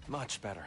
Much better.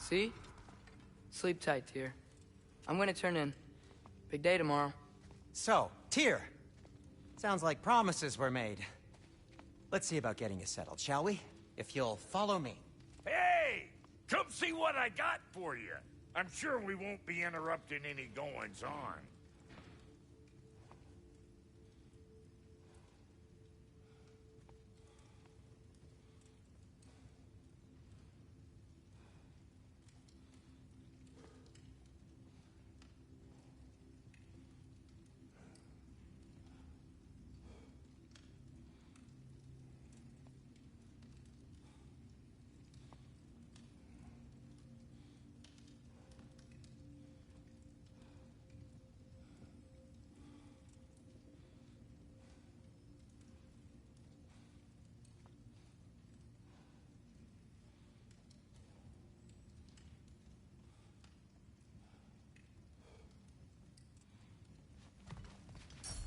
See? Sleep tight, Tyr. I'm gonna turn in. Big day tomorrow. So, Tyr. Sounds like promises were made. Let's see about getting you settled, shall we? If you'll follow me. Hey! Come see what I got for you. I'm sure we won't be interrupting any goings-on.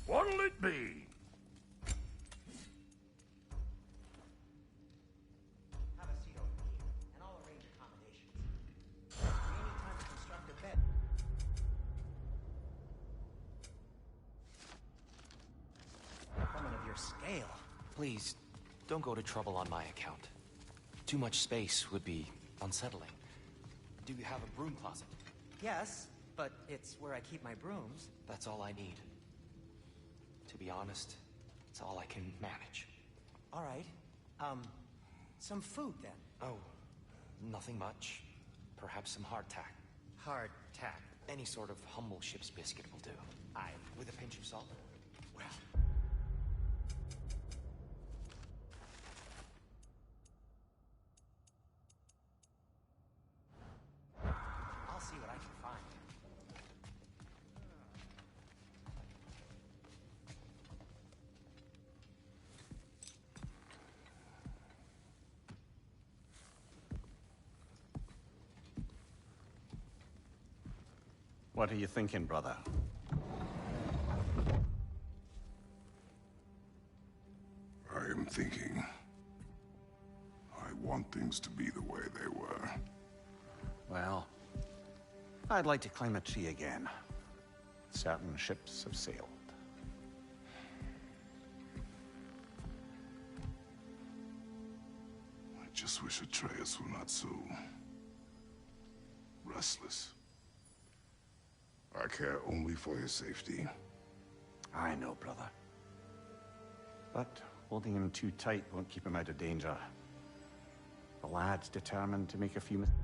What'll it be? Have a seat over here, and I'll arrange accommodations. We need time to construct a bed. Woman of your scale. Please, don't go to trouble on my account. Too much space would be unsettling. Do you have a broom closet? Yes, but it's where I keep my brooms. That's all I need. To be honest, it's all I can manage. All right. Some food then. Oh, nothing much. Perhaps some hardtack. Hardtack. Any sort of humble ship's biscuit will do. Aye. With a pinch of salt? Well. I'll see what I can find. What are you thinking, brother? I am thinking. I want things to be the way they were. Well, I'd like to climb a tree again. Certain ships have sailed. I just wish Atreus were not so restless. I care only for his safety. I know, brother. But holding him too tight won't keep him out of danger. The lad's determined to make a few mistakes.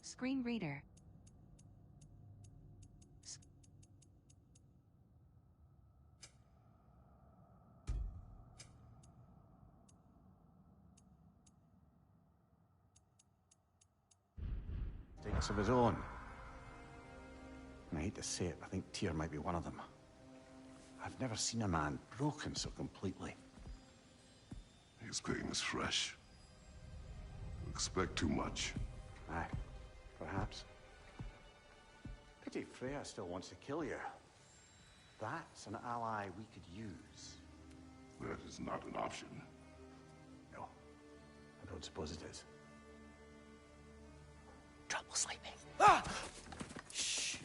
Screen reader. Mistakes of his own. And I hate to say it, I think Tyr might be one of them. I've never seen a man broken so completely. His pain is fresh. You expect too much. Aye, perhaps. Pity Freya still wants to kill you. That's an ally we could use. That is not an option. No, I don't suppose it is. Trouble sleeping. Ah! Shh!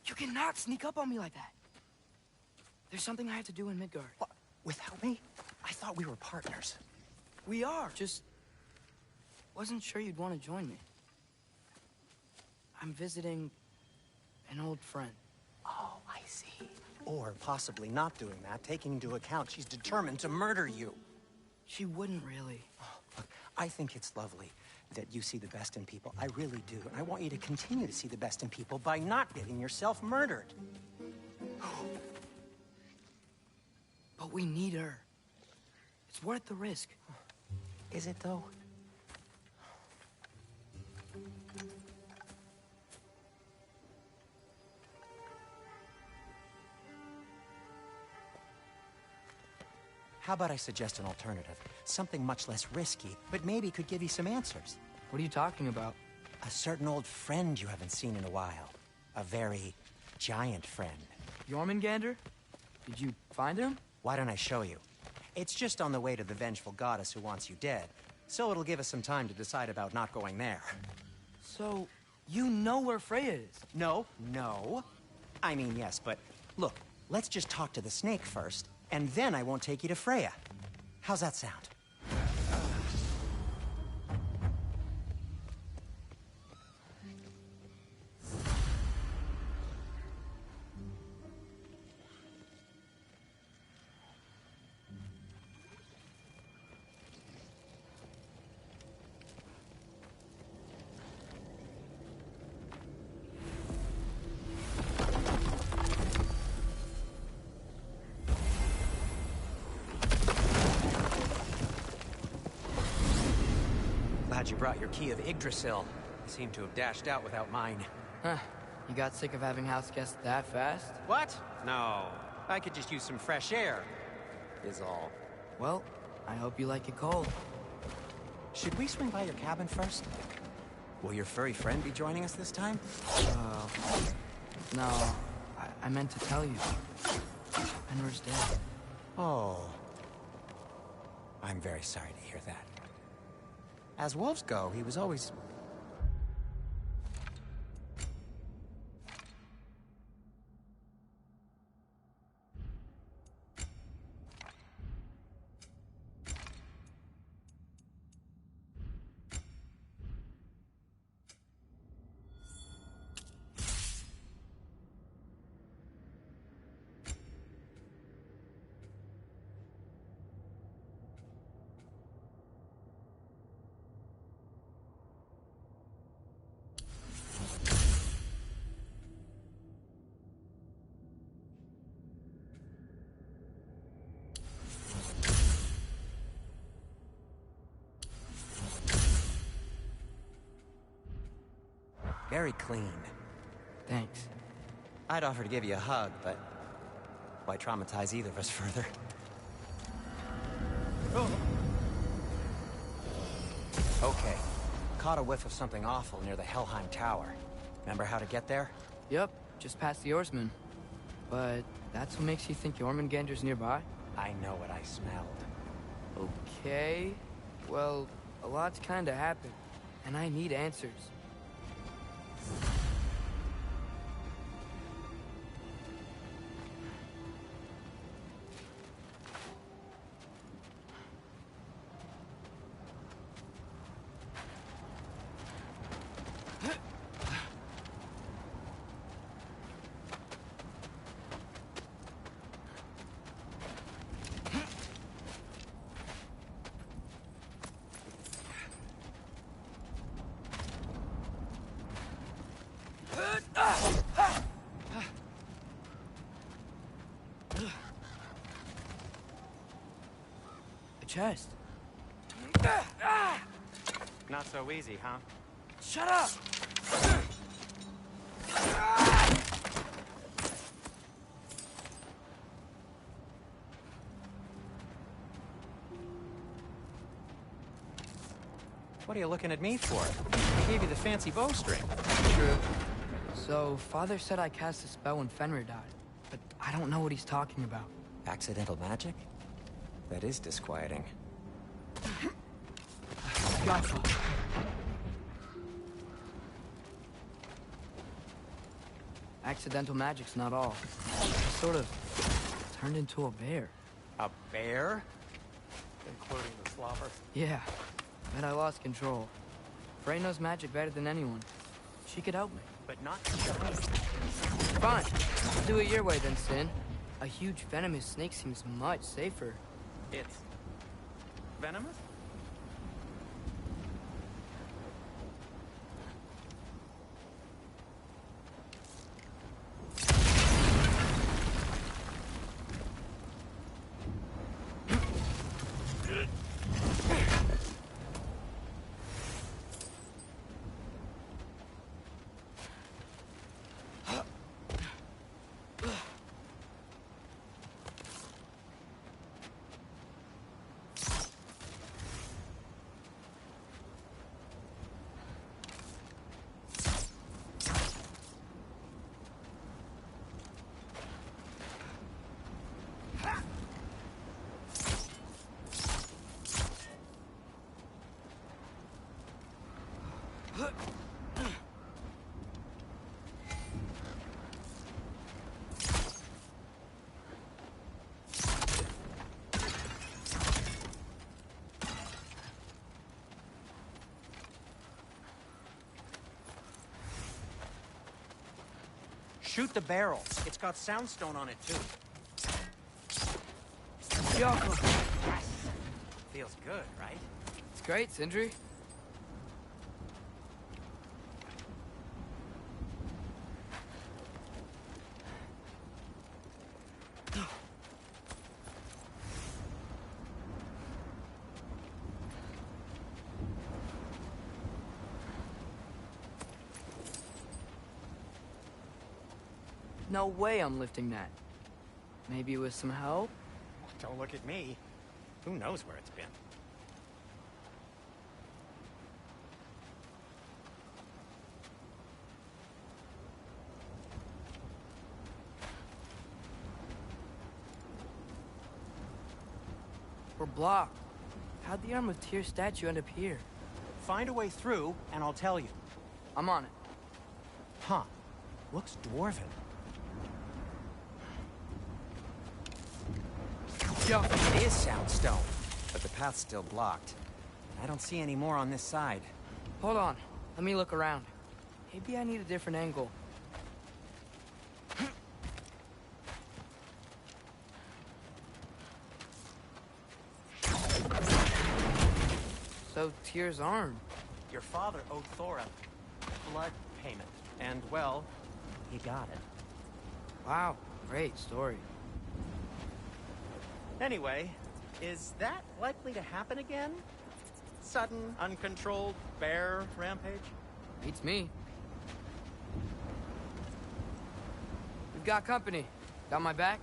You cannot sneak up on me like that. There's something I have to do in Midgard. What? Without me? I thought we were partners. We are, just... Wasn't sure you'd want to join me. I'm visiting an old friend. Oh, I see. Or possibly not doing that, taking into account she's determined to murder you. She wouldn't really. Look, I think it's lovely that you see the best in people. I really do. And I want you to continue to see the best in people by not getting yourself murdered. But we need her. It's worth the risk. Is it, though? How about I suggest an alternative? Something much less risky, but maybe could give you some answers. What are you talking about? A certain old friend you haven't seen in a while. A very giant friend. Jormungandr? Did you find him? Why don't I show you? It's just on the way to the vengeful goddess who wants you dead. So it'll give us some time to decide about not going there. So, you know where Freya is? No. I mean, yes, but look, let's just talk to the snake first, and then I won't take you to Freya. How's that sound? Glad you brought your key of Yggdrasil. You seem to have dashed out without mine. Huh. You got sick of having house guests that fast? What? No. I could just use some fresh air, is all. Well, I hope you like it cold. Should we swing by your cabin first? Will your furry friend be joining us this time? No. I meant to tell you. Fenrir's dead. Oh. I'm very sorry to hear that. As wolves go, he was always... very clean. Thanks. I'd offer to give you a hug, but why traumatize either of us further? Okay. Caught a whiff of something awful near the Helheim Tower. Remember how to get there? Yep, just past the oarsman. But that's what makes you think Jormungandr's nearby? I know what I smelled. Okay. Well, a lot's kinda happened, and I need answers. A chest. Not so easy, huh? Shut up! What are you looking at me for? I gave you the fancy bowstring. True. So, Father said I cast a spell when Fenrir died, but I don't know what he's talking about. Accidental magic? That is disquieting. Gotcha. Accidental magic's not all. I sort of turned into a bear. A bear? Including the slobber? Yeah, but I lost control. Frey knows magic better than anyone. She could help me. But not... Fine. I'll do it your way then, Sin. A huge venomous snake seems much safer. It's... venomous? Shoot the barrel. It's got soundstone on it, too. Yoko. Yes! Feels good, right? It's great, Sindri. No way I'm lifting that. Maybe with some help? Don't look at me. Who knows where it's been? We're blocked. How'd the Arm of Tears statue end up here? Find a way through, and I'll tell you. I'm on it. Huh. Looks dwarven. It is soundstone, but the path's still blocked. I don't see any more on this side. Hold on. Let me look around. Maybe I need a different angle. So, Tyr's arm. Your father owed Thor a blood payment, and, well, he got it. Wow, great story. Anyway, is that likely to happen again? Sudden, uncontrolled bear rampage? Beats me. We've got company. Got my back?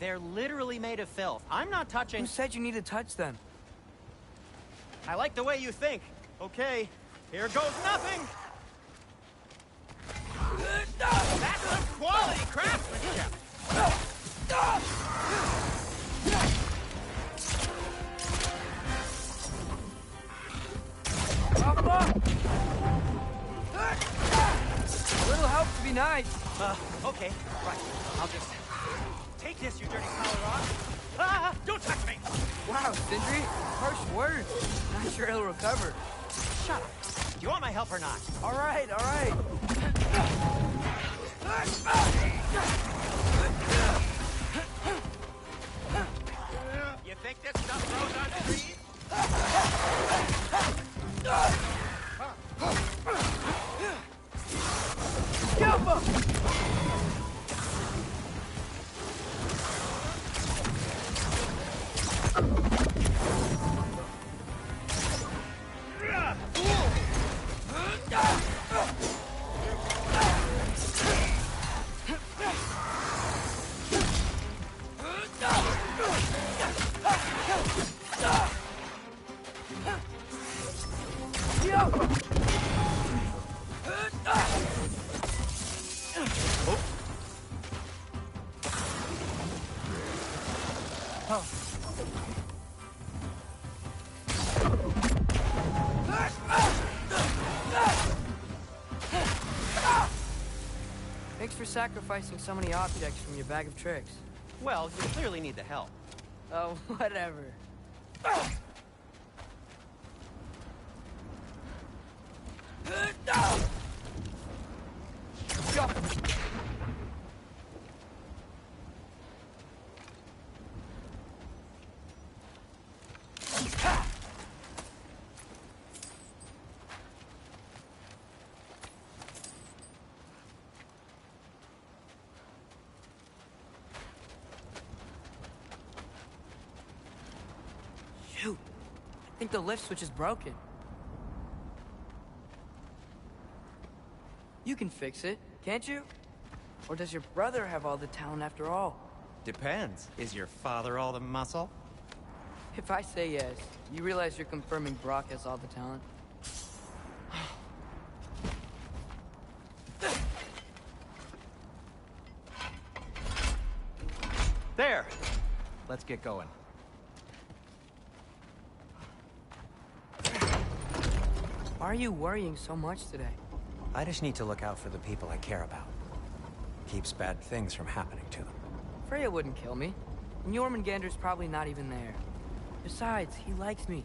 They're literally made of filth. I'm not touching... Who said you need to touch them? I like the way you think. Okay, here goes nothing! That's some quality craftsmanship! A little help would be nice. Okay, right. I'll just take this, you dirty power rod. Ah, don't touch me! Wow, Sindri, harsh words. Not sure he'll recover. Shut up. Do you want my help or not? All right, all right. You think this stuff grows on trees? Thanks for sacrificing so many objects from your bag of tricks. Well, you clearly need the help. Oh, whatever. I think the lift switch is broken. You can fix it, can't you? Or does your brother have all the talent after all? Depends. Is your father all the muscle? If I say yes, you realize you're confirming Brock has all the talent? There! Let's get going. Why are you worrying so much today? I just need to look out for the people I care about. Keeps bad things from happening to them. Freya wouldn't kill me. And Jormungandr's probably not even there. Besides, he likes me.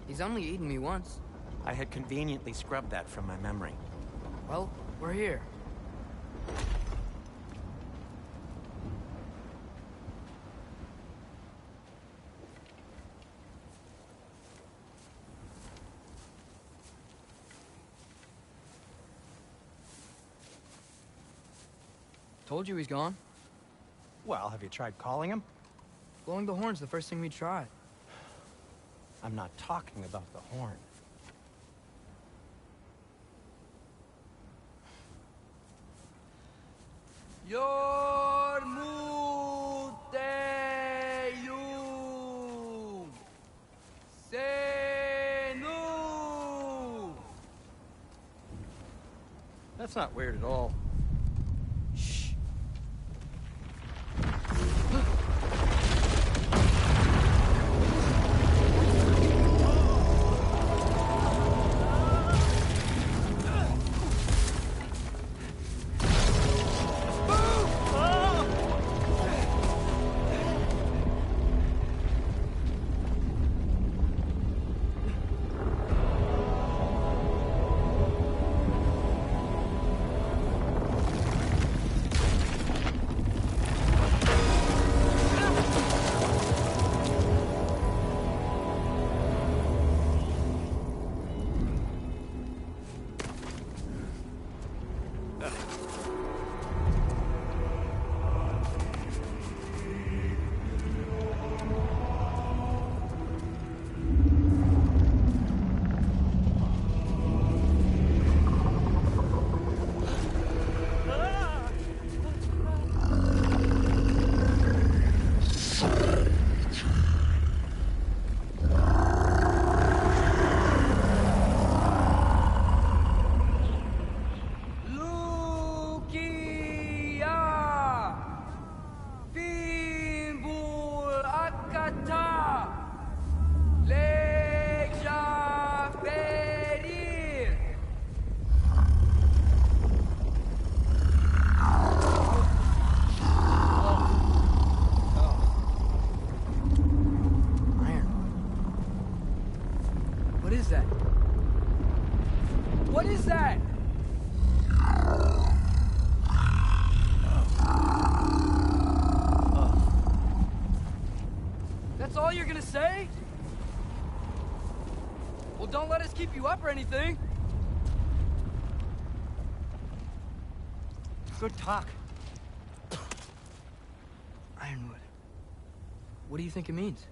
He's only eaten me once. I had conveniently scrubbed that from my memory. Well, we're here. Told you he's gone. Well, have you tried calling him? Blowing the horn's the first thing we tried. I'm not talking about the horn. Yormuteyum Senu. That's not weird at all. Shh. What is that? That's all you're gonna say? Well, don't let us keep you up or anything. Good talk. Ironwood. What do you think it means?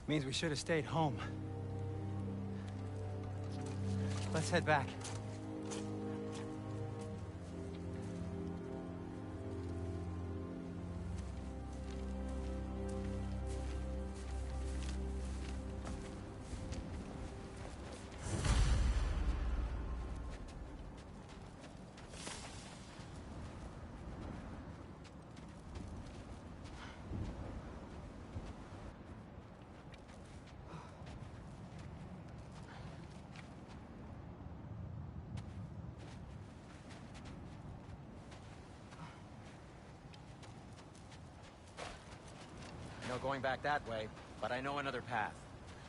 Means we should have stayed home. Let's head back. No going back that way, but I know another path.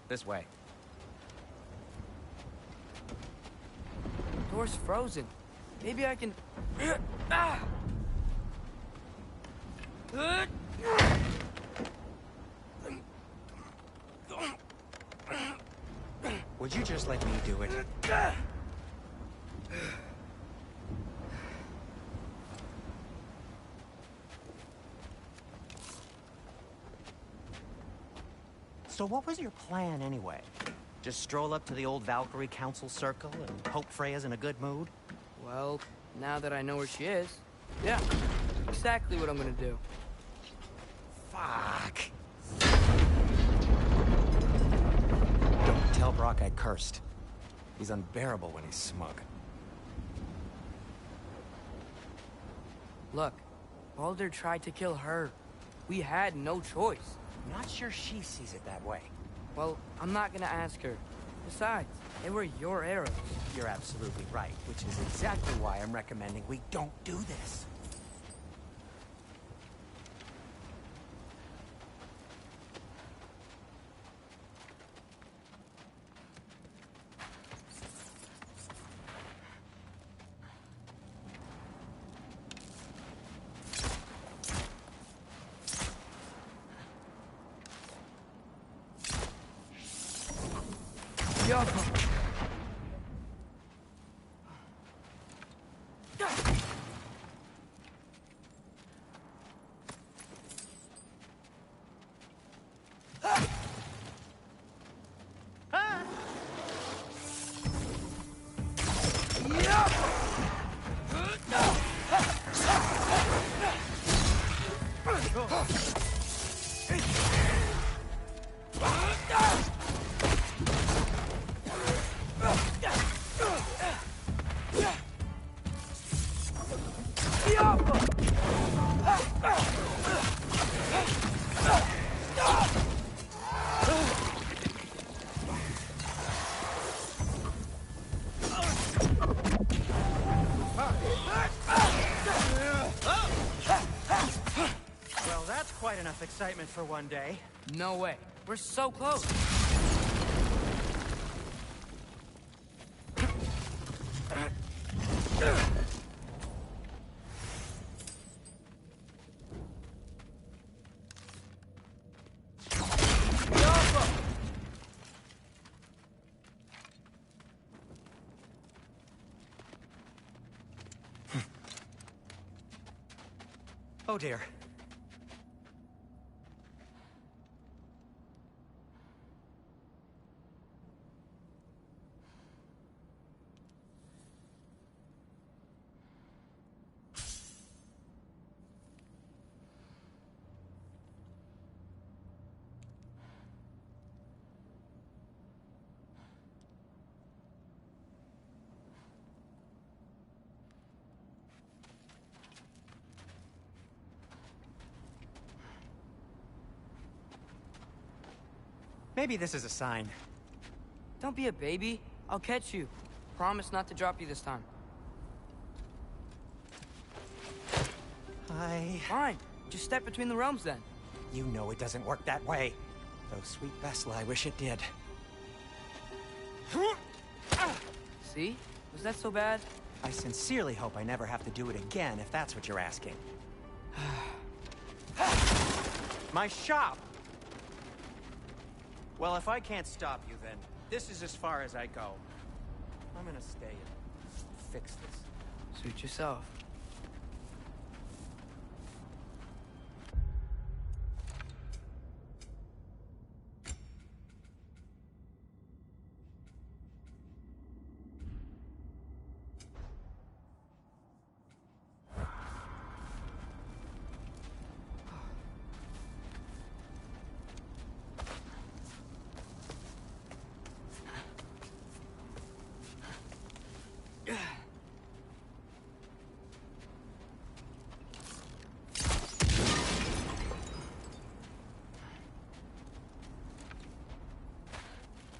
This way. Door's frozen. Maybe I can... Ah! Would you just let me do it? So what was your plan anyway? Just stroll up to the old Valkyrie Council Circle and hope Freya's in a good mood? Well, now that I know where she is, yeah, exactly what I'm gonna do. Fuck. Don't tell Brock I cursed. He's unbearable when he's smug. Look, Baldur tried to kill her. We had no choice. I'm not sure she sees it that way. Well, I'm not gonna ask her. Besides, they were your arrows. You're absolutely right, which is exactly why I'm recommending we don't do this. Well, that's quite enough excitement for one day. No way. We're so close. Oh dear. Maybe this is a sign. Don't be a baby. I'll catch you. Promise not to drop you this time. Fine. Just step between the realms then. You know it doesn't work that way. Though, sweet Vesla, I wish it did. See? Was that so bad? I sincerely hope I never have to do it again, if that's what you're asking. My shop! Well, if I can't stop you, then this is as far as I go. I'm gonna stay and fix this. Suit yourself.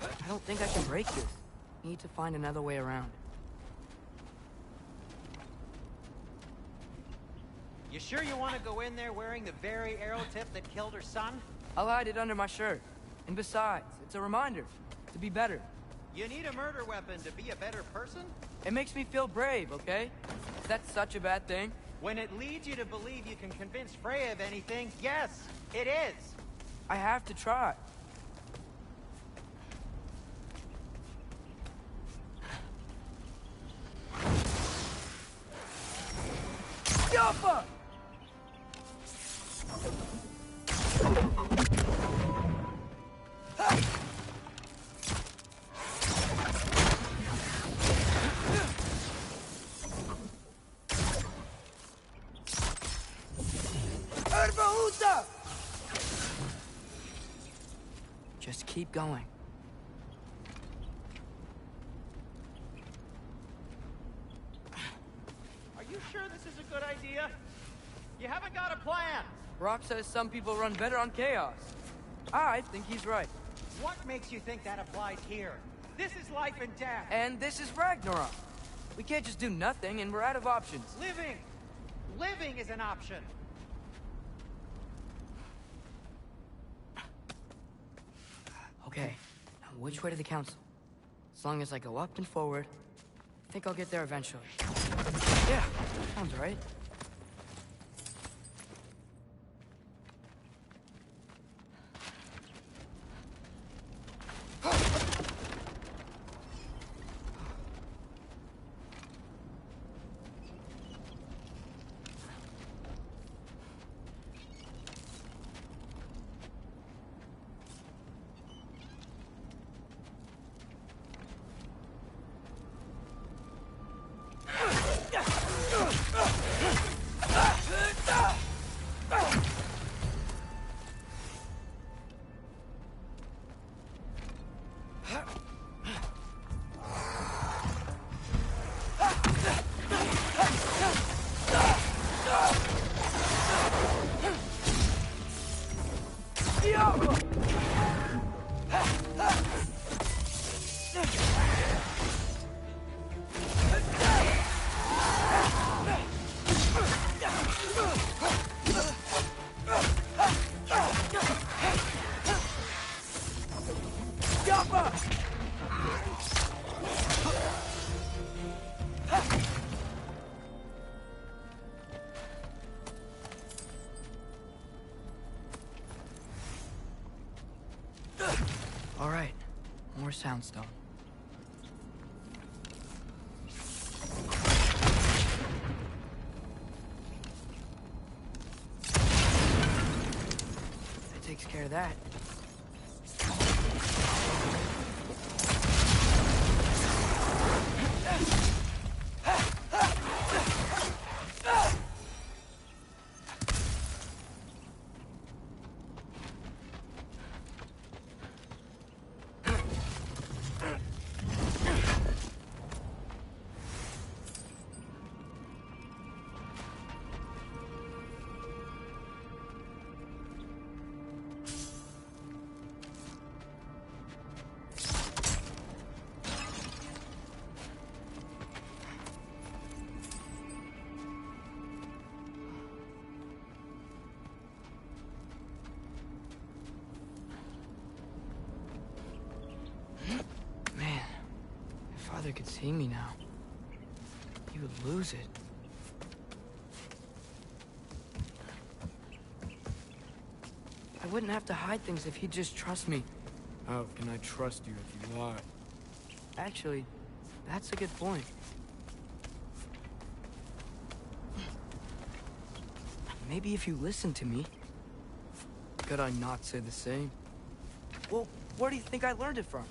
I don't think I can break this. Need to find another way around. You sure you want to go in there wearing the very arrow tip that killed her son? I'll hide it under my shirt. And besides, it's a reminder to be better. You need a murder weapon to be a better person? It makes me feel brave, okay? Is that such a bad thing? When it leads you to believe you can convince Freya of anything, yes, it is. I have to try. Yoppa! Uta! Just keep going. Are you sure this is a good idea? You haven't got a plan. Rock says some people run better on chaos. I think he's right. What makes you think that applies here? This is life and death. And this is Ragnarok. We can't just do nothing, and we're out of options. Living! Living is an option. Okay, now which way to the council? As long as I go up and forward, I think I'll get there eventually. Yeah, sounds right. All right, more soundstone. That takes care of that. Father could see me now. He would lose it. I wouldn't have to hide things if he'd just trust me. How can I trust you if you lie? Actually, that's a good point. Maybe if you listen to me. Could I not say the same? Well, where do you think I learned it from?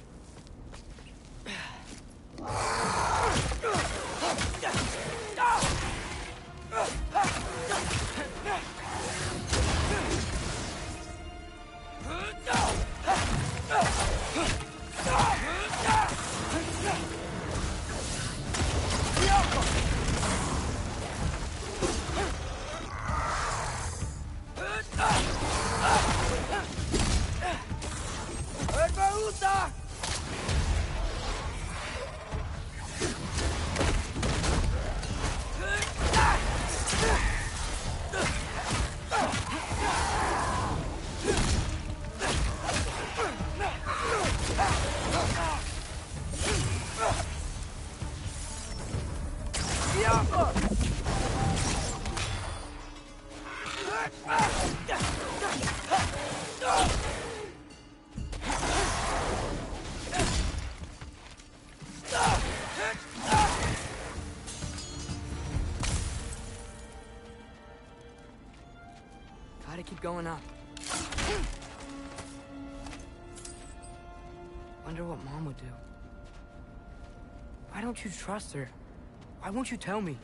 Gotta keep going up. Wonder what Mom would do. Why don't you trust her? Why won't you tell me?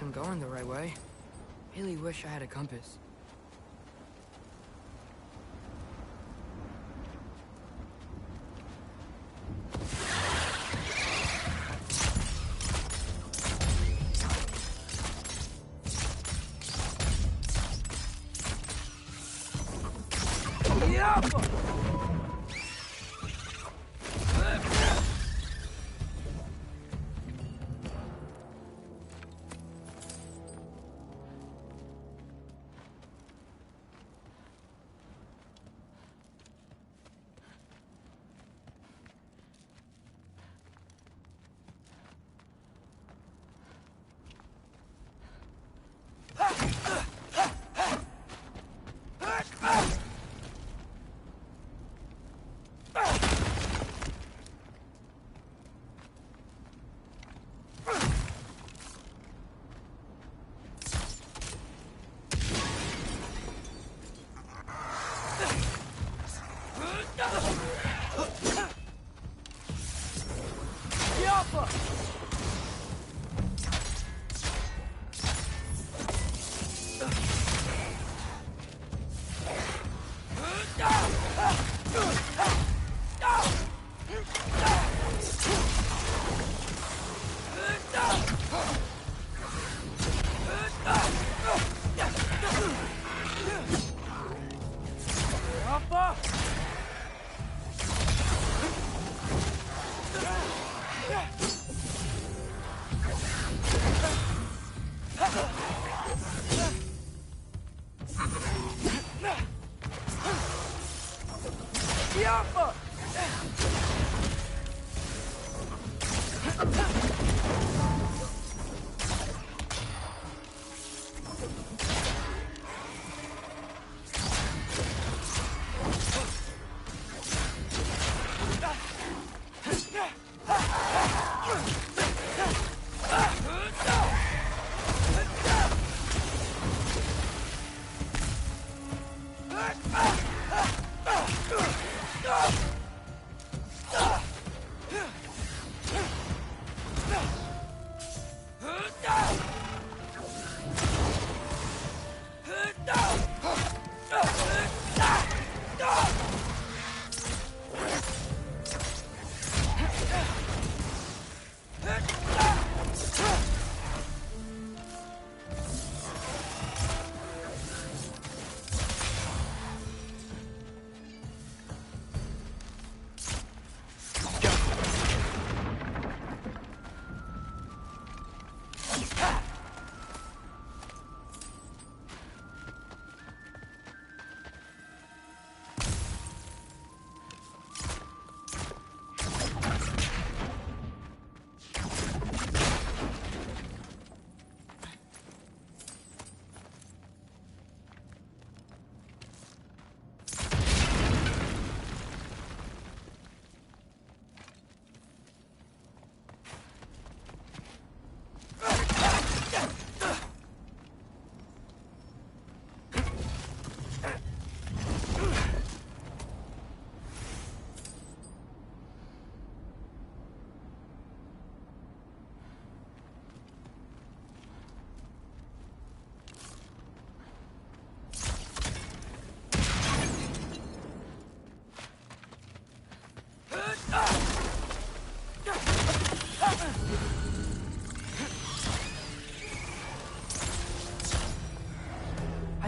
I'm going the right way. Really wish I had a compass.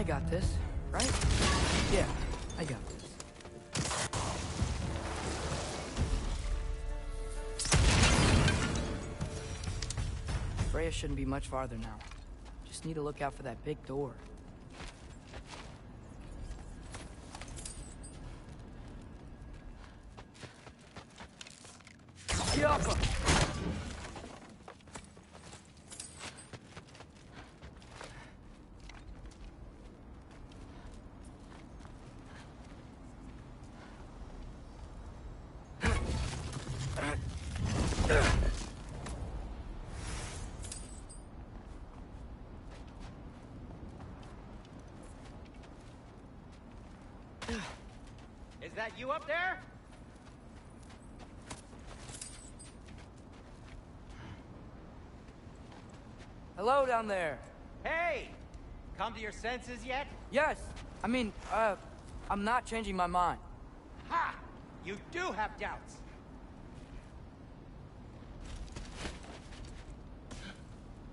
got this, right? Yeah, I got this. Freya shouldn't be much farther now. Just need to look out for that big door. Yappa! Is that you up there? Hello down there. Hey! Come to your senses yet? Yes, I mean, I'm not changing my mind. Ha! You do have doubts.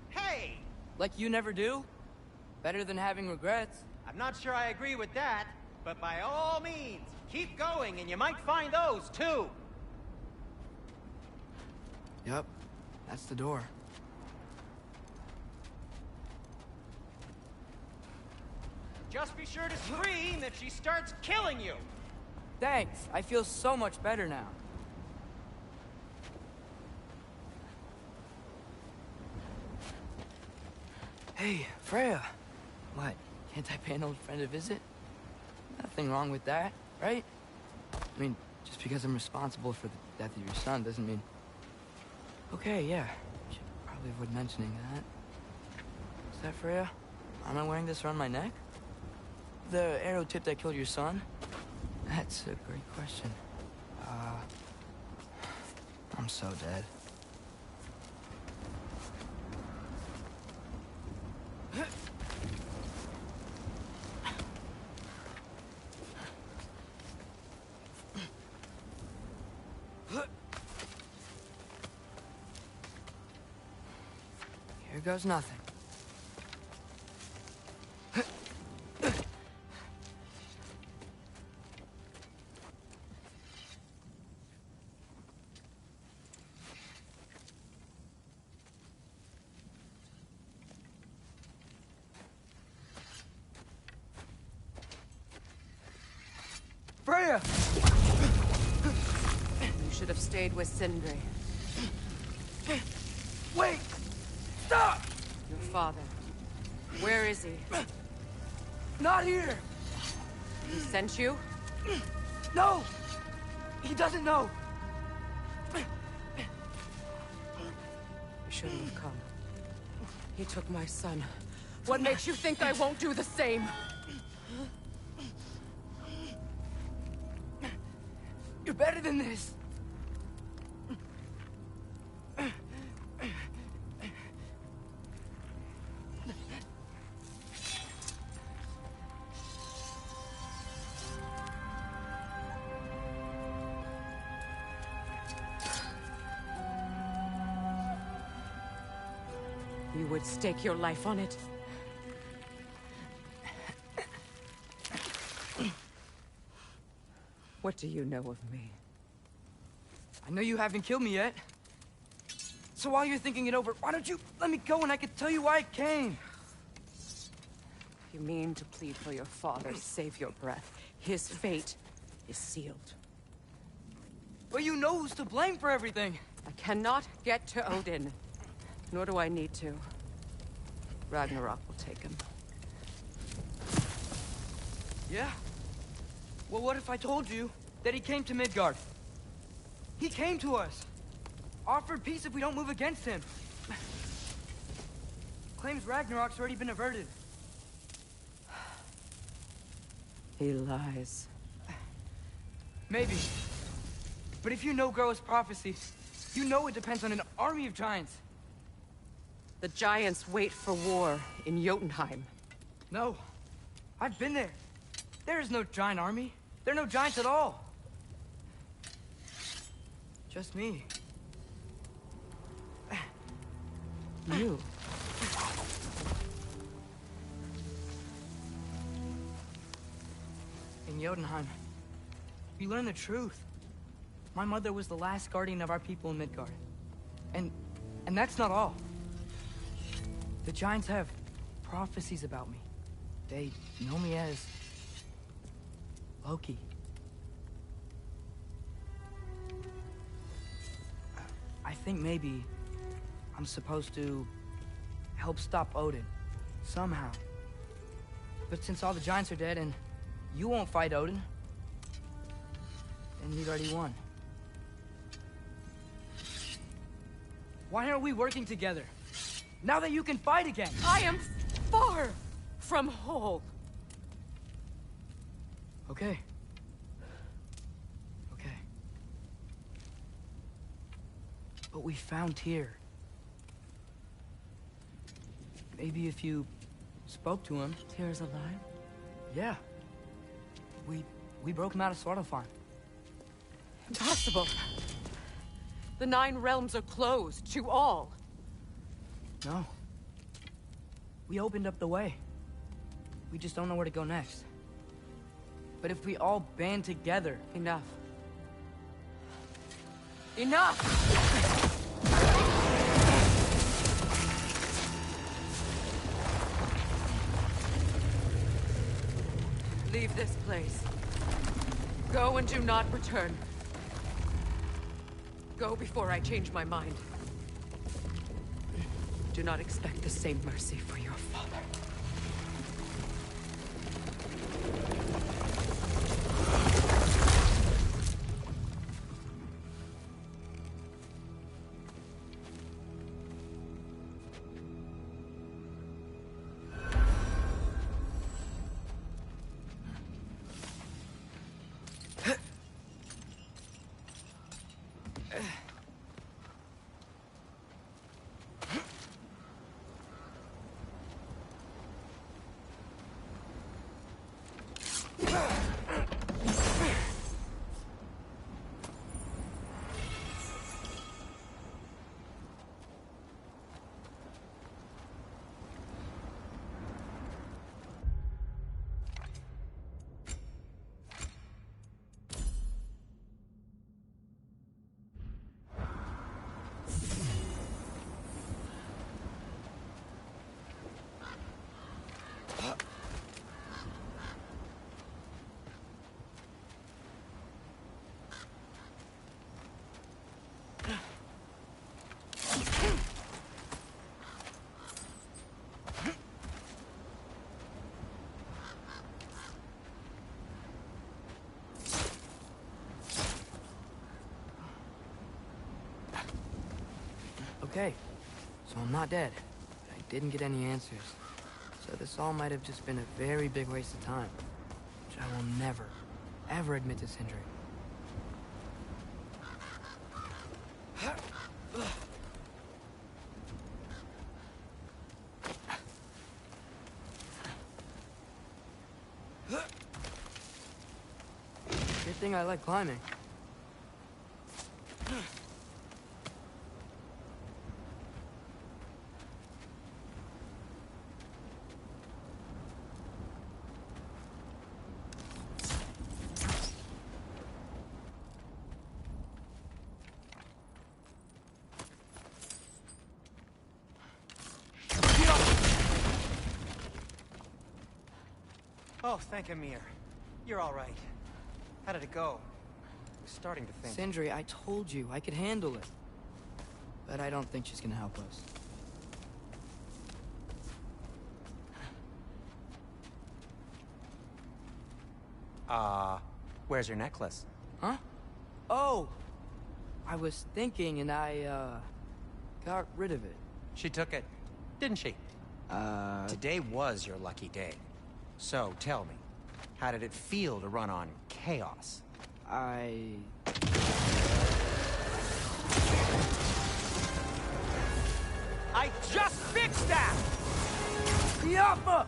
Hey! Like you never do? Better than having regrets. I'm not sure I agree with that, but by all means, keep going and you might find those too. Yep, that's the door. Just be sure to scream if she starts killing you. Thanks, I feel so much better now. Hey, Freya. What, can't I pay an old friend a visit? Nothing wrong with that, right? I mean, just because I'm responsible for the death of your son doesn't mean... Okay, yeah. Should probably avoid mentioning that. Is that Freya? Am I wearing this around my neck? The arrow tip that killed your son? That's a great question. I'm so dead. Here goes nothing. Freya! You should have stayed with Sindri. Wait! Stop! Your father. Where is he? Not here! He sent you? No! He doesn't know! You shouldn't have come. He took my son. What makes you think I won't do the same? You're better than this! You would stake your life on it? What do you know of me? I know you haven't killed me yet. So while you're thinking it over, why don't you let me go and I can tell you why I came? You mean to plead for your father, save your breath. His fate is sealed. But you know who's to blame for everything. I cannot get to Odin. Nor do I need to. Ragnarok will take him. Yeah? Well, what if I told you that he came to Midgard? He came to us. Offered peace if we don't move against him. Claims Ragnarok's already been averted. He lies. Maybe. But if you know Groa's prophecy, you know it depends on an army of giants. The giants wait for war in Jotunheim. No. I've been there. There is no giant army. There are no giants at all. Just me. You. Jotunheim, we learn the truth. My mother was the last guardian of our people in Midgard. And that's not all. The Giants have prophecies about me. They know me as Loki. I think maybe I'm supposed to help stop Odin, somehow. But since all the Giants are dead and you won't fight Odin, then you've already won. Why aren't we working together? Now that you can fight again! I am far from whole. Okay. Okay. But we found Tyr. Maybe if you spoke to him... Tyr's alive? Yeah. We broke him out of Svartalfheim. Impossible. The 9 realms are closed to all. No. We opened up the way. We just don't know where to go next. But if we all band together... Enough. Enough! Leave this place. Go and do not return. Go before I change my mind. Do not expect the same mercy for your father. Okay, so I'm not dead, but I didn't get any answers. So this all might have just been a very big waste of time, which I will never, ever admit to Sindri. Good thing I like climbing. Oh, thank Amir. You're all right. How did it go? I was starting to think... Sindri, I told you I could handle it. But I don't think she's gonna help us. Where's your necklace? Huh? Oh! I was thinking and I, got rid of it. She took it, didn't she? Today was your lucky day. So, tell me, how did it feel to run on chaos? I just fixed that! Yappa!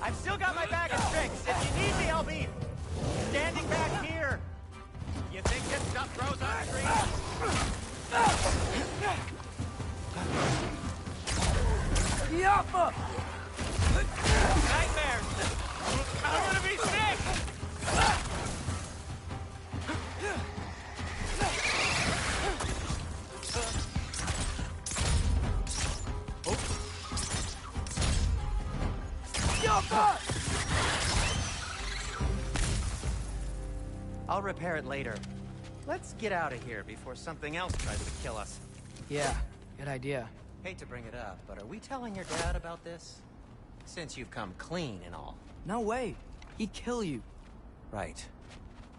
I've still got my bag of tricks. If you need me, I'll be standing back here. You think this stuff grows on trees? Yappa! Nightmare! I'll repair it later. Let's get out of here before something else tries to kill us. Yeah, good idea. Hate to bring it up, but are we telling your dad about this? Since you've come clean and all. No way. He'd kill you. Right.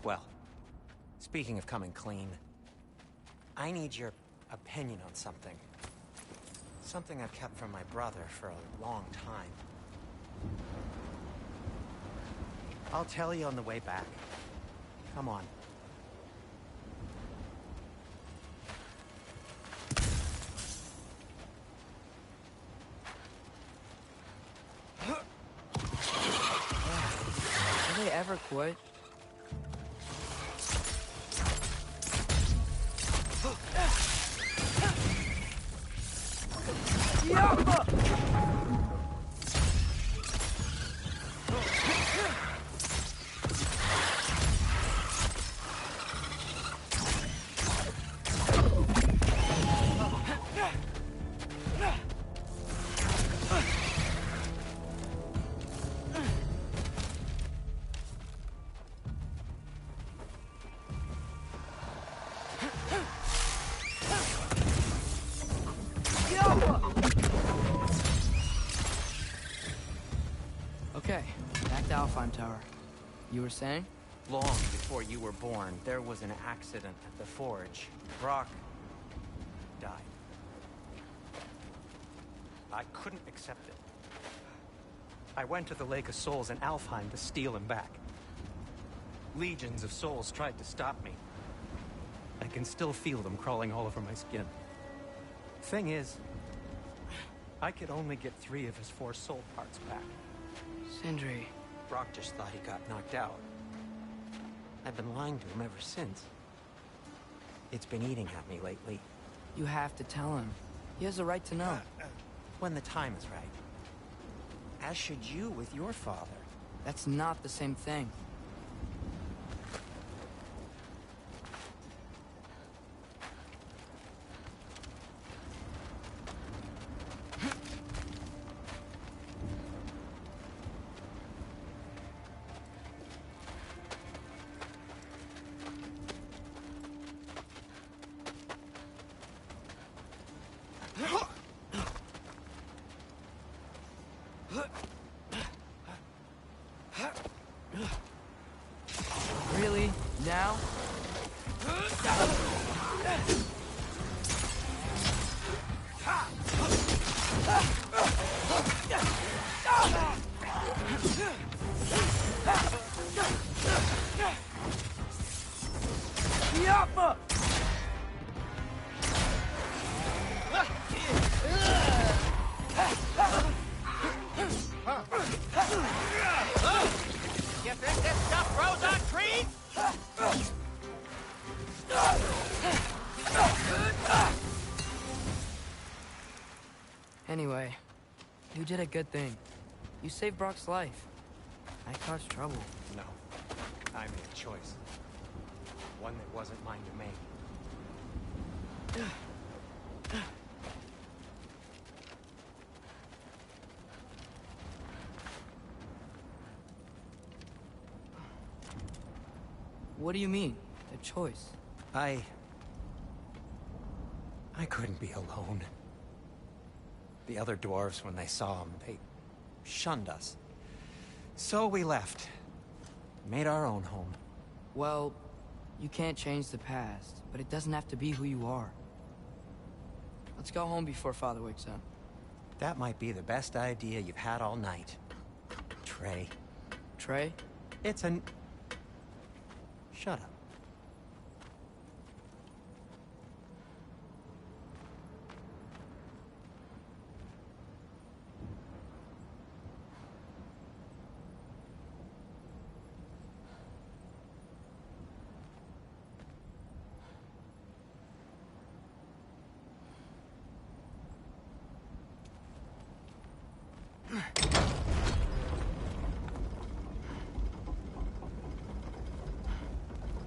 Well, speaking of coming clean, I need your opinion on something. Something I've kept from my brother for a long time. I'll tell you on the way back. Come on. Do they ever quit? Okay, back to Alfheim Tower. You were saying? Long before you were born, there was an accident at the forge. Brock died. I couldn't accept it. I went to the Lake of Souls in Alfheim to steal him back. Legions of souls tried to stop me. I can still feel them crawling all over my skin. Thing is, I could only get 3 of his 4 soul parts back. Sindri. Brock just thought he got knocked out. I've been lying to him ever since. It's been eating at me lately. You have to tell him. He has a right to know. When the time is right. As should you with your father. That's not the same thing. Really? Now? Yappa! You think this stuff grows on trees? Anyway, you did a good thing. You saved Brock's life. I caused trouble. No. I made a choice. One that wasn't mine to make. What do you mean? A choice? I couldn't be alone. The other dwarves, when they saw him, they shunned us. So we left. Made our own home. Well, you can't change the past, but it doesn't have to be who you are. Let's go home before Father wakes up. That might be the best idea you've had all night. Trey. Trey? It's an... Shut up.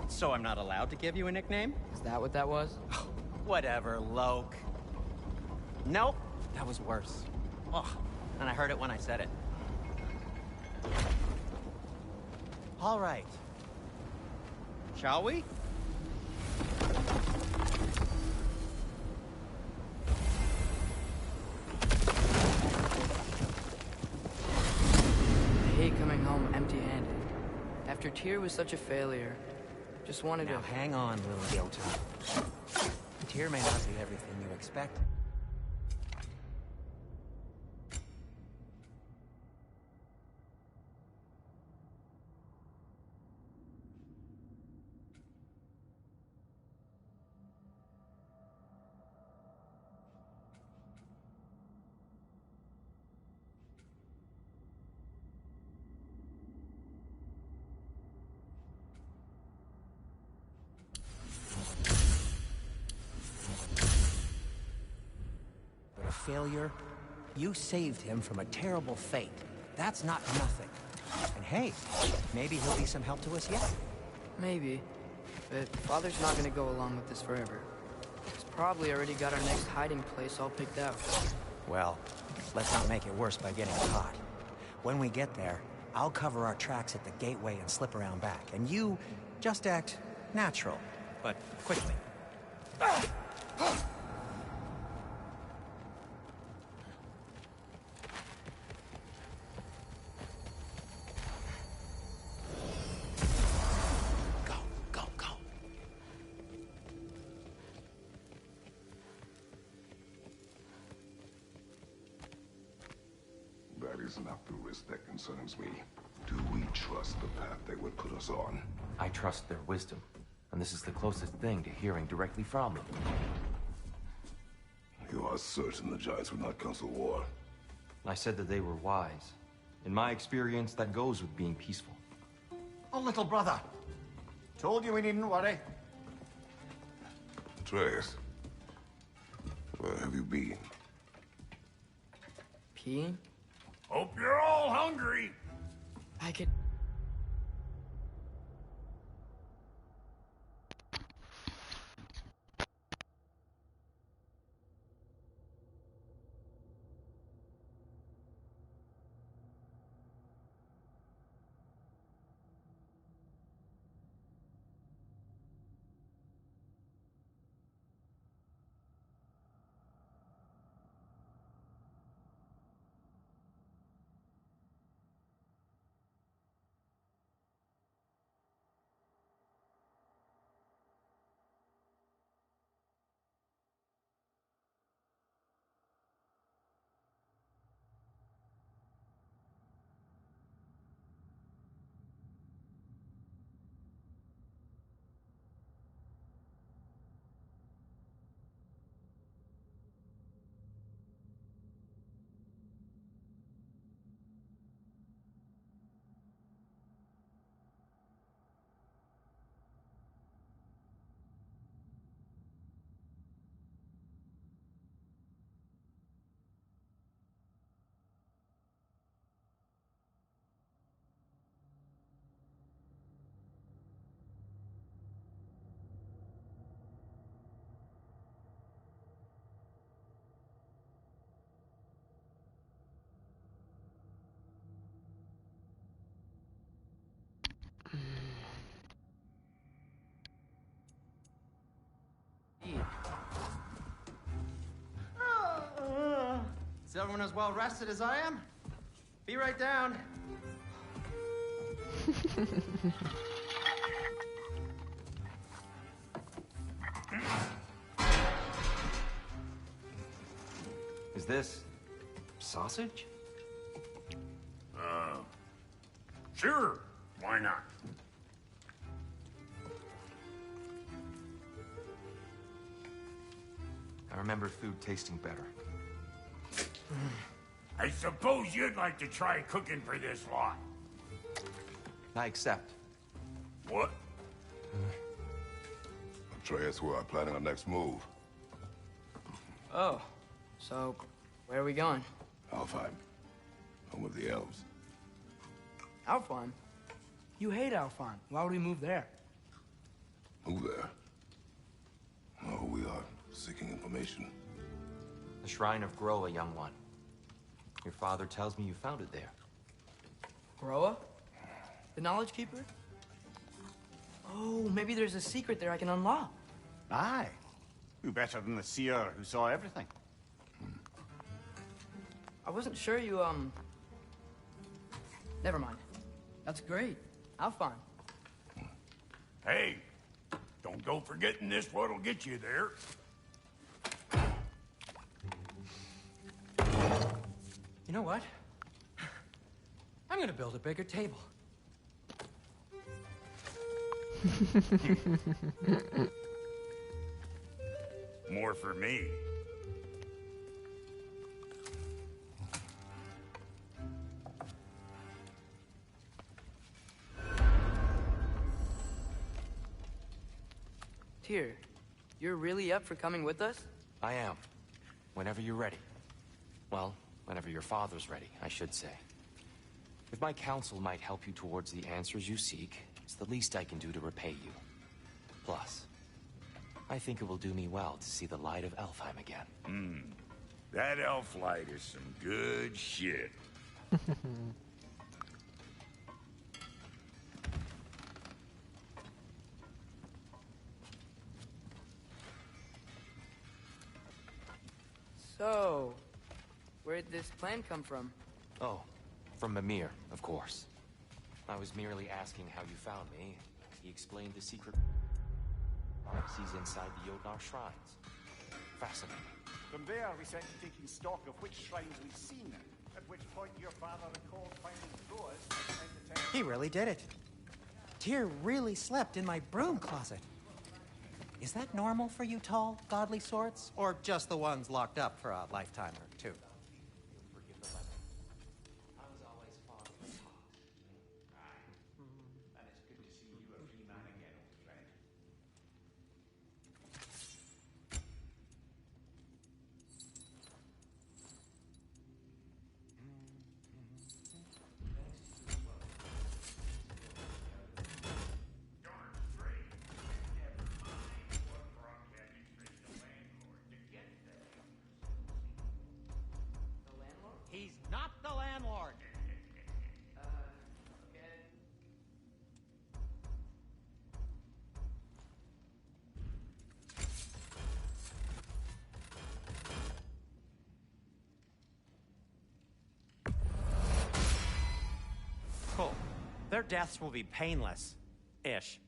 So I'm not allowed to give you a nickname? Is that what that was? Whatever, Loke. Nope, that was worse. Oh, and I heard it when I said it. All right. Shall we? I hate coming home empty-handed. After Tyr was such a failure, just wanted Now to... hang on, little Jotun. Tyr may not be everything you expect. But a failure? You saved him from a terrible fate. That's not nothing. And hey, maybe he'll be some help to us yet. Maybe. But Father's not gonna go along with this forever. He's probably already got our next hiding place all picked out. Well, let's not make it worse by getting caught. When we get there, I'll cover our tracks at the gateway and slip around back. And you just act natural, but quickly. Go. That is not the risk that concerns me. Do we trust the path they would put us on? I trust their wisdom, and this is the closest thing to hearing directly from them. You are certain the Giants would not counsel war? I said that they were wise. In my experience, that goes with being peaceful. Oh, little brother. Told you we needn't worry. Atreus, where have you been? Peeing? Hope you're all hungry. I could... Is everyone as well rested as I am? Be right down. Is this sausage? Sure, why not? I remember food tasting better. I suppose you'd like to try cooking for this lot. I accept. What? Atreus, we are planning our next move. Oh, so where are we going? Alfheim. Home of the elves. Alfheim? You hate Alfheim. Why would we move there? Who there? Oh, we are seeking information. The Shrine of Groa, young one. Your father tells me you found it there. Groa? The Knowledge Keeper? Oh, maybe there's a secret there I can unlock. Aye. Who better than the seer who saw everything? I wasn't sure you, Never mind. That's great. I'll find. Hey, don't go forgetting this what'll get you there. You know what? I'm gonna build a bigger table. More for me. Tyr, you're really up for coming with us? I am. Whenever you're ready. Well, whenever your father's ready, I should say. If my counsel might help you towards the answers you seek, it's the least I can do to repay you. Plus, I think it will do me well to see the light of Elfheim again. That elf light is some good shit. So, where'd this plan come from? Oh, from Mimir, of course. I was merely asking how you found me. He explained the secret he's inside the Jotnar shrines. Fascinating. From there, we set to taking stock of which shrines we've seen, at which point your father recalled finding Troas behind the temple. He really did it. Tyr really slept in my broom closet. Is that normal for you tall, godly sorts? Or just the ones locked up for a lifetime or two? He's not the landlord. Cool. Their deaths will be painless-ish.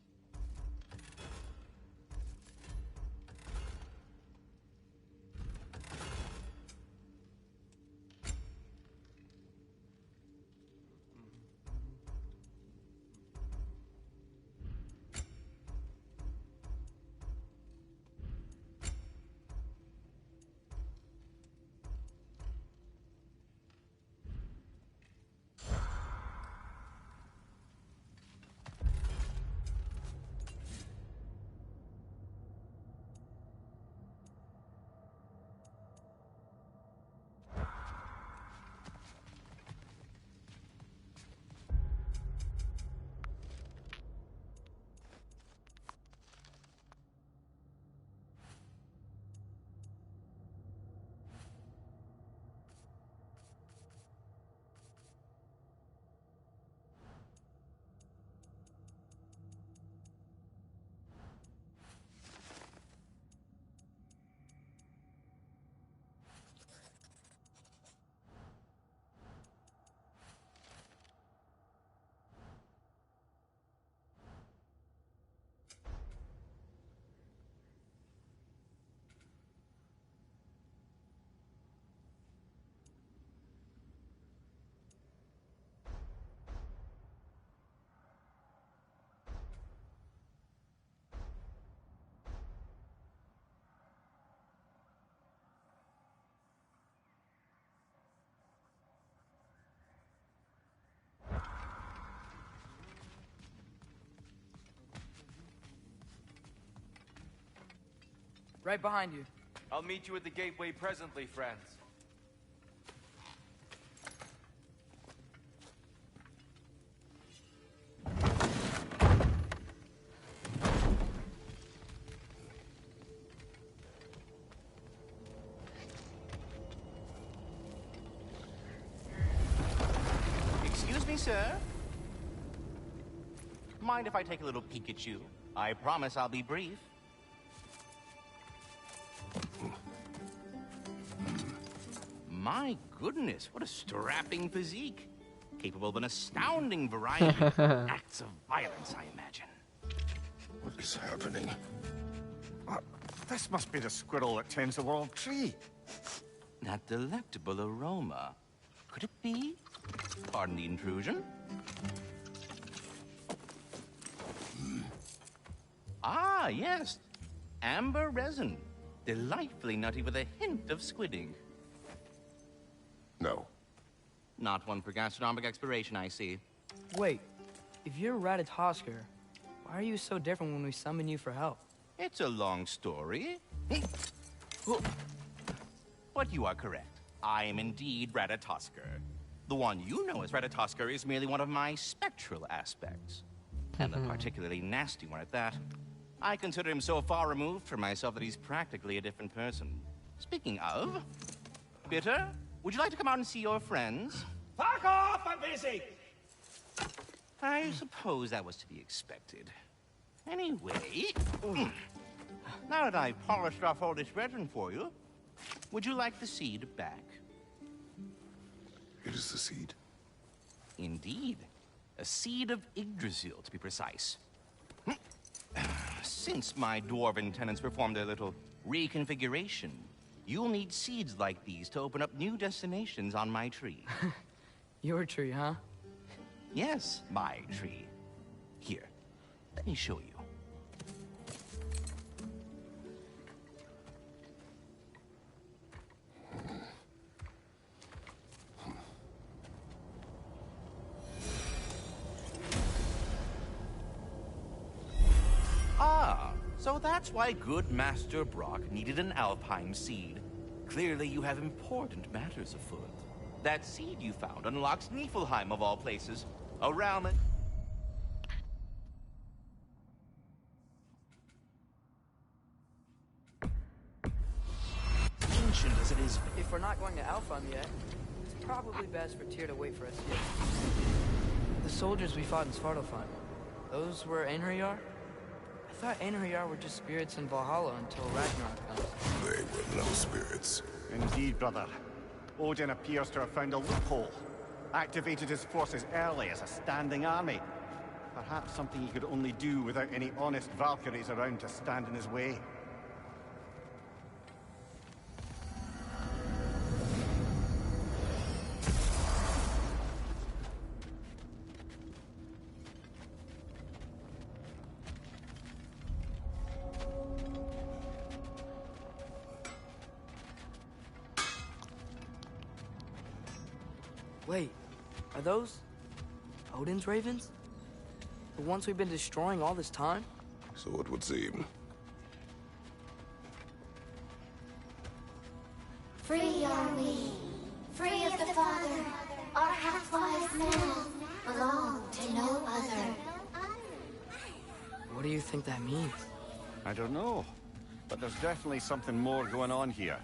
Right behind you. I'll meet you at the gateway presently, friends. Excuse me, sir. mind if I take a little peek at you? I promise I'll be brief. My goodness, what a strapping physique. Capable of an astounding variety of acts of violence, I imagine. What is happening? This must be the squirrel that tends the world tree. That delectable aroma. Could it be? Pardon the intrusion. Ah, yes. Amber resin. Delightfully nutty with a hint of squidding. No. Not one for gastronomic exploration, I see. Wait, if you're Ratatosker, why are you so different when we summon you for help? It's a long story. But you are correct. I am indeed Ratatosker. The one you know as Ratatosker is merely one of my spectral aspects. And a particularly nasty one at that. I consider him so far removed from myself that he's practically a different person. Speaking of, Bitter, would you like to come out and see your friends? Fuck off! I'm busy! I suppose that was to be expected. Anyway, now that I've polished off all this resin for you, would you like the seed back? It is the seed. Indeed. A seed of Yggdrasil, to be precise. Since my dwarven tenants performed a little reconfiguration, you'll need seeds like these to open up new destinations on my tree. Your tree, huh? Yes, my tree. Here, let me show you. Ah, so that's why good Master Brock needed an Alpine seed. Clearly you have important matters afoot. That seed you found unlocks Niflheim of all places, a realm in... ancient as it is. If we're not going to Alfheim yet, it's probably best for Tyr to wait for us here. The soldiers we fought in Svartalfheim, those were Einherjar? I thought Einherjar were just spirits in Valhalla until Ragnarok comes. They were no spirits. Indeed, brother. Odin appears to have found a loophole. Activated his forces early as a standing army. Perhaps something he could only do without any honest Valkyries around to stand in his way. Wait, are those Odin's ravens? The ones we've been destroying all this time? So it would seem. Free are we, free of the Father. Our half-wise men belong to no other. What do you think that means? I don't know, but there's definitely something more going on here.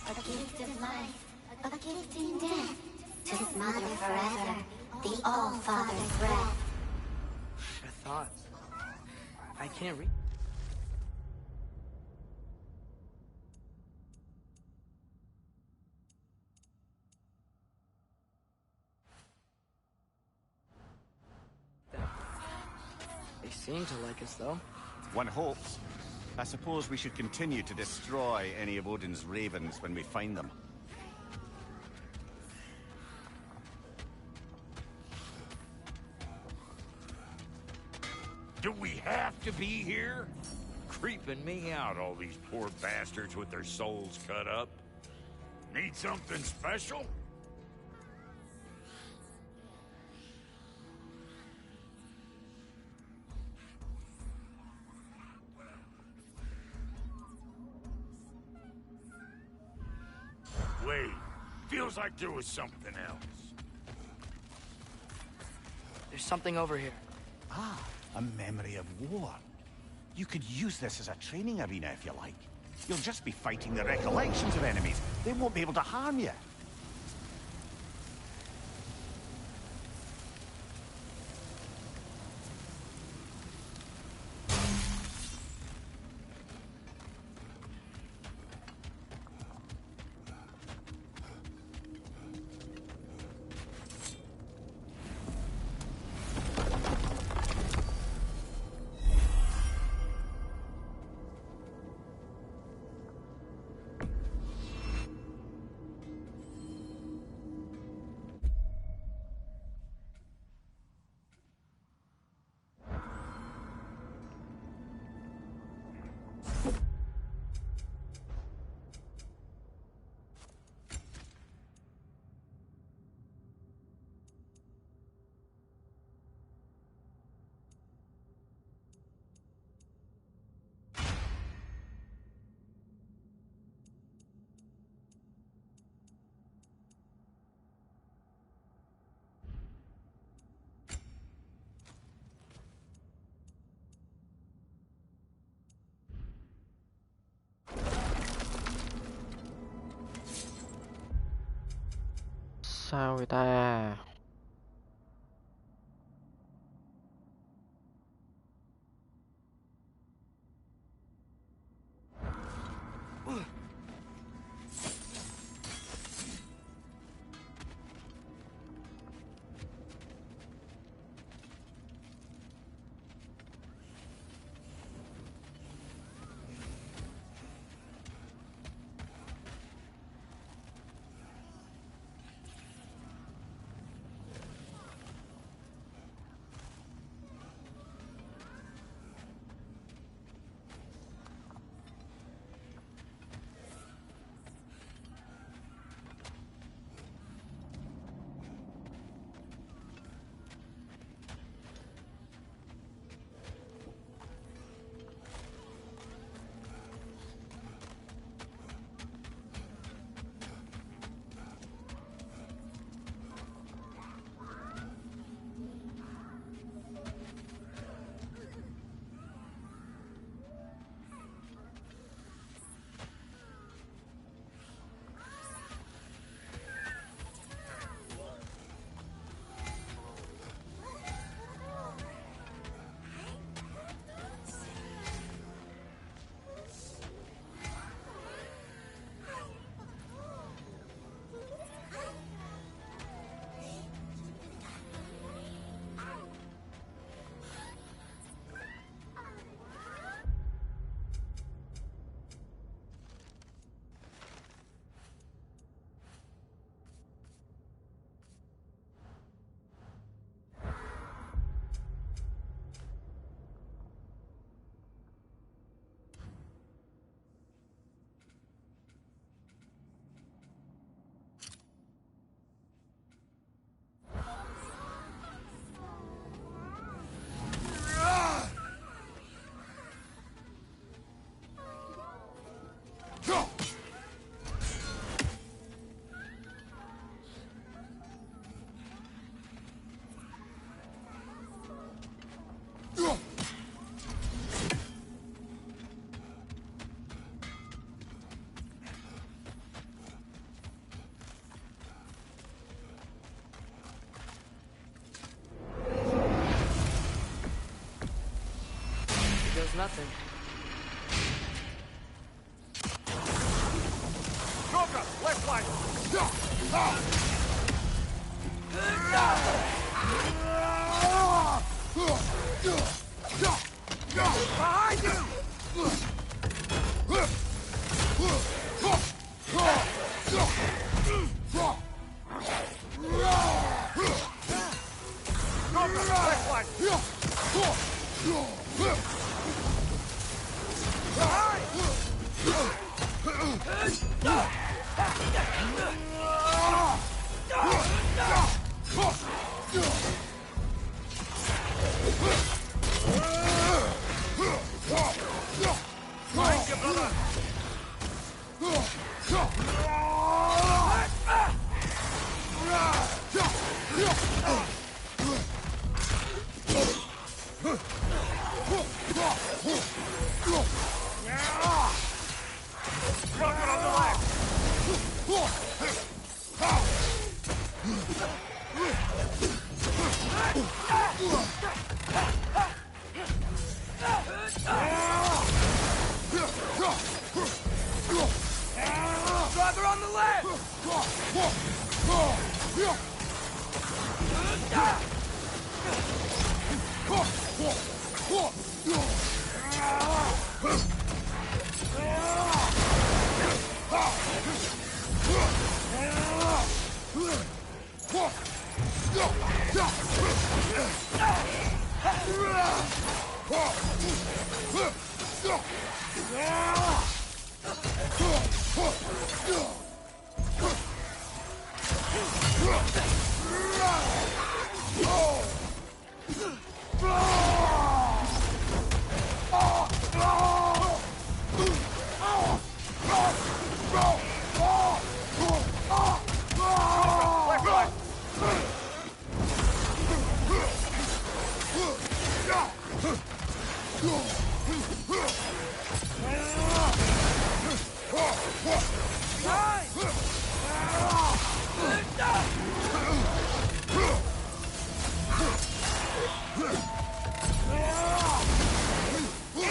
A gift of life, a gift in death, to his mother forever, the All-Father's breath. I thought. I can't read. They seem to like us, though. One hopes. I suppose we should continue to destroy any of Odin's ravens when we find them. Do we have to be here? Creeping me out, all these poor bastards with their souls cut up. Need something special? Wait, feels like there was something else. There's something over here. Ah, A memory of war. You could use this as a training arena if you like. You'll just be fighting the recollections of enemies. They won't be able to harm you. Sao vậy ta? Nothing. Cobra, left flank. Behind you. Cobra, left flank.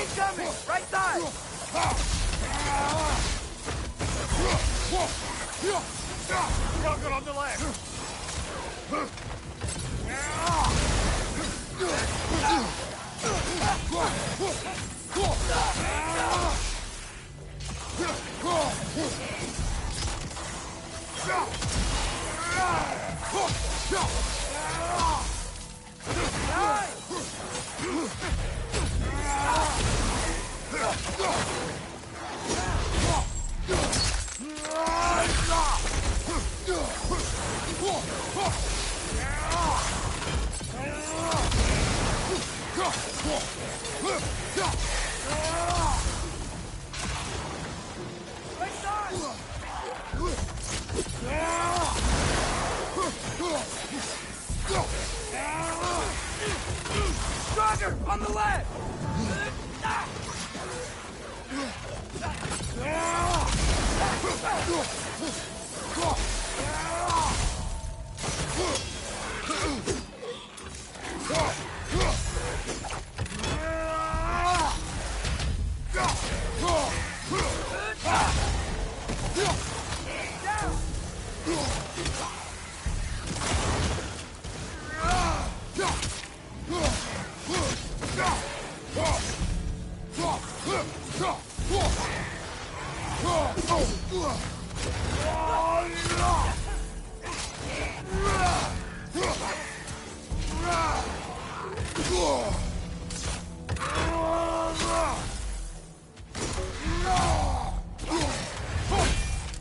Incoming! Right side! Rocket on the left! Roger! On the left!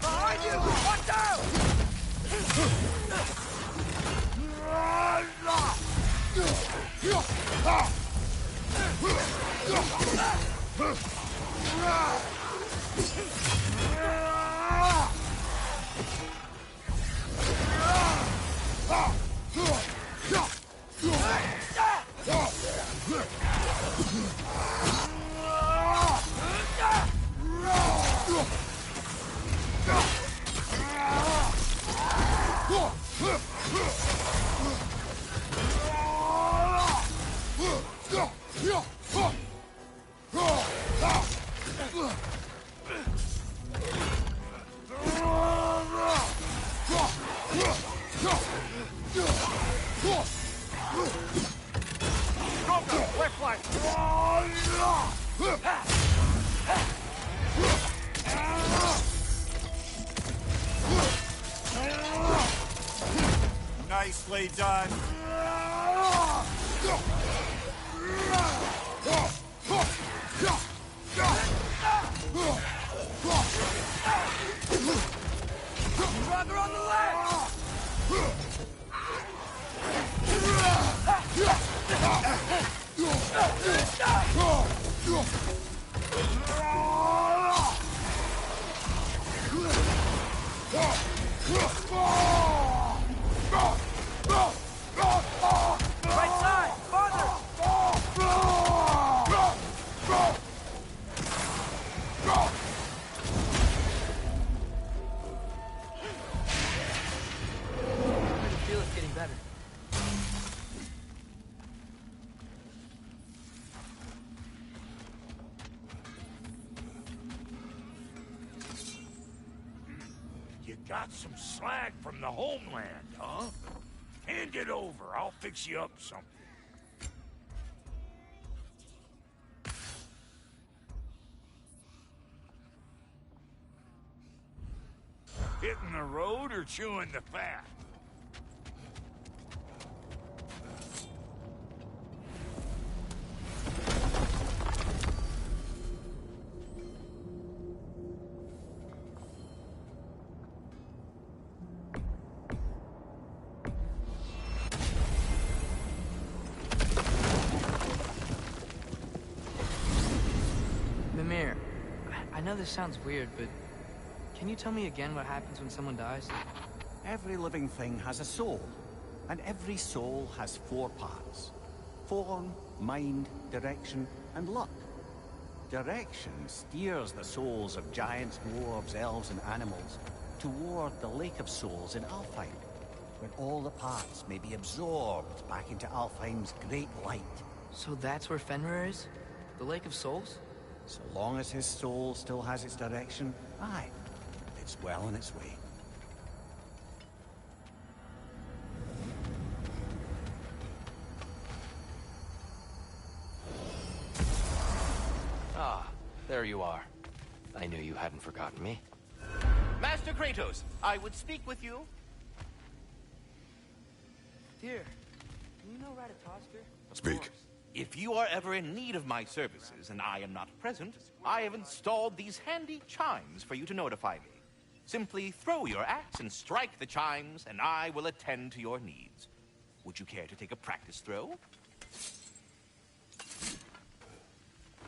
Behind you! Watch out! Left flank! Nicely done. Roger on the left! Right side! Farther! Got some slag from the homeland, huh? Hand it over. I'll fix you up something. Hitting the road or chewing the fat? Mimir, I know this sounds weird, but can you tell me again what happens when someone dies? Every living thing has a soul, and every soul has 4 parts. Form, mind, direction, and luck. Direction steers the souls of giants, dwarves, elves, and animals toward the Lake of Souls in Alfheim, where all the parts may be absorbed back into Alfheim's great light. So that's where Fenrir is? The Lake of Souls? So long as his soul still has its direction, aye, it's well on its way. Ah, there you are. I knew you hadn't forgotten me. Master Kratos, I would speak with you. Dear, do you know Ratatoskr? Speak. If you are ever in need of my services and I am not present, I have installed these handy chimes for you to notify me. Simply throw your axe and strike the chimes, and I will attend to your needs. Would you care to take a practice throw?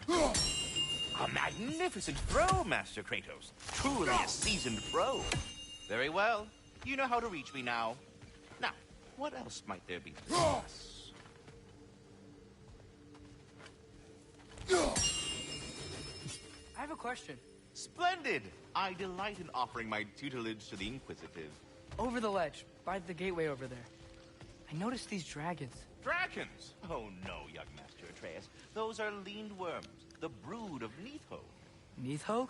A magnificent throw, Master Kratos. Truly a seasoned pro. Very well. You know how to reach me now. Now, what else might there be to discuss? I have a question. Splendid! I delight in offering my tutelage to the inquisitive. Over the ledge, by the gateway over there. I noticed these dragons. Dragons? Oh no, young Master Atreus. Those are lean worms, the brood of Neithhog. Neithhog?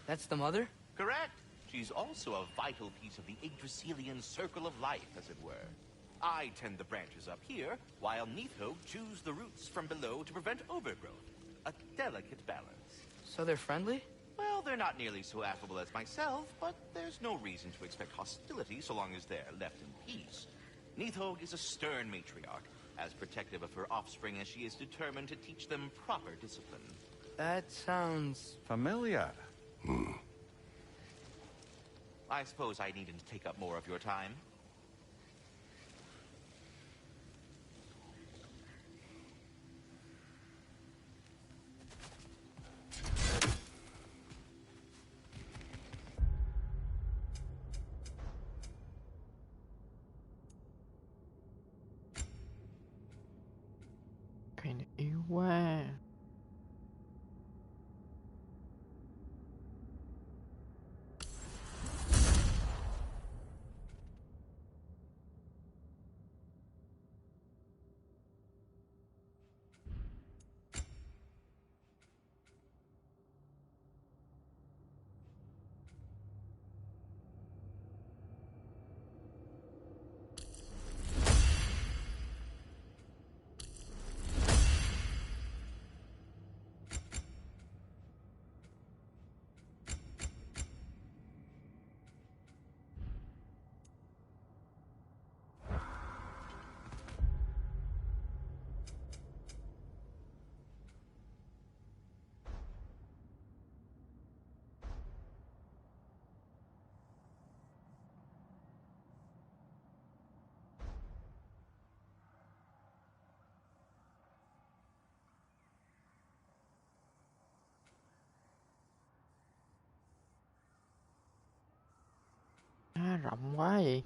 That's the mother? Correct. She's also a vital piece of the Yggdrasilian circle of life, as it were. I tend the branches up here, while Neithhog chews the roots from below to prevent overgrowth. A delicate balance. So they're friendly? Well, they're not nearly so affable as myself, but there's no reason to expect hostility so long as they're left in peace. Neithhog is a stern matriarch, as protective of her offspring as she is determined to teach them proper discipline. That sounds... familiar. I suppose I needn't take up more of your time. Cái này yếu quá. Rộng quá vậy.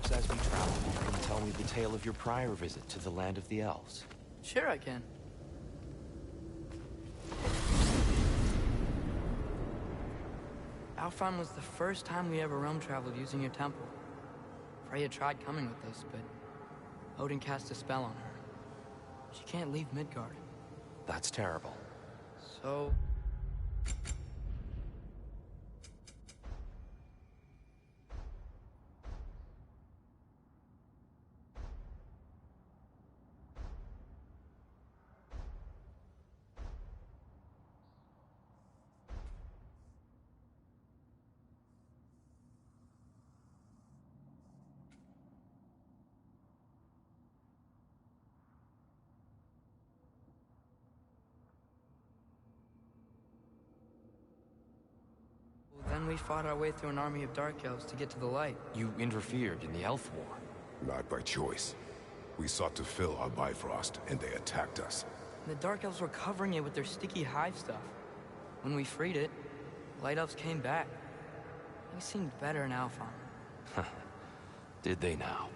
Perhaps as we travel, you can tell me the tale of your prior visit to the land of the elves. Sure I can. Alfheim was the first time we ever realm traveled using your temple. Freya tried coming with us, but Odin cast a spell on her. She can't leave Midgard. That's terrible. So... Then we fought our way through an army of Dark Elves to get to the light. You interfered in the Elf War. Not by choice. We sought to fill our Bifrost, and they attacked us. The Dark Elves were covering it with their sticky hive stuff. When we freed it, Light Elves came back. They seemed better in Alfheim. Did they now?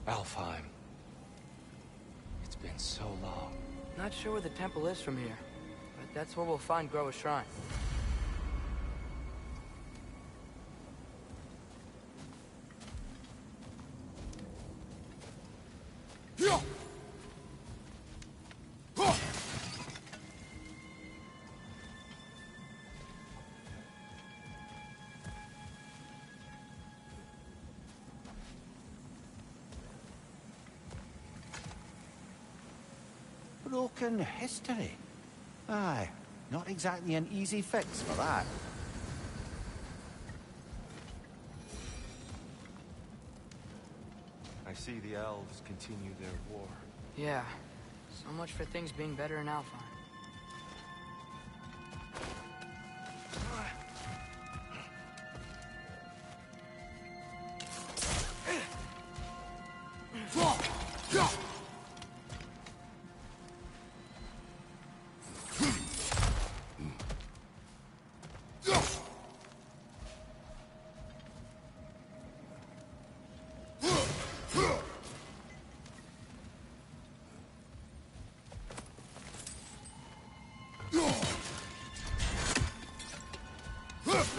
Alfheim. It's been so long. Not sure where the temple is from here, but that's where we'll find Groa's shrine. Broken history. Aye, not exactly an easy fix for that. I see the elves continue their war. Yeah, so much for things being better in Alfheim.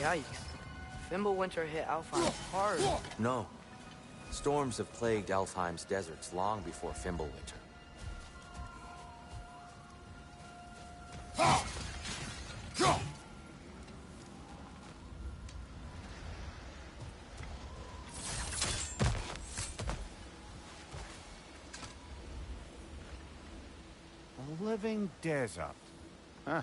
Yikes. Fimbulwinter hit Alfheim hard. No. Storms have plagued Alfheim's deserts long before Fimbulwinter. A living desert. Huh.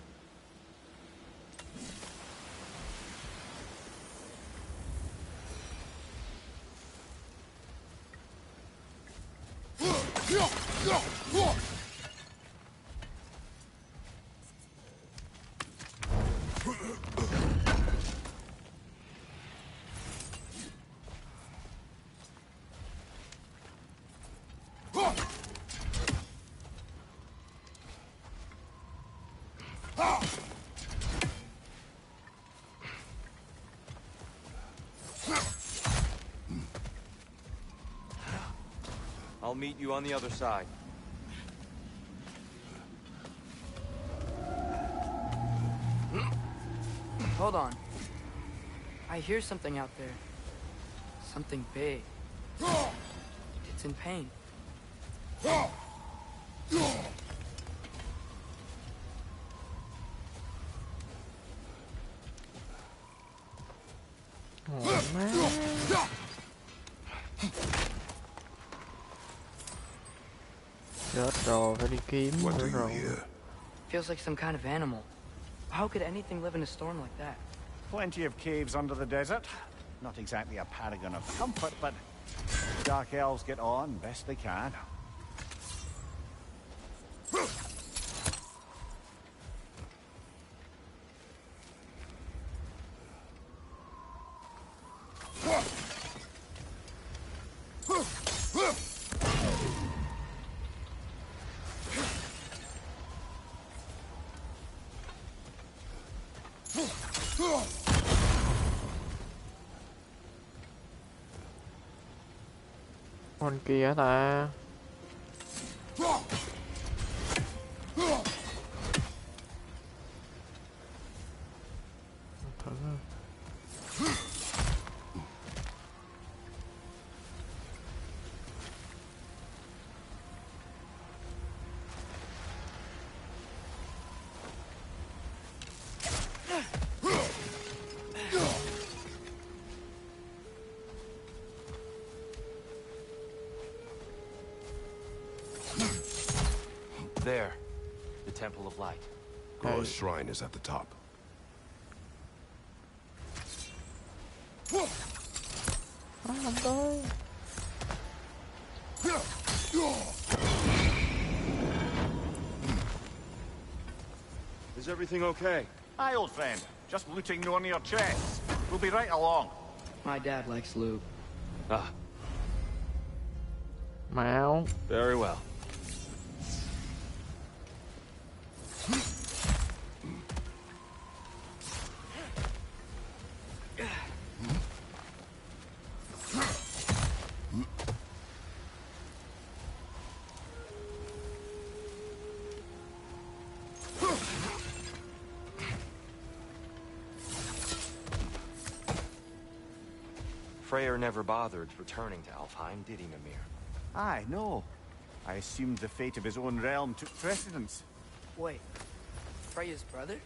I'll meet you on the other side. Hold on. I hear something out there. Something big. It's in pain. Oh, man. Chết rồi, phải đi kiếm nữa rồi. Feels like some kind of animal. How could anything live in a storm like that? Plenty of caves under the desert. Not exactly a paragon of comfort, but Dark Elves get on best they can. Con kia ta. There, the Temple of Light. Our shrine is at the top. Is everything okay? Aye, old friend. Just looting one of your chests. We'll be right along. My dad likes loot. Ah, Mèo. very well. Freyr never bothered returning to Alfheim, did he, Mimir? Aye, no. I assumed the fate of his own realm took precedence. Wait, Freya's brother?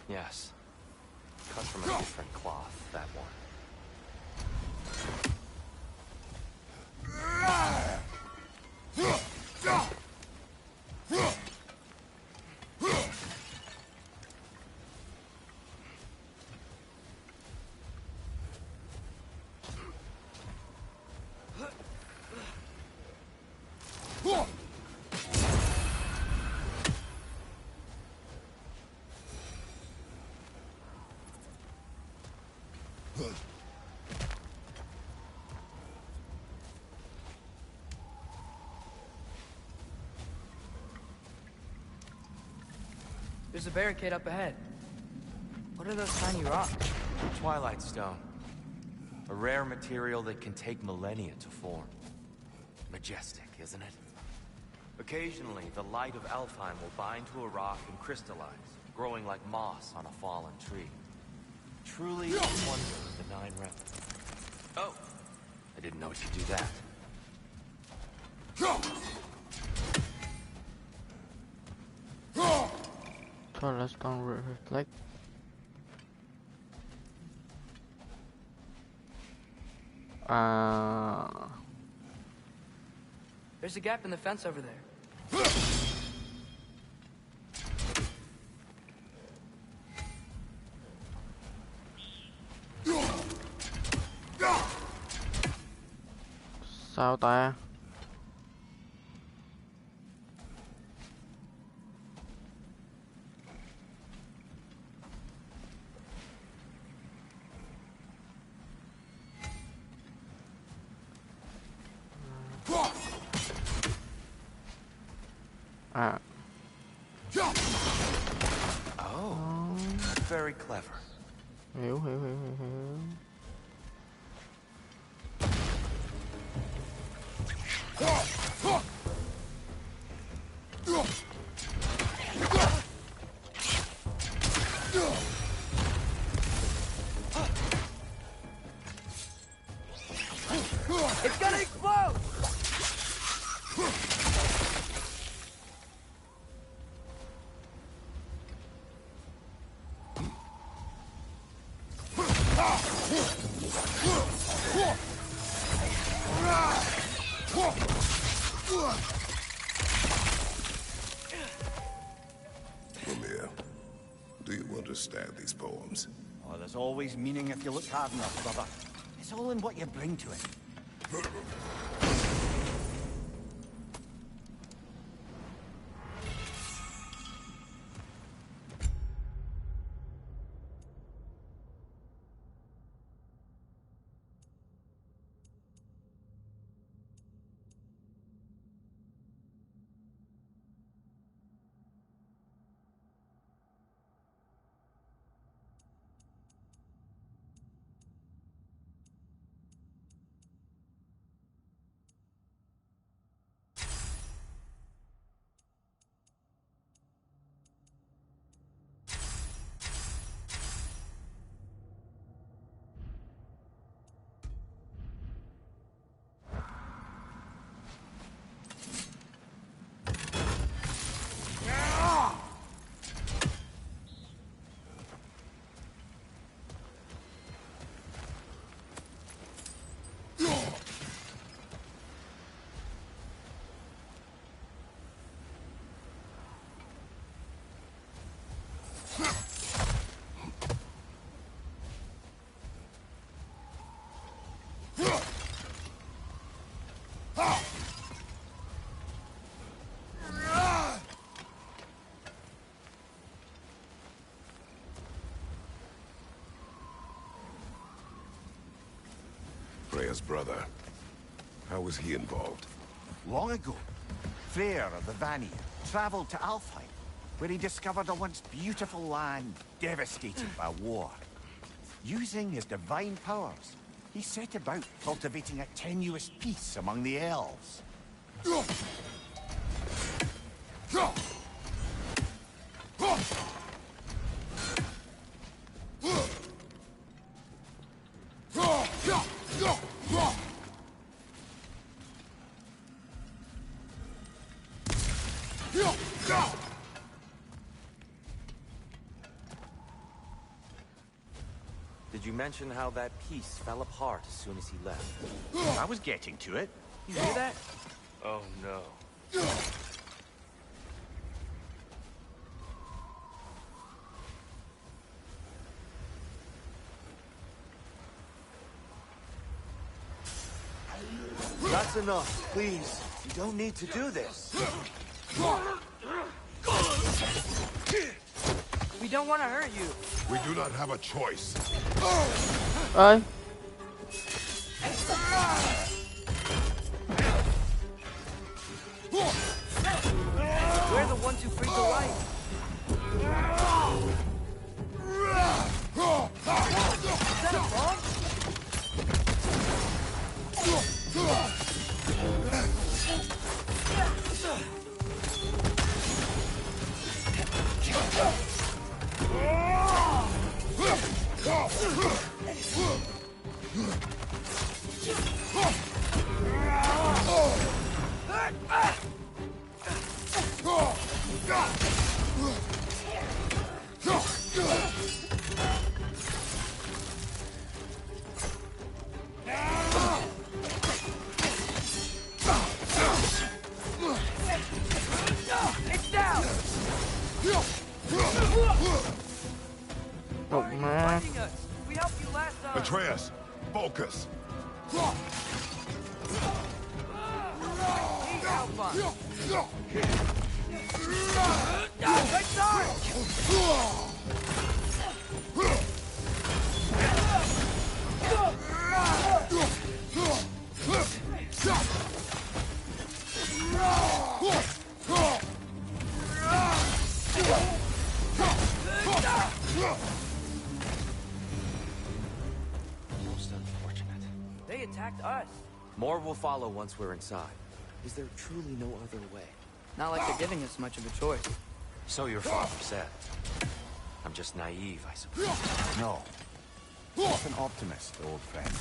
Yes. Cut from a different cloth, that one. There's a barricade up ahead. What are those tiny rocks? Twilight Stone. A rare material that can take millennia to form. Majestic, isn't it? Occasionally, the light of Alfheim will bind to a rock and crystallize, growing like moss on a fallen tree. Truly a wonder of the Nine Realms. Oh, I didn't know it could do that. Twilight Stone reflect. There's a gap in the fence over there. Sao ta? À. Oh, very clever. Hiểu. It's gonna explode! Mimir, do you understand these poems? Oh, there's always meaning if you look hard enough, brother. It's all in what you bring to it. Freya's brother. How was he involved? Long ago, Freyr of the Vanir traveled to Alfheim, where he discovered a once beautiful land devastated by war. Using his divine powers, he set about cultivating a tenuous peace among the elves. Did you mention how that piece fell apart as soon as he left? I was getting to it. You hear that? Oh no. That's enough, please. You don't need to do this. We don't want to hurt you. We do not have a choice. Ơi. We're the ones who freed the light. Is that a bomb? It's down. Một má. Fighting us. We helped you last time. Atreus, focus. He's Alpha. Right side. Most unfortunate. They attacked us. More will follow once we're inside. Is there truly no other way? Not like they're giving us much of a choice. So your father said. I'm just naive, I suppose. No. Just an optimist, old friend.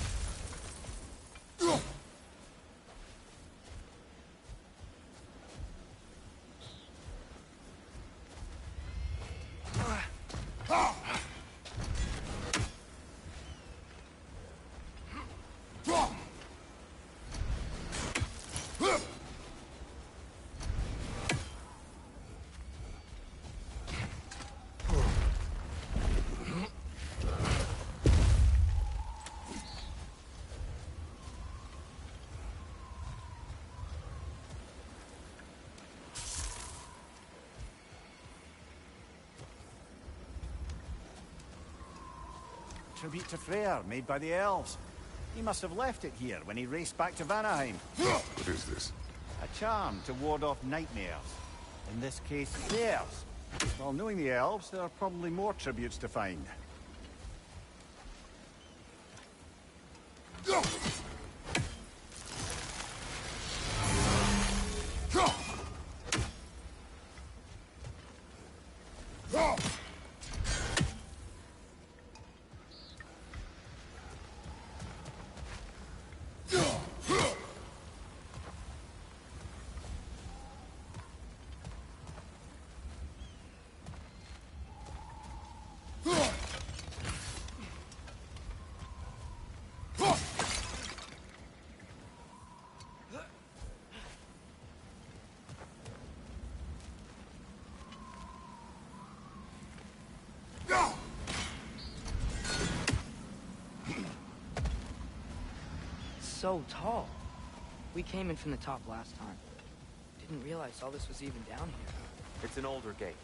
Tribute to Freyr, made by the elves. He must have left it here when he raced back to Vanaheim. What is this? A charm to ward off nightmares. In this case, theirs. While knowing the elves, there are probably more tributes to find. so tall. We came in from the top last time. Didn't realize all this was even down here. It's an older gate,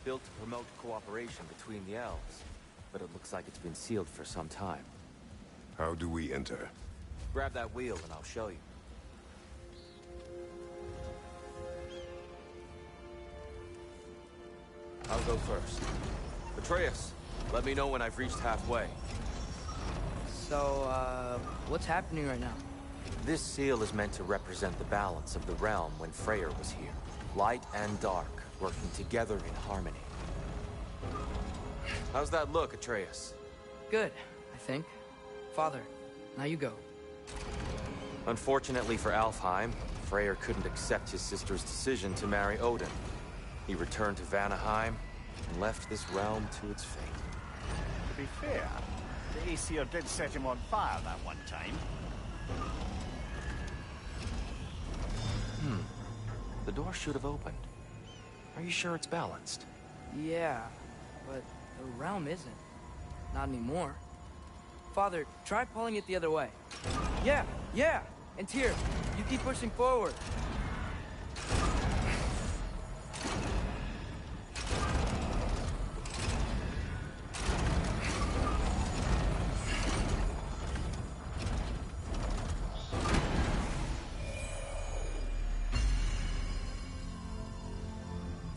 built to promote cooperation between the elves. But it looks like it's been sealed for some time. How do we enter? Grab that wheel and I'll show you. I'll go first. Atreus, let me know when I've reached halfway. So, what's happening right now? This seal is meant to represent the balance of the realm when Freyr was here. Light and dark, working together in harmony. How's that look, Atreus? Good, I think. Father, now you go. Unfortunately for Alfheim, Freyr couldn't accept his sister's decision to marry Odin. He returned to Vanaheim and left this realm to its fate. To be fair, the Aesir did set him on fire that one time. The door should have opened. Are you sure it's balanced? Yeah, but the realm isn't. Not anymore. Father, try pulling it the other way. Yeah! And Tyr, you keep pushing forward.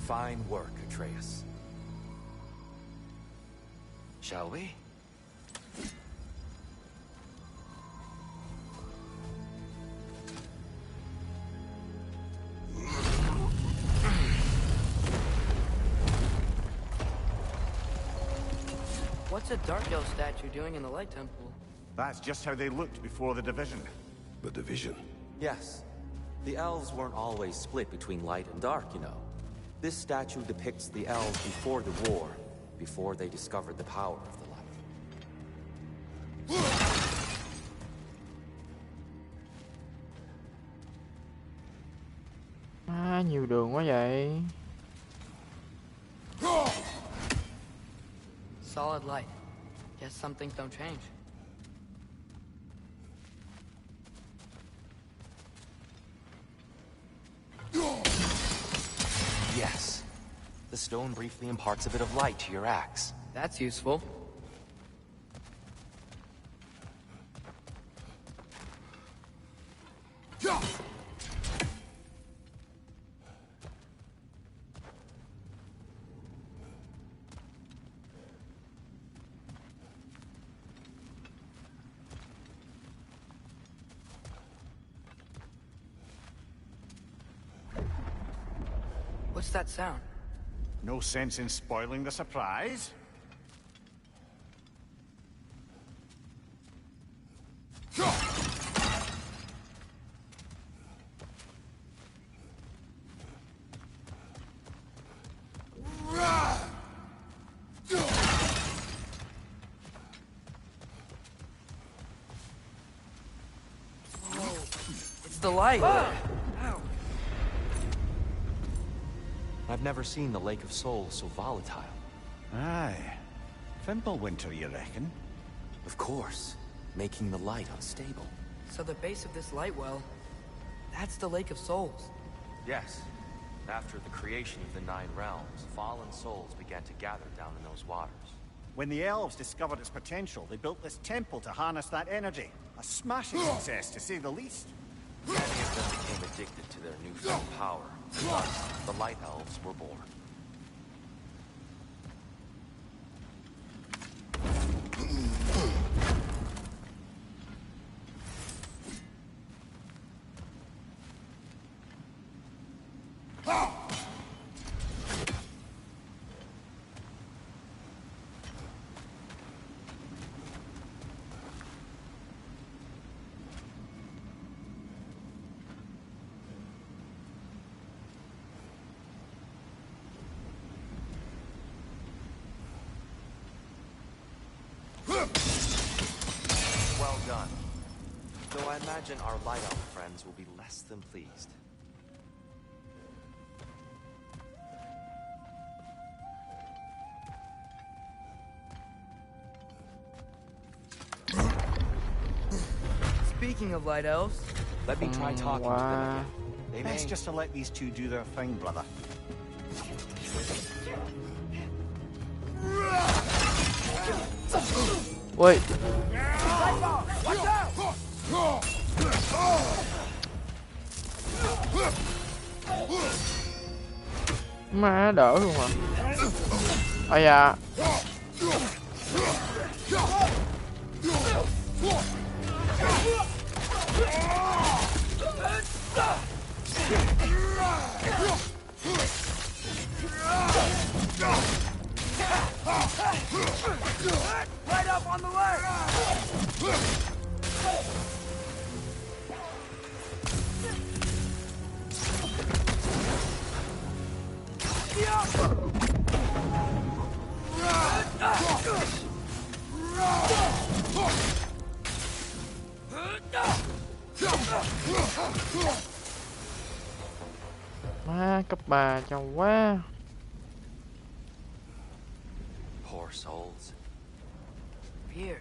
Fine work, Atreus. Shall we? What's a Dark Elf statue doing in the Light Temple? That's just how they looked before the division. The division? Yes. The elves weren't always split between light and dark, you know. This statue depicts the elves before the war, before they discovered the power of the light. Nhiều đường quá vậy. Solid light. Guess some things don't change. Yes. The stone briefly imparts a bit of light to your axe. That's useful. What's that sound? No sense in spoiling the surprise. It's the light! I've never seen the Lake of Souls so volatile. Aye. Fimbulwinter, you reckon? Of course. Making the light unstable. So the base of this light well, that's the Lake of Souls. Yes. After the creation of the Nine Realms, fallen souls began to gather down in those waters. When the elves discovered its potential, they built this temple to harness that energy. A smashing success, to say the least. Many of them became addicted to their newfound power. Thus, the Light Elves were born. Well done. Though I imagine our Light Elf friends will be less than pleased. Speaking of light elves, let me try talking to them again. They Best may... just to let these two do their thing, brother. Wait. Watch out! Má đỡ luôn à. Ây da. Right up on the leg! Má cấp 3 trong quá. Poor souls. here.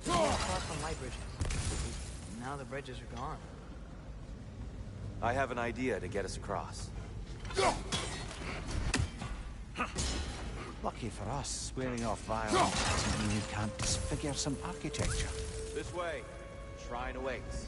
Across some light bridges. Now the bridges are gone. I have an idea to get us across. Lucky for us, swearing off violence doesn't mean you can't disfigure some architecture. This way. Shrine awaits.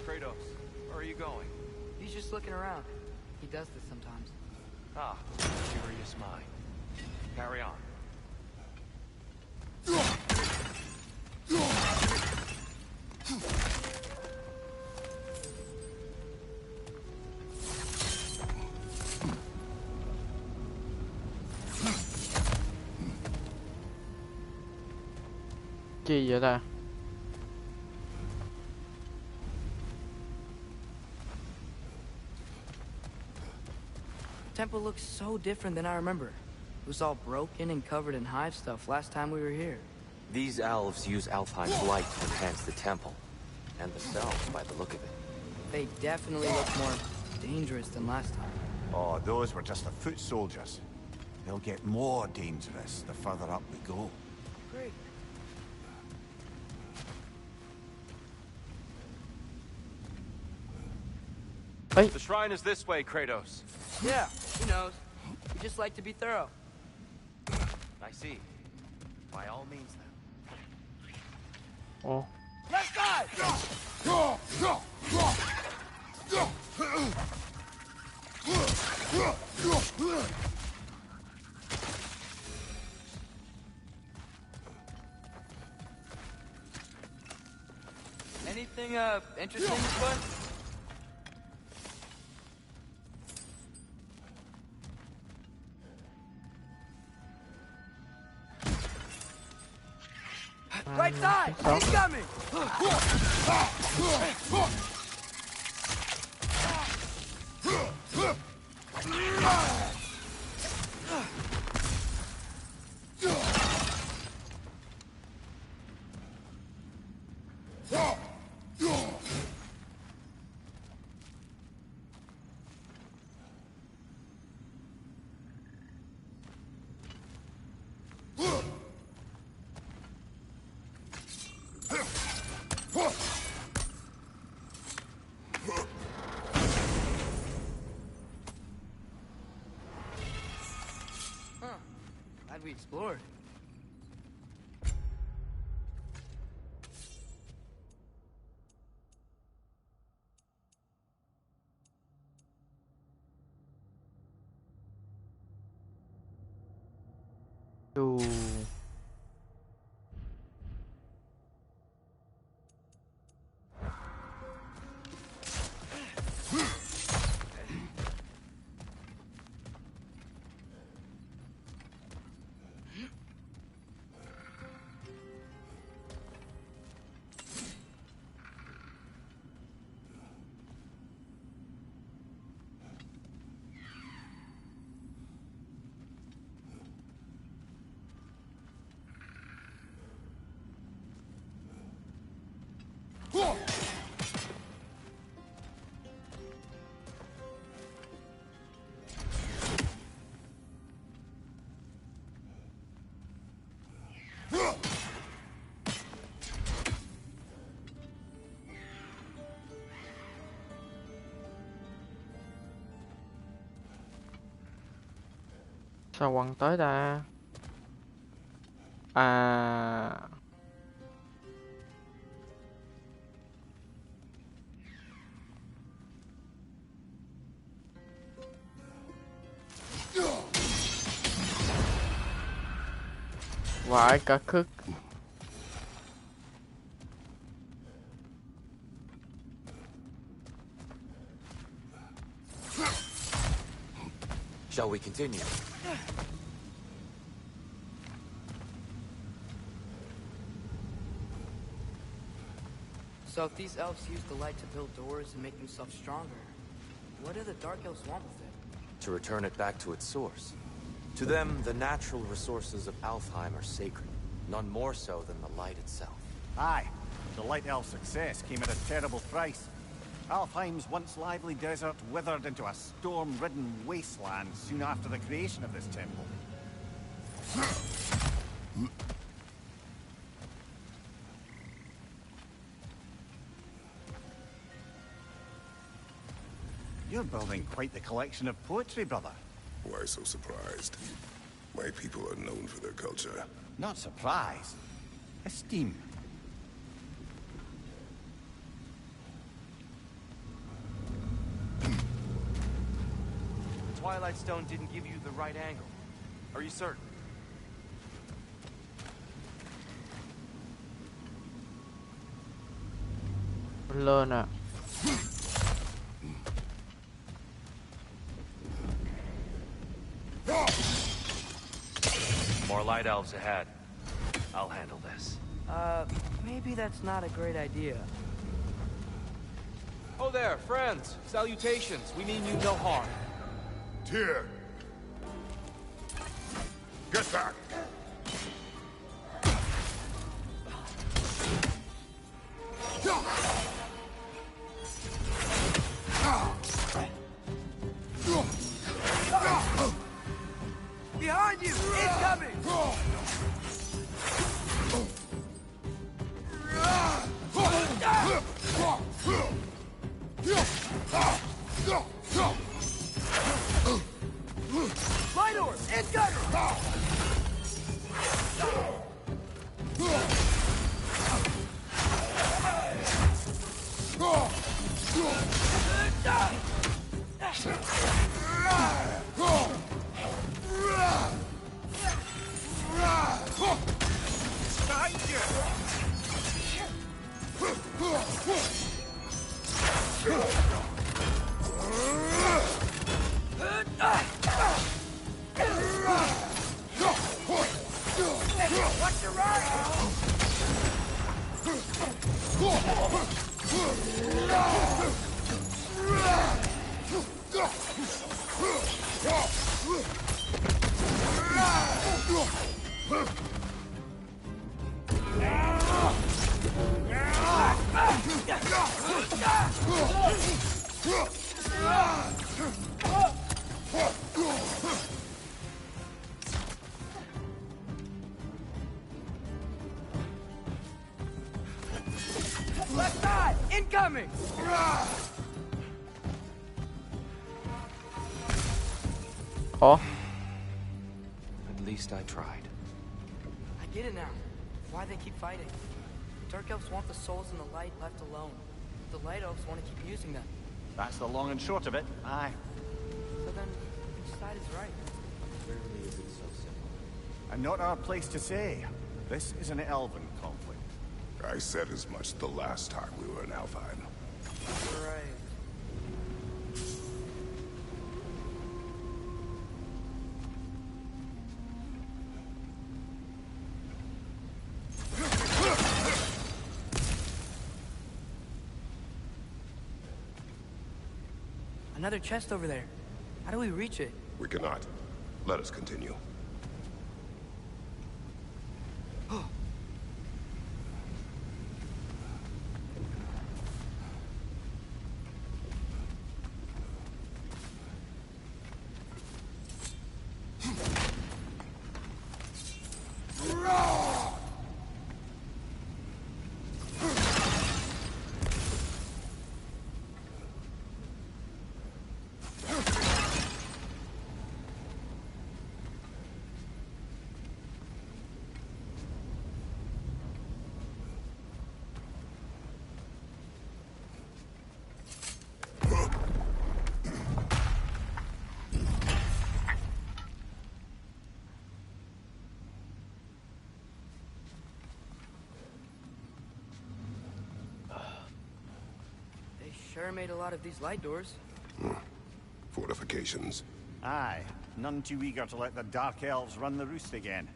Kratos, where are you going? He's just looking around. He does this sometimes. Ah, curious mind. Carry on. Gì vậy ta? Temple looks so different than I remember. It was all broken and covered in hive stuff last time we were here. These elves use Alfheim's light to enhance the temple. And the cells, by the look of it. They definitely look more dangerous than last time. Oh, those were just the foot soldiers. They'll get more dangerous the further up we go. Great. Hey. The shrine is this way, Kratos. Yeah, who knows? We just like to be thorough. I see. By all means, then. Ồ. Left side! Anything, interesting this foot? Right side! He's coming! Glad we explored. Dù. Sao quăng tới ta? À, vãi cả khức. Shall we continue? So if these elves use the light to build doors and make themselves stronger, what do the Dark Elves want with it? To return it back to its source. To them, the natural resources of Alfheim are sacred, none more so than the light itself. Aye, the Light Elf success came at a terrible price. Alfheim's once lively desert withered into a storm-ridden wasteland soon after the creation of this temple. You're building quite the collection of poetry, brother. Why so surprised? My people are known for their culture. Not surprise. Esteem. Twilight Stone didn't give you the right angle. Are you certain? Lên à. More light elves ahead. I'll handle this. Maybe that's not a great idea. Oh there, friends. Salutations. We mean you no harm. Tyr! Get back! Behind you! Incoming! Light orb! Incoming! Watch your right! Left side! Incoming! Ủa? At least I tried. I get it now. Why they keep fighting. Dark Elves want the souls in the light left alone. The Light Elves want to keep using them. That's the long and short of it, aye. So then, which side is right? Rarely is it so simple. And not our place to say. This is an elven conflict. I said as much the last time we were in Alfheim. Right. Another chest over there. How do we reach it? We cannot. Let us continue. sure made a lot of these light doors. Fortifications. Aye, none too eager to let the Dark Elves run the roost again.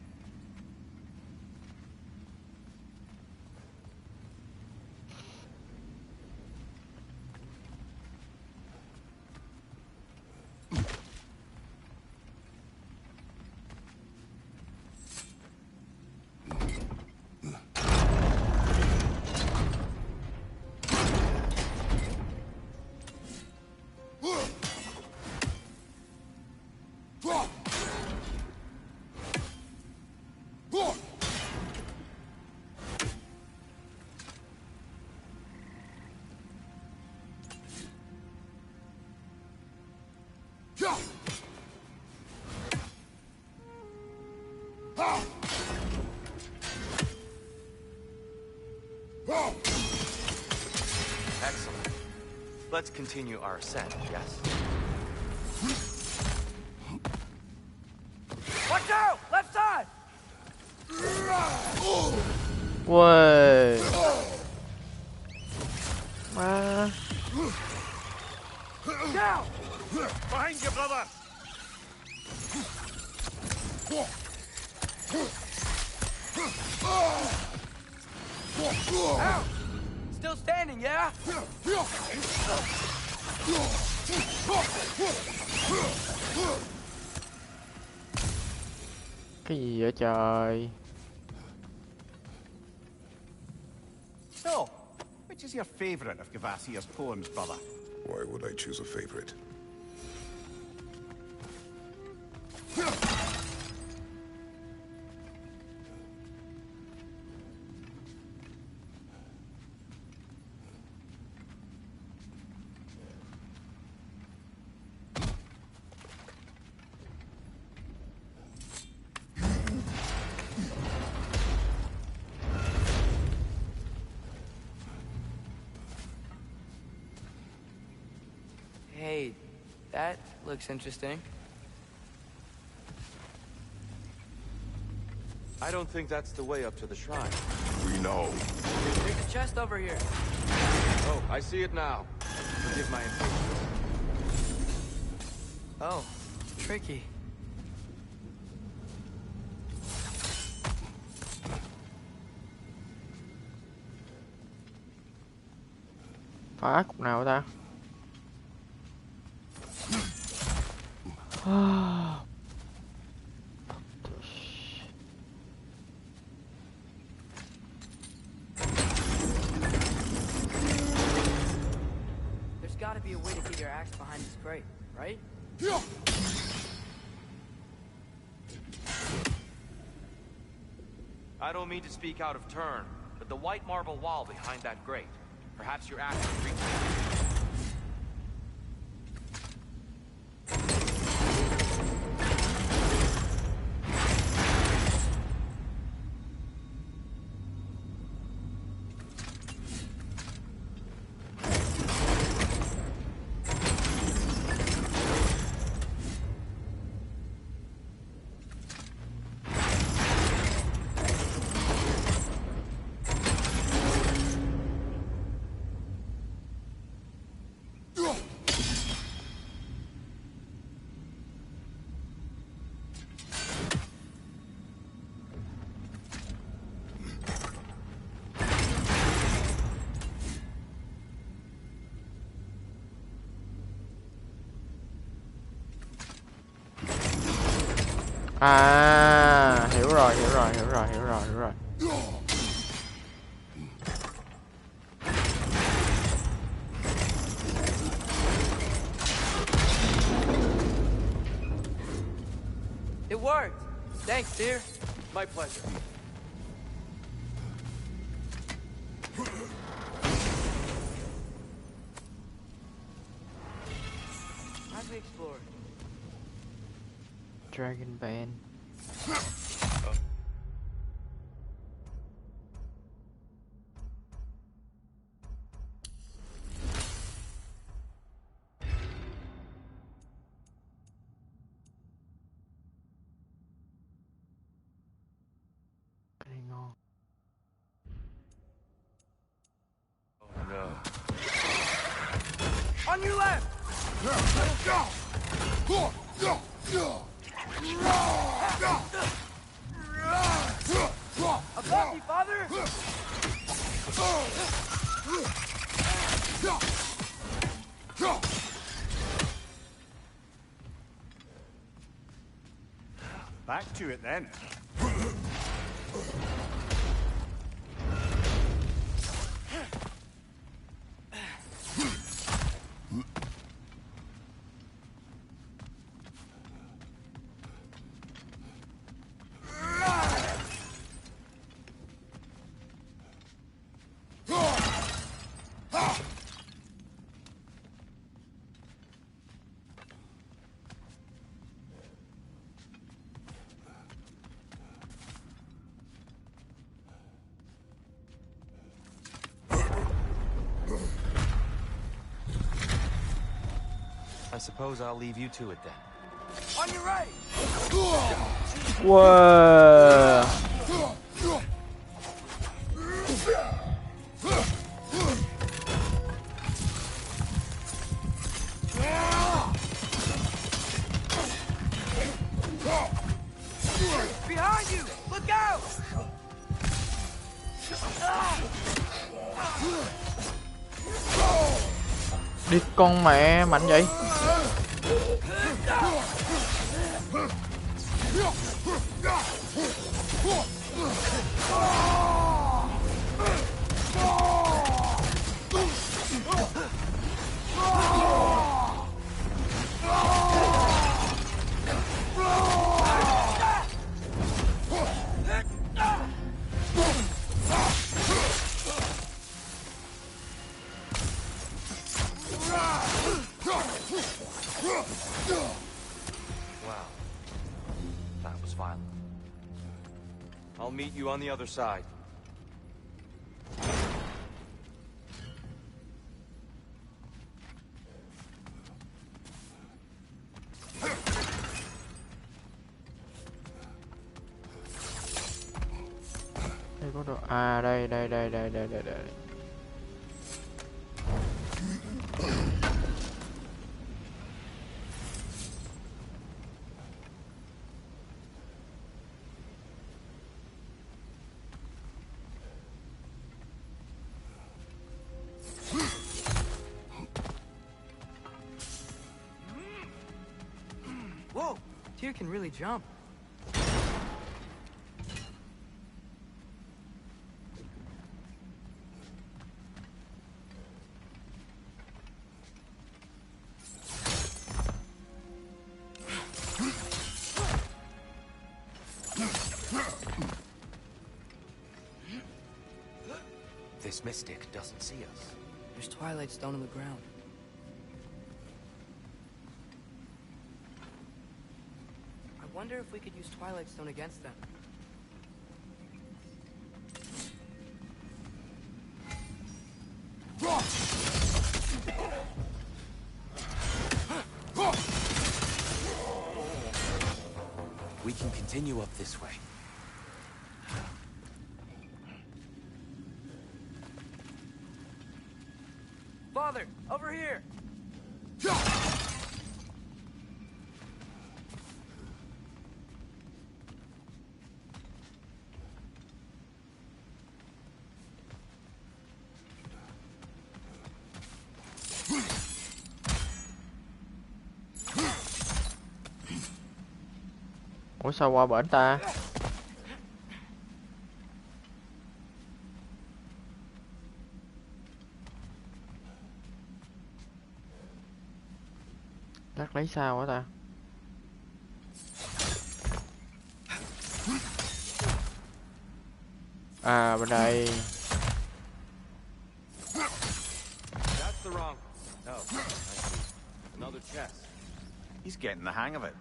Excellent. Let's continue our ascent, yes? Watch out! Left side! Uầy. Má. Down! Behind you, brother! Out! Still standing, yeah? Cái gì vậy trời? So, which is your favorite of Gavasir's poems, brother? Why would I choose a favorite? Hey, that looks interesting. I don't think that's the way up to the shrine. We know. There's a chest over here. Oh, I see it now. Forgive my impatience. Oh, tricky. Phá cục nào ta? There's gotta be a way to get your axe behind this crate, right? I don't mean to speak out of turn, but the white marble wall behind that grate. Perhaps your axe can reach it. À, hiểu rồi. It worked. Thanks, dear. My pleasure. How'd we explore? Dragon Band. Cái này ngon. Oh no. On your left! Above me, father! Back to it then. I suppose I'll leave you to it then. On your right! Wow. Behind you! Look out! Đi con mẹ mạnh vậy. Wow. That was violent. I'll meet you on the other side. Đây có đồ. À đây. Whoa, Tyr can really jump. This mystic doesn't see us. There's Twilight Stone on the ground. I wonder if we could use Twilight Stone against them. We can continue up this way. Father, over here! Ủa sao qua bển ta? Lát lấy sao hả ta? À bên đây. That's the wrong. Oh, I see. Another chest. He's getting the hang of it.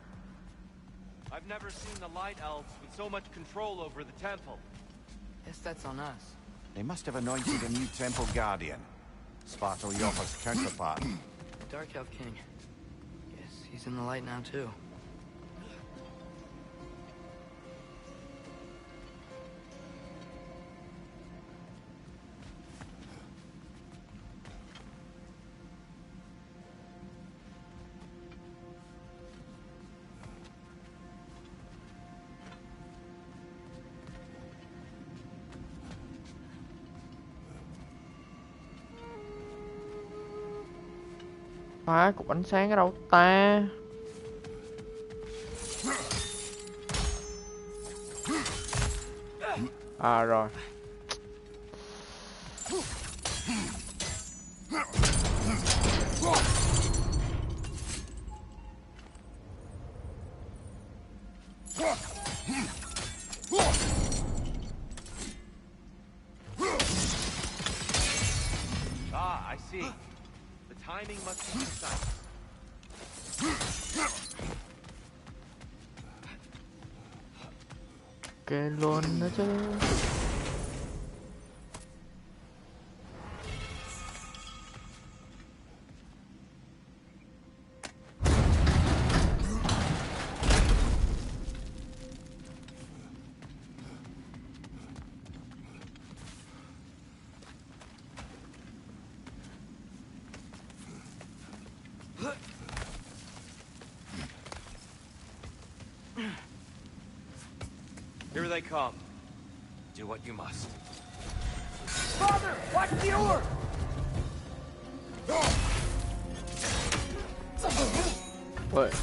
I've never seen the Light Elves with so much control over the temple. Guess that's on us. They must have anointed a new temple guardian. Svartal Yoppa's counterpart. The Dark Elf King. Guess he's in the light now, too. Phá cục ánh sáng ở đâu ta? À rồi. Ah, I see. The timing must be precise. Kê luôn đó chứ. Here they come. Do what you must. Father, watch the oar! What?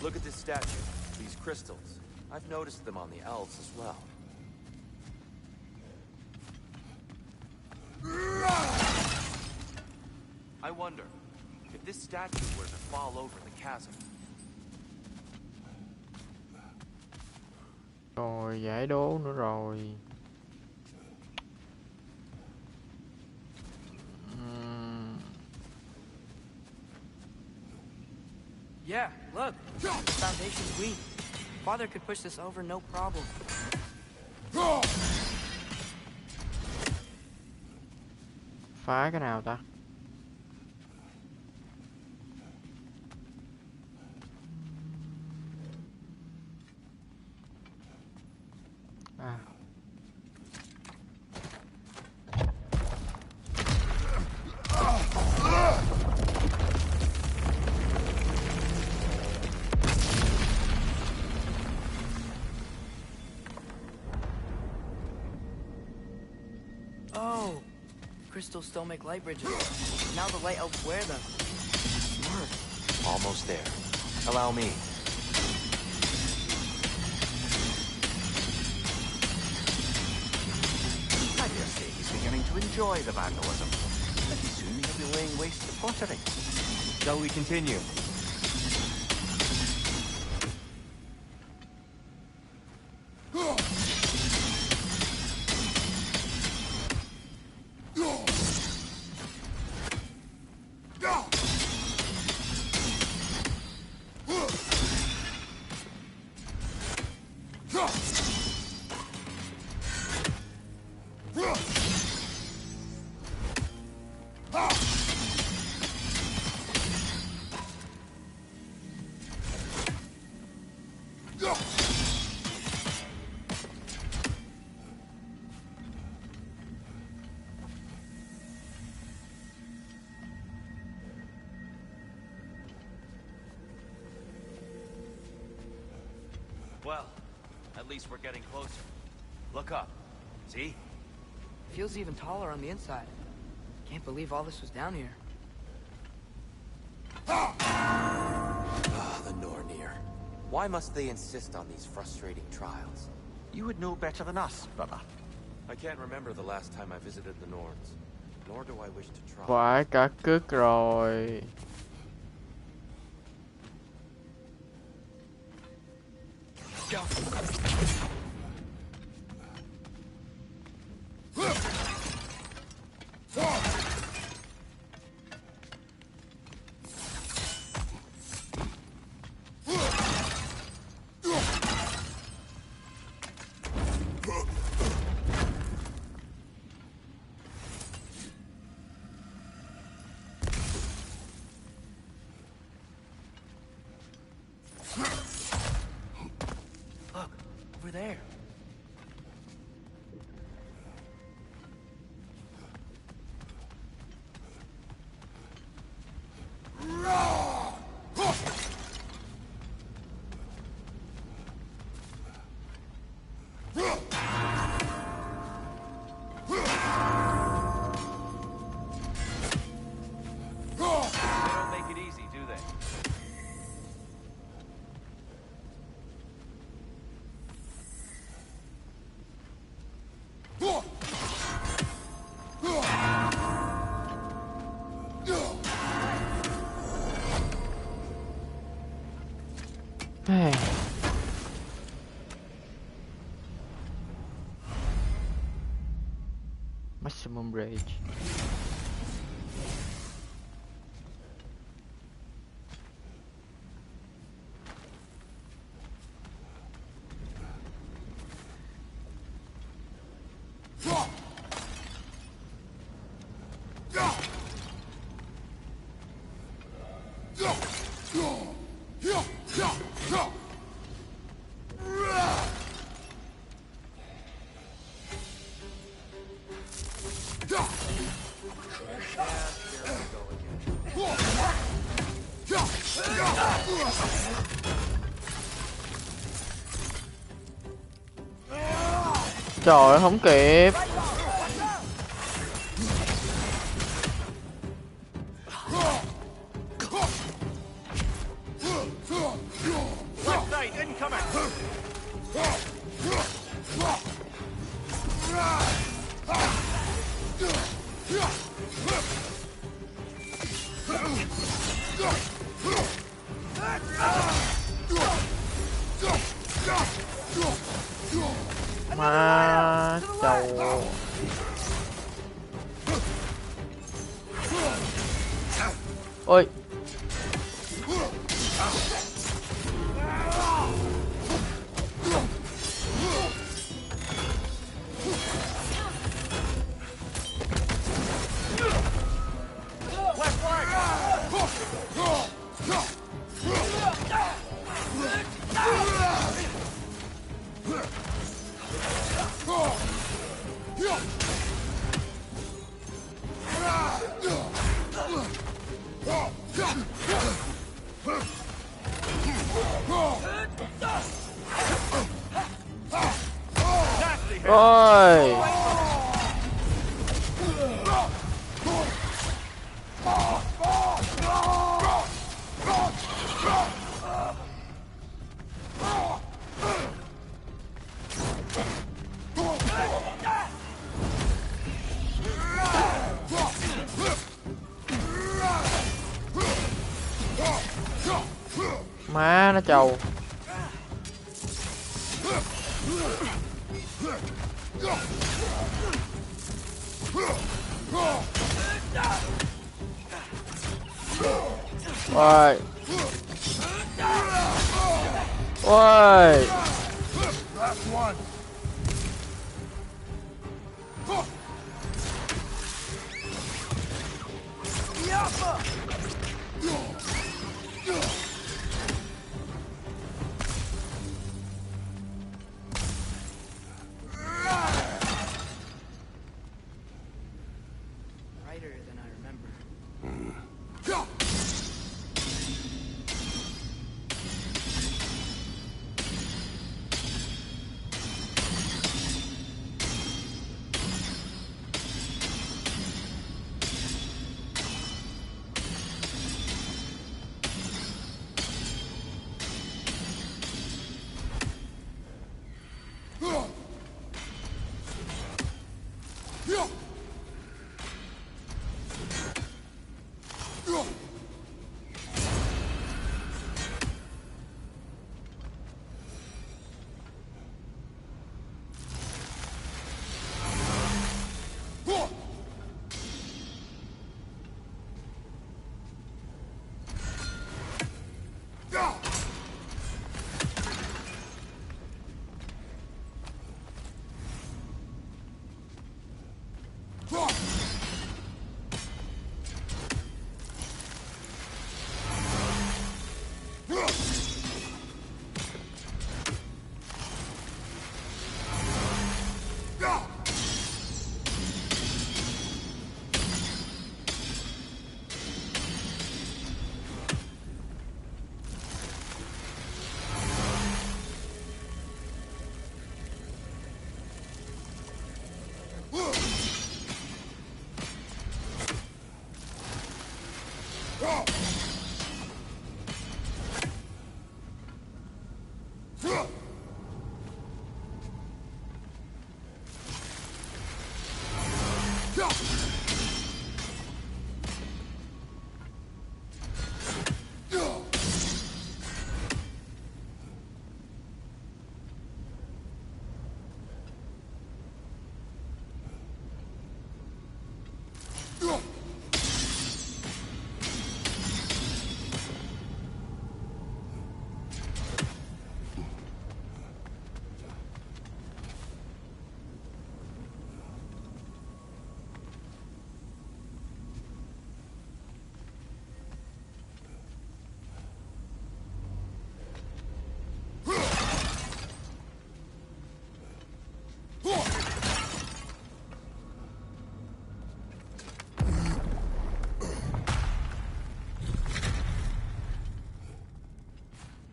Look at this statue, these crystals. I've noticed them on the elves as well. I wonder, if this statue were to fall over the chasm. Rồi giải đố nữa rồi. Yeah, look. The foundation's weak. Father could push this over no problem. Phá cái nào ta? À. Oh, crystals still make light bridges. Now the light elves wear them. Smart. Almost there. Allow me. I dare say he's beginning to enjoy the vandalism. Pretty soon he'll be laying waste to pottery. Shall we continue? Well, at least we're getting closer. Look up. See? Feels even taller on the inside. Can't believe all this was down here. Ah, the Nornir. Why must they insist on these frustrating trials? You would know better than us, brother. I can't remember the last time I visited the Norns. Nor do I wish to try. Phải cả cước rồi. there. Maximum rage. Trời ơi, không kịp. Ma chầu. Ôi. Ôi. Má nó trầu. Ôi. Ôi.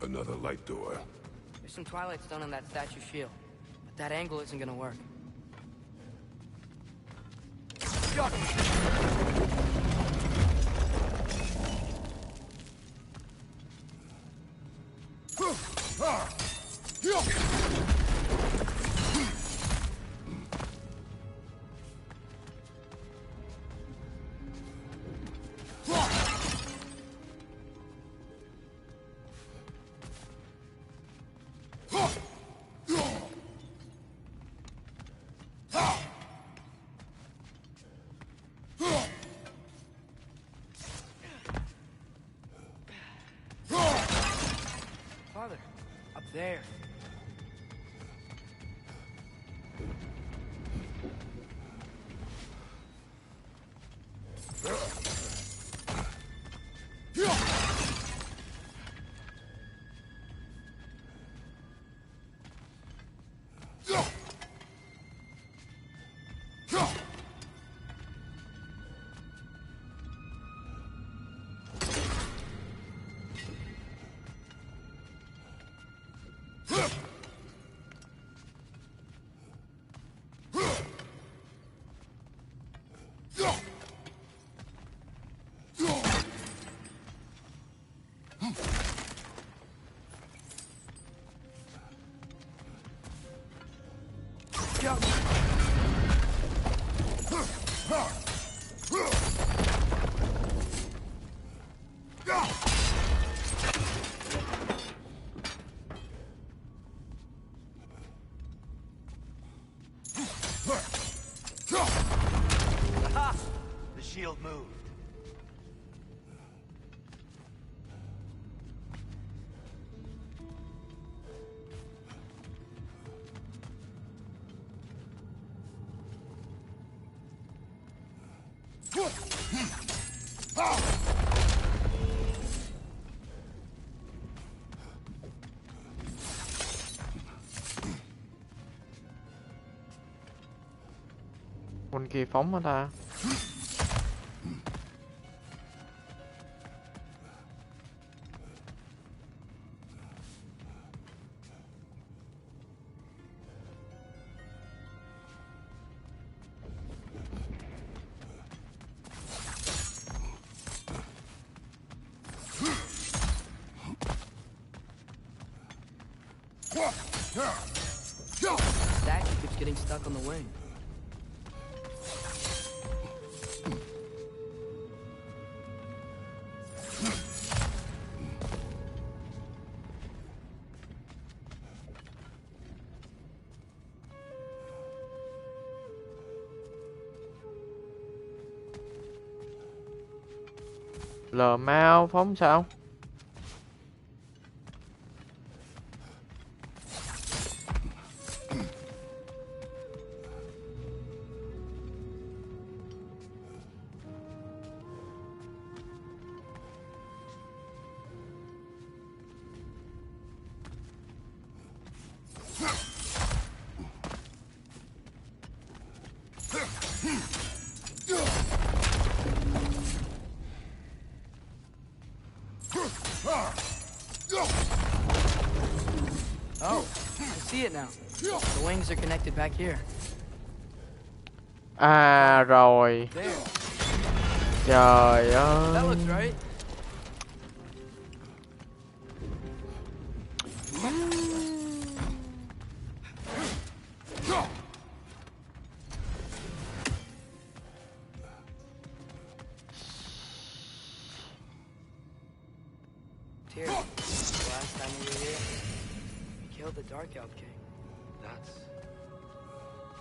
Another light door. There's some Twilight Stone on that statue shield, but that angle isn't gonna work. Father, up there. Aha! The shield moved. Bên kia phóng hả ta? Statue keeps getting stuck on the wing. Lờ mau phóng sao? Oh, I see it now. The wings are connected back here. À rồi. There. Trời That ơi. looks right. Tyr. The last time we were here, we killed the Dark Elf King. That's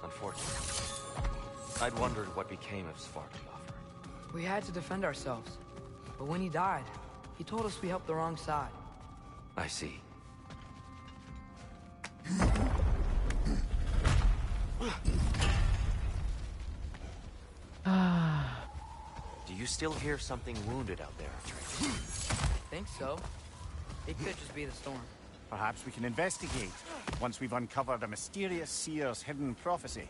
unfortunate. I'd wondered what became of Svartalofr. We had to defend ourselves. But when he died, he told us we helped the wrong side. I see. Do you still hear something wounded out there, Atreus? Think so. It could just be the storm. Perhaps we can investigate, once we've uncovered a mysterious seer's hidden prophecy.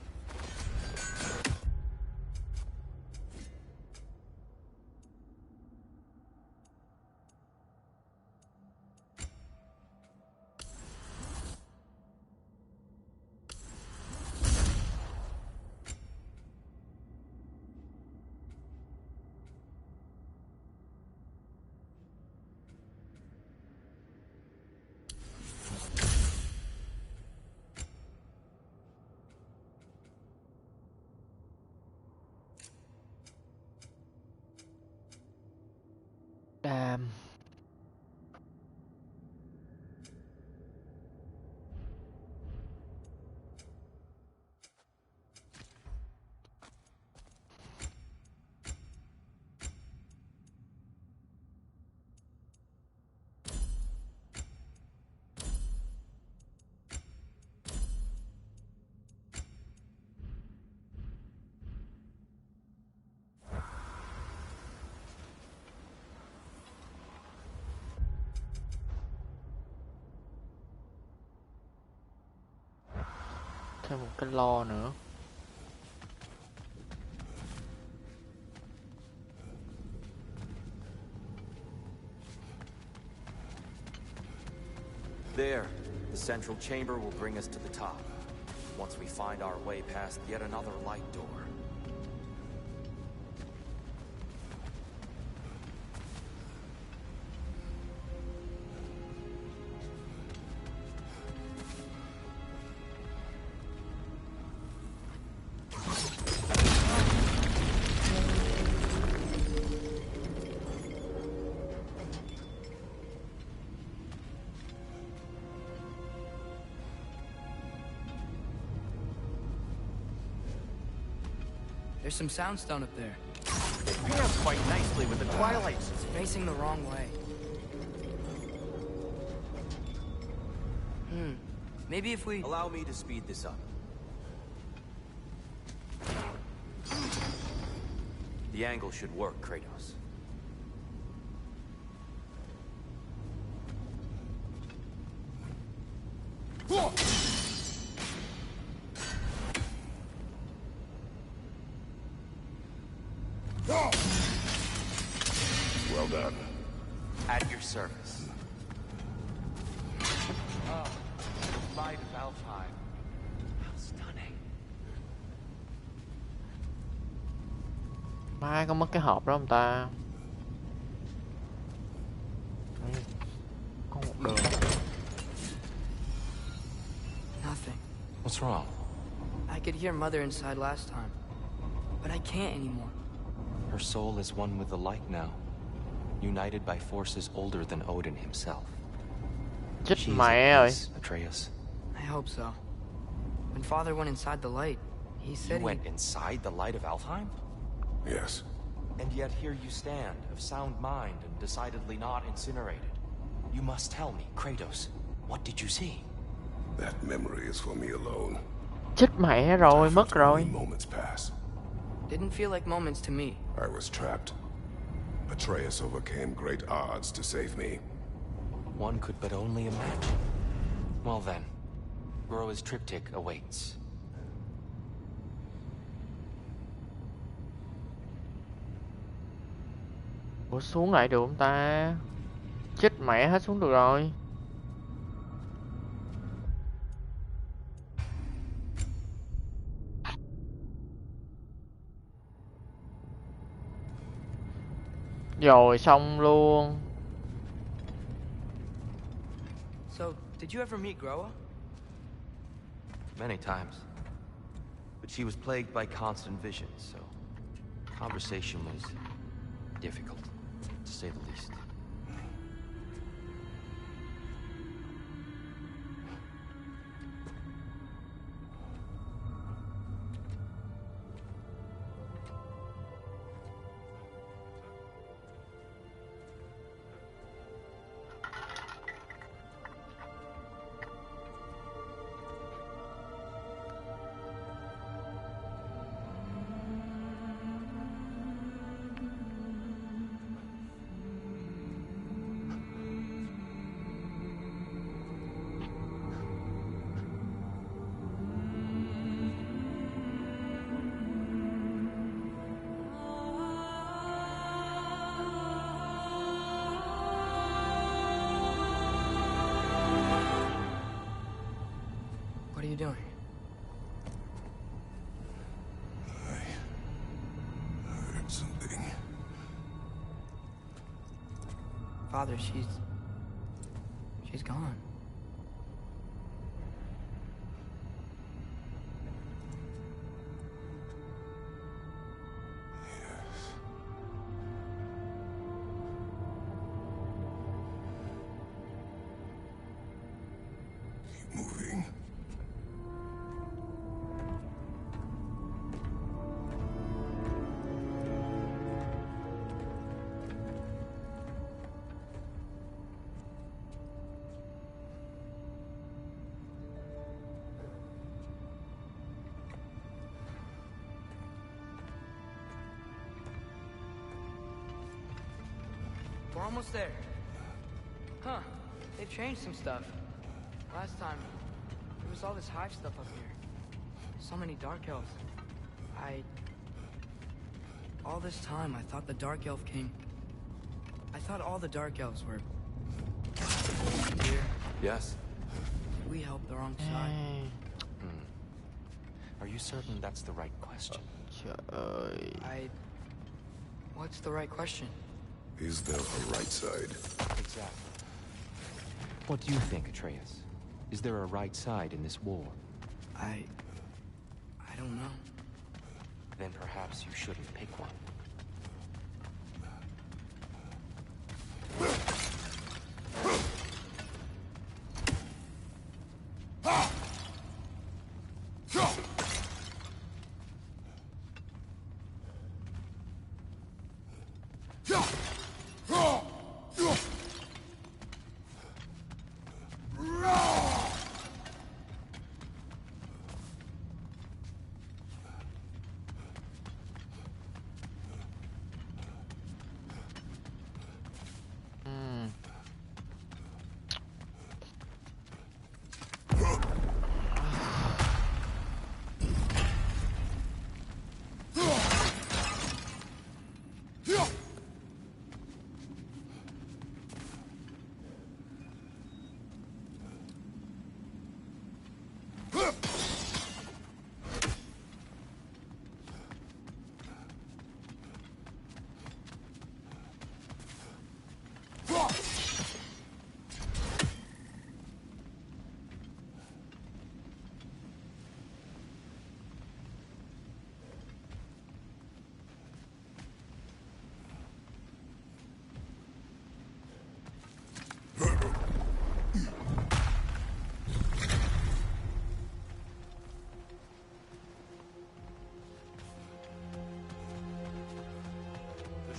Damn. Thêm một cái lo nữa. There, the central chamber will bring us to the top. Once we find our way past yet another light door. There's some soundstone up there. It pairs quite nicely with the twilight. It's facing the wrong way. Maybe if we... Allow me to speed this up. The angle should work, Kratos. Well done. At your service. Oh, the light of Alfheim. How stunning. Mai có mất cái hộp đó không ta? Có một đường. Nothing. What's wrong? I could hear Mother inside last time, but I can't anymore. Her soul is one with the light now, united by forces older than Odin himself. Chết She is mẹ at rồi. peace, Atreus. I hope so. When Father went inside the light, he said You went inside the light of Alfheim? Yes. And yet here you stand, of sound mind and decidedly not incinerated. You must tell me, Kratos, what did you see? That memory is for me alone. Chết mẹ rồi, mất rồi. Moments pass. Didn't feel like moments to me. I was trapped. Atreus overcame great odds to save me. One could but only imagine. Well then, Groa's triptych awaits. Ủa xuống lại được không ta? Chết mẹ hết xuống được rồi. Rồi xong luôn. So, did you ever meet Groa? Many times. But she was plagued by constant visions, so conversation was difficult, to say the least. Father, she's gone. Moving. We're almost there. Huh. They've changed some stuff. Last time, there was all this hive stuff up here. So many Dark Elves. All this time, I thought the Dark Elf king... I thought all the Dark Elves were... here. Yes? Did we help the wrong side? Are you certain that's the right question? What's the right question? Is there a right side? Exactly. What do you think, Atreus? Is there a right side in this war? I don't know. Then perhaps you shouldn't pick one.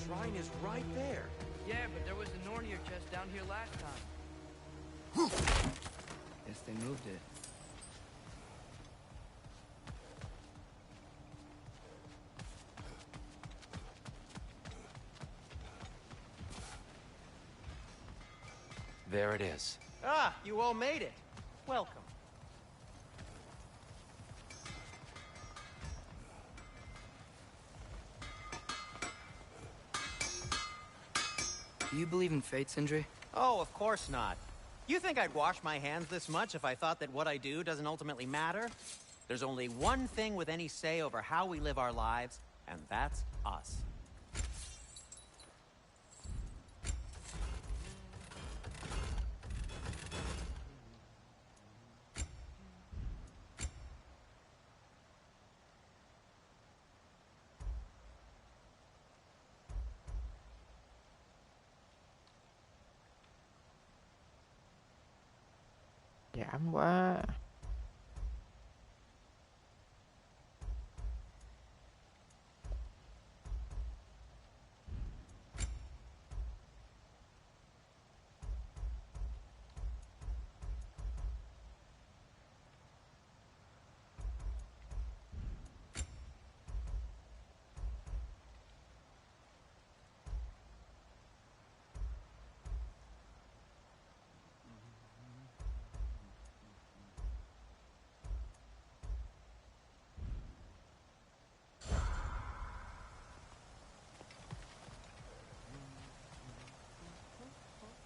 Shrine is right there. Yeah, but there was a Nornir chest down here last time. Guess they moved it. There it is. Ah, you all made it. Welcome. Do you believe in fate, Sindri? Oh, of course not. You think I'd wash my hands this much if I thought that what I do doesn't ultimately matter? There's only one thing with any say over how we live our lives, and that's us. Giảm quá.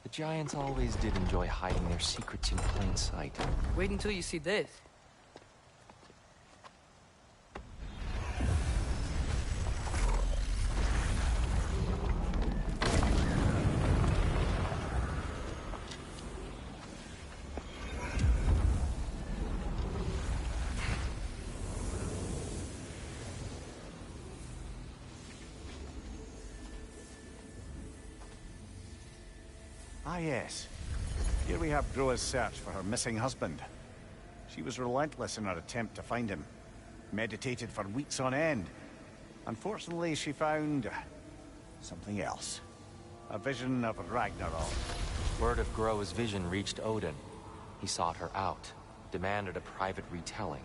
The giants always did enjoy hiding their secrets in plain sight. Wait until you see this. Ah, yes. Here we have Groa's search for her missing husband. She was relentless in her attempt to find him. Meditated for weeks on end. Unfortunately, she found something else. A vision of Ragnarok. Word of Groa's vision reached Odin. He sought her out, demanded a private retelling.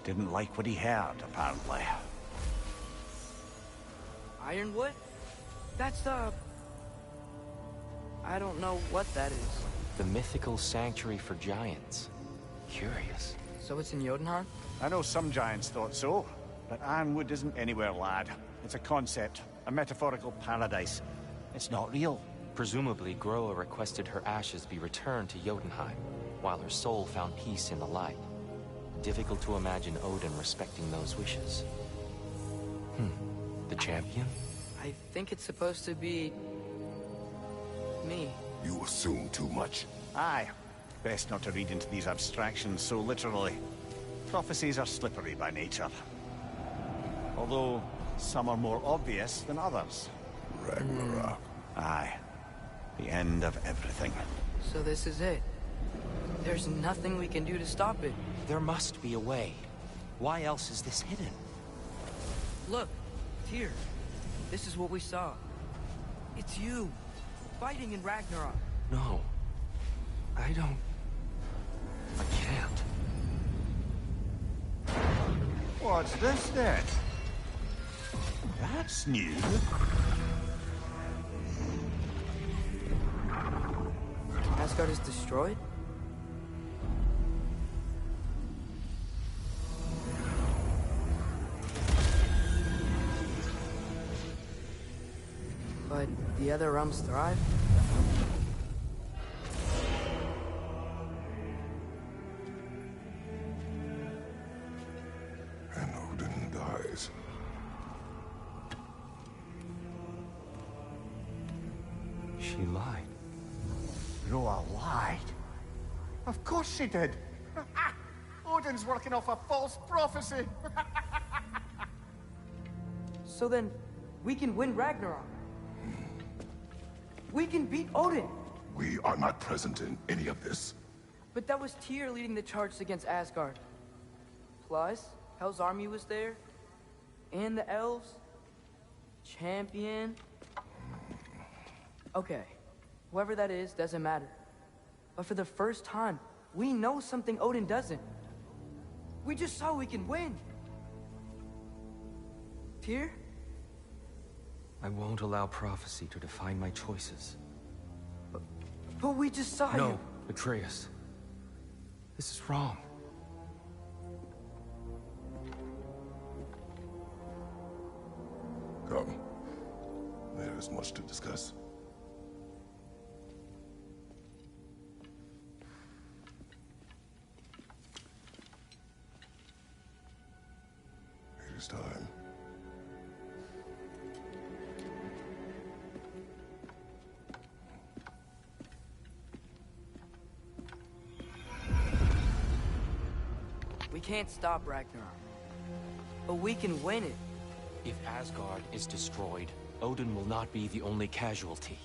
Didn't like what he heard, apparently. Ironwood? That's the... I don't know what that is. The mythical sanctuary for giants. Curious. So it's in Jotunheim? I know some giants thought so, but Ironwood isn't anywhere, lad. It's a concept, a metaphorical paradise. It's not real. Presumably, Groa requested her ashes be returned to Jotunheim, while her soul found peace in the light. Difficult to imagine Odin respecting those wishes. The champion? I think it's supposed to be... me. You assume too much. Aye. Best not to read into these abstractions so literally. Prophecies are slippery by nature. Although, some are more obvious than others. Ragnarok. Aye. The end of everything. So this is it. There's nothing we can do to stop it. There must be a way. Why else is this hidden? Look, Tyr. This is what we saw. It's you, fighting in Ragnarok. No. I don't... I can't. What's this then? That's new. Asgard is destroyed? But the other realms thrive? And Odin dies. She lied. Groa lied. Of course she did. Odin's working off a false prophecy. So then, we can win Ragnarok. We can beat Odin. We are not present in any of this. But that was Tyr leading the charge against Asgard. Plus, Hell's army was there. And the elves. Champion. Okay. Whoever that is, doesn't matter. But for the first time, we know something Odin doesn't. We just saw we can win. Tyr? I won't allow prophecy to define my choices. But we just saw you. No, Atreus. This is wrong. Come. There is much to discuss. It is time. We can't stop Ragnarok. But we can win it. If Asgard is destroyed, Odin will not be the only casualty.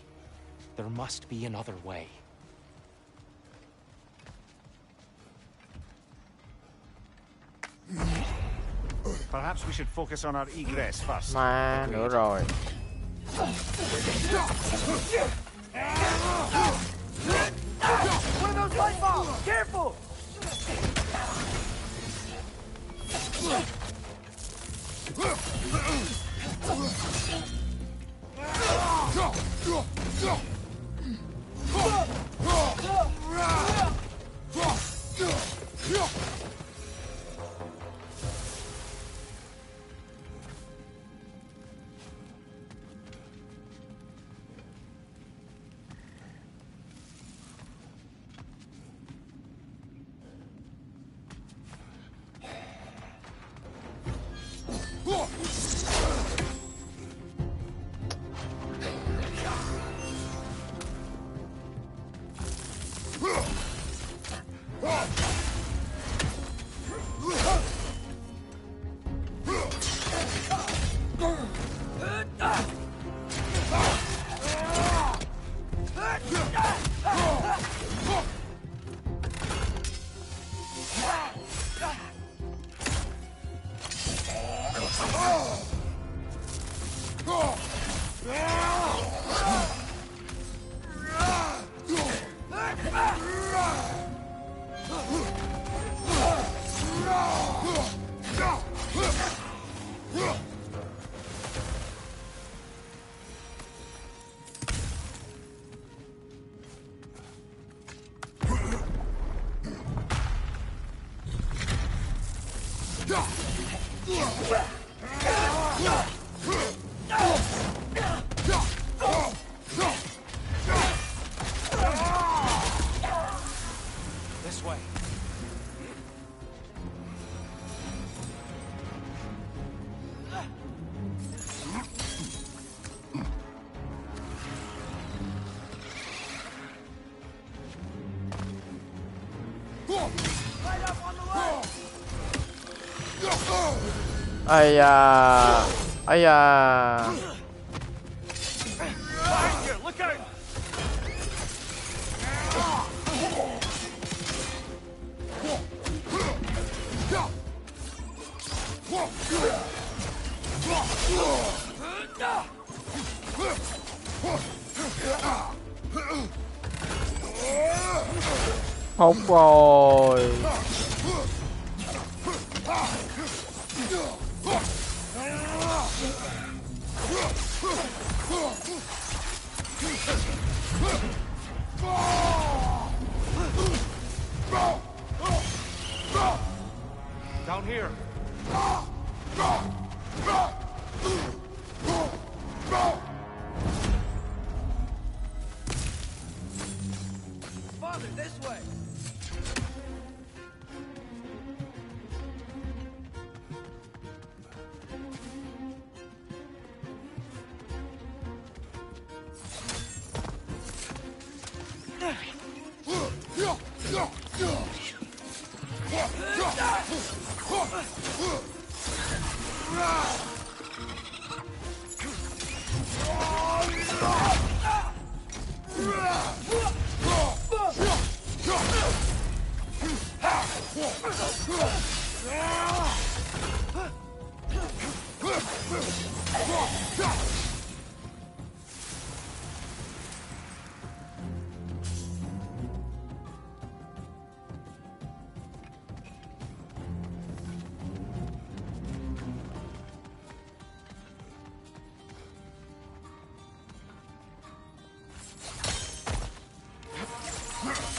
There must be another way. Perhaps we should focus on our egress first. Mà nữa rồi. One of those light bombs! Careful! Ây da. Ây da. Hút rồi. Down here. Father, this way.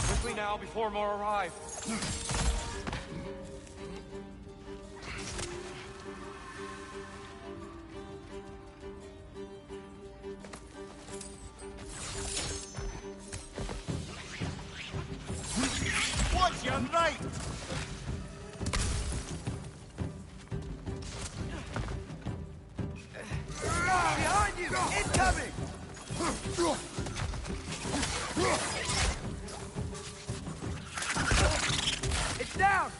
Quickly now, before more arrive. Watch your right. Behind you! Incoming! It's down!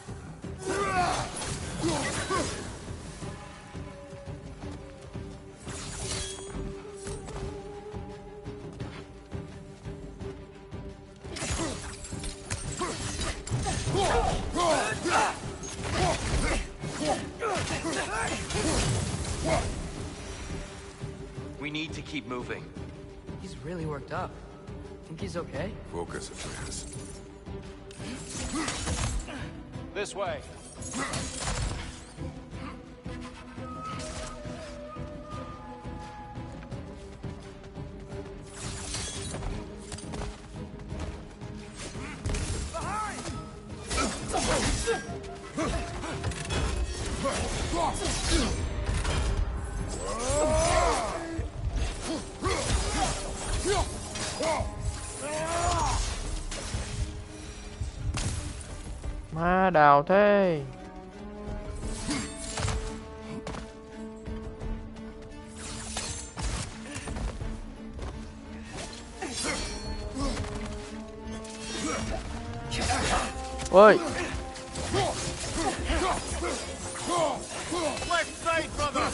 We need to keep moving. He's really worked up. Think he's okay? Focus, Atreus. This way. Má đào thế. Ôi. Left side, brother!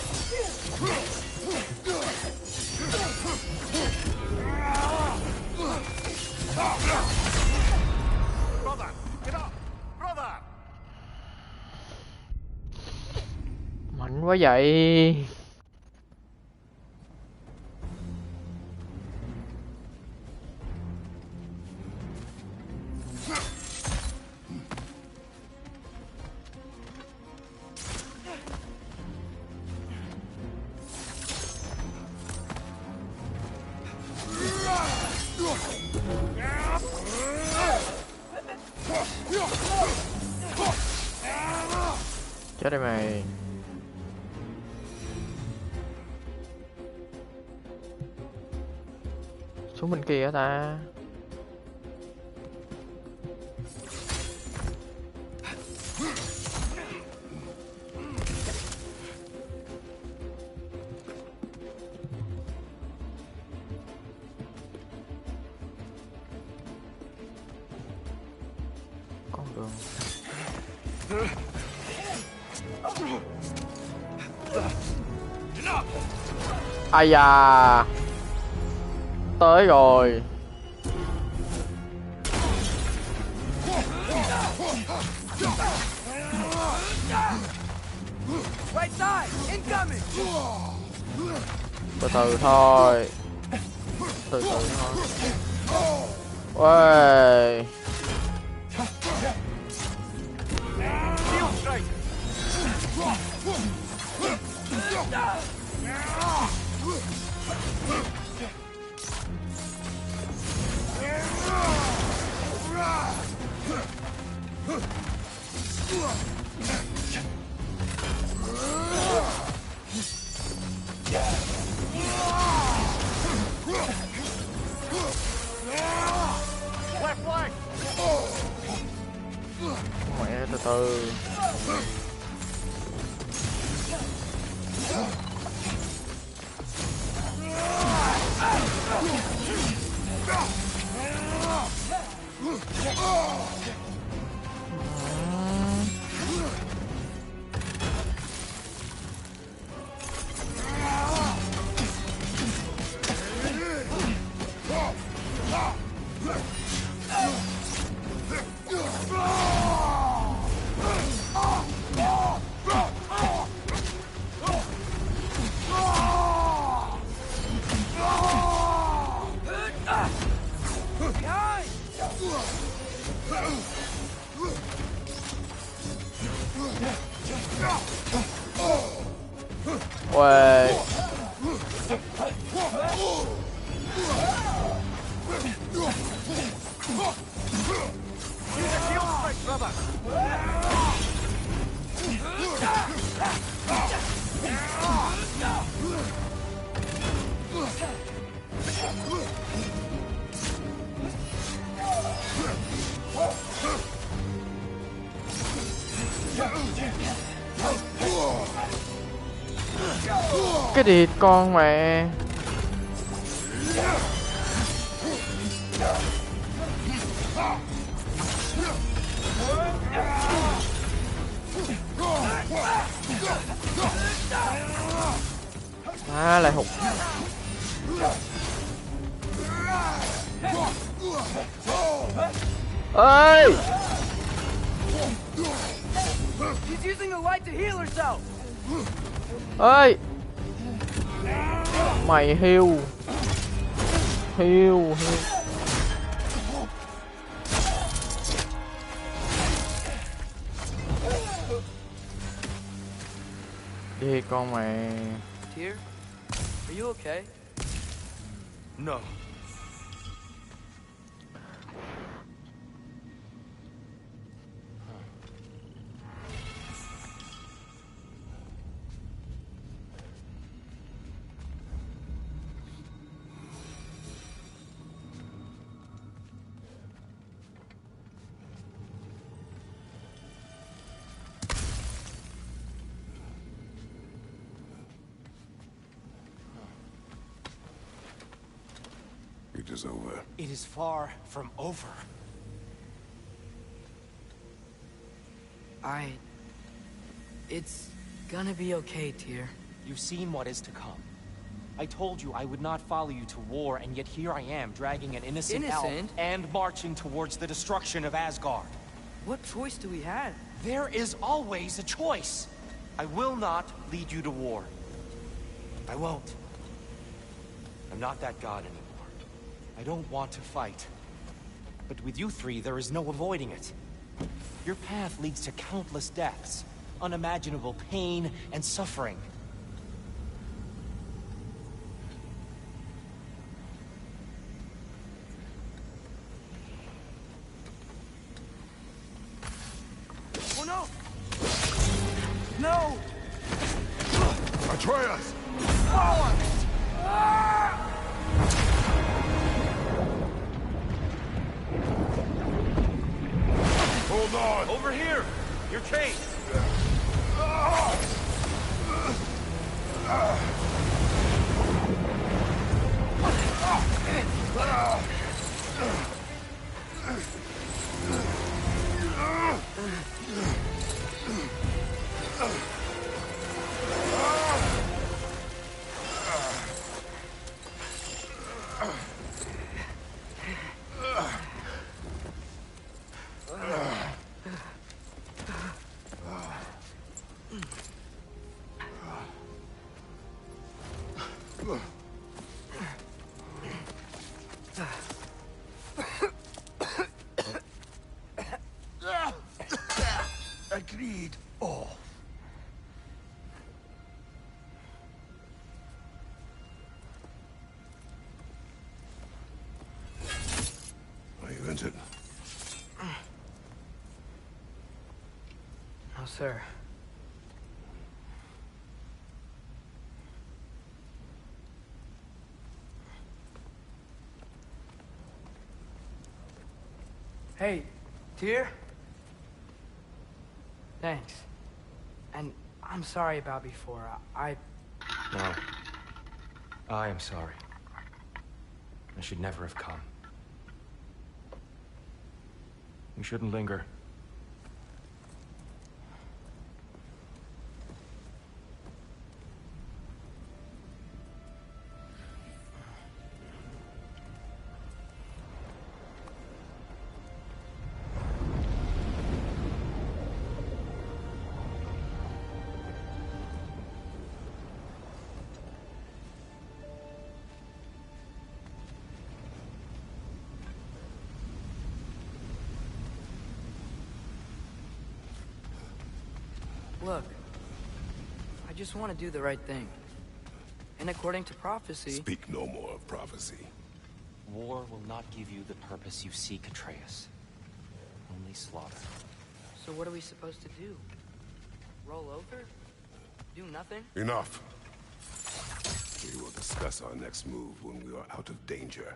Brother, get up! Brother! Mạnh quá vậy. Chết đây mày. Xuống bên kia hả ta? Con đường. Ai da. Tới rồi. Từ từ thôi. Từ từ thôi. Ôi. Mẹ từ từ. Uầy. Cái địt con mẹ. À lại hụt. Ơi. Ơi. Mày hiu. Hiu. Đi con mày. Tyr, are you okay? No. It is over. It is far from over. It's gonna be okay, Tyr. You've seen what is to come. I told you I would not follow you to war, and yet here I am, dragging an innocent elf and marching towards the destruction of Asgard. What choice do we have? There is always a choice. I will not lead you to war. I won't. I'm not that god anymore. I don't want to fight. But with you three, there is no avoiding it. Your path leads to countless deaths, unimaginable pain and suffering. Oh no! No! Atreus! Forward! Hold on! Over here! You're chased! Agreed. Oh. Are you injured? No, sir. Hey, Tyr? Thanks. And I'm sorry about before. No. I am sorry. I should never have come. We shouldn't linger. Look, I just want to do the right thing. And according to prophecy... Speak no more of prophecy. War will not give you the purpose you seek, Atreus. Only slaughter. So what are we supposed to do? Roll over? Do nothing? Enough. We will discuss our next move when we are out of danger.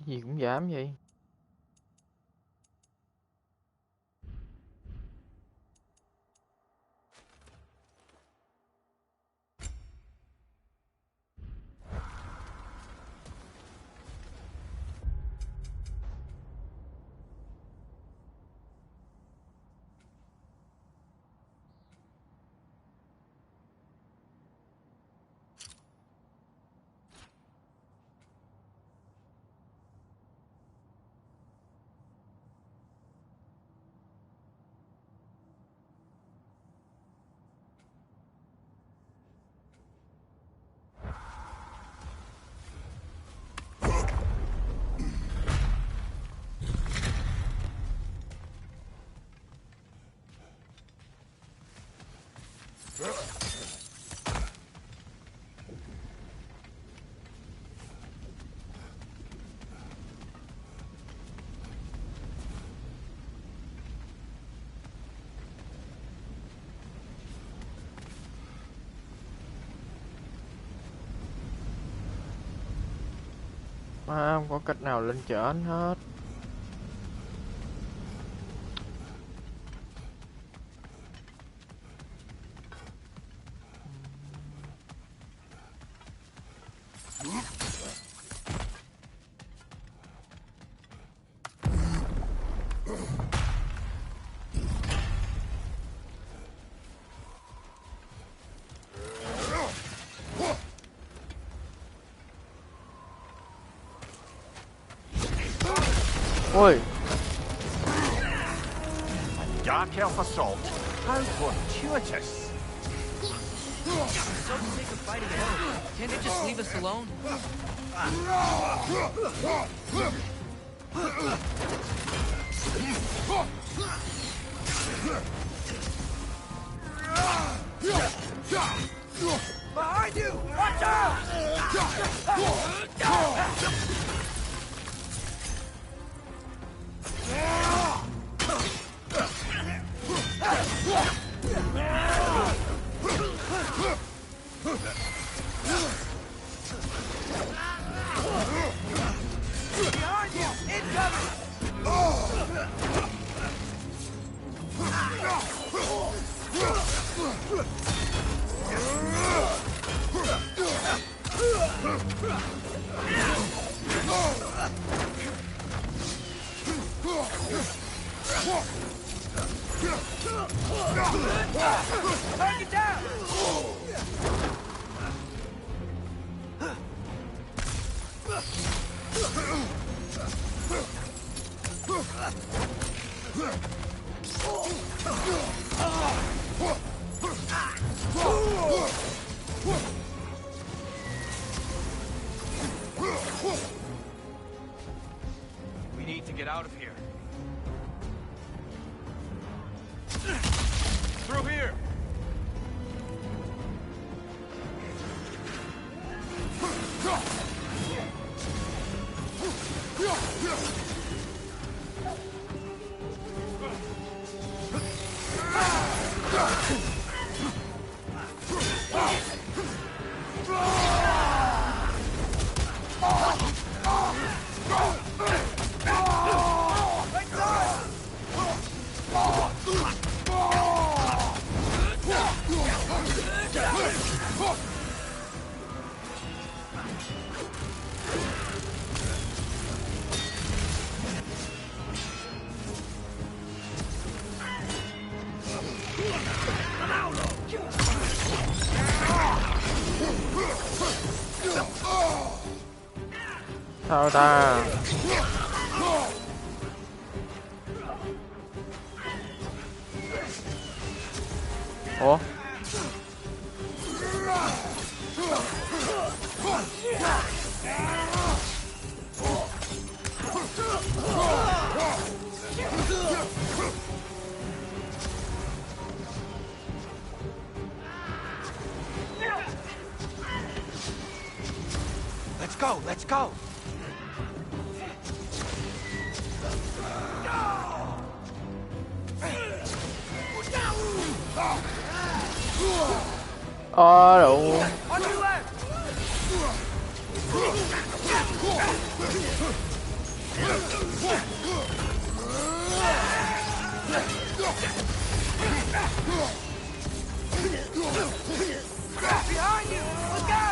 Cái gì cũng dám vậy. Mà không có cách nào lên trển hết. Ôi. Dark elf assault. How fortuitous. So sick of fighting elves. Can't they just leave us alone? Behind you! Watch out! Behind you! Incoming! Target down! We need to get out of here. Through here! Sao ta? Ủa? Let's go, let's go! Đủ. On your left! Behind you! Let's go!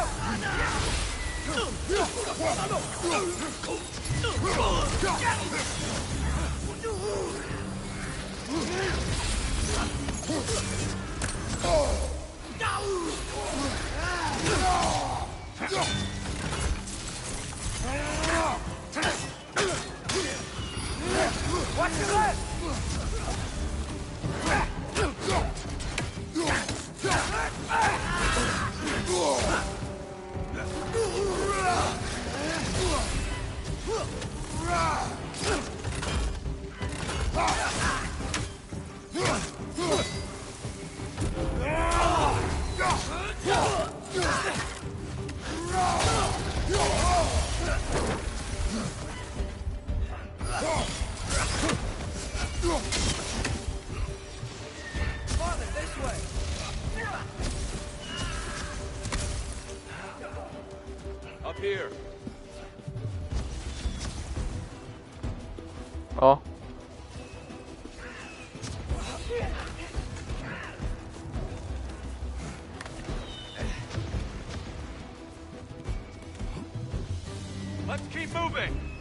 Watch your left! Father, this way! Up here. Ủa? Let's keep moving.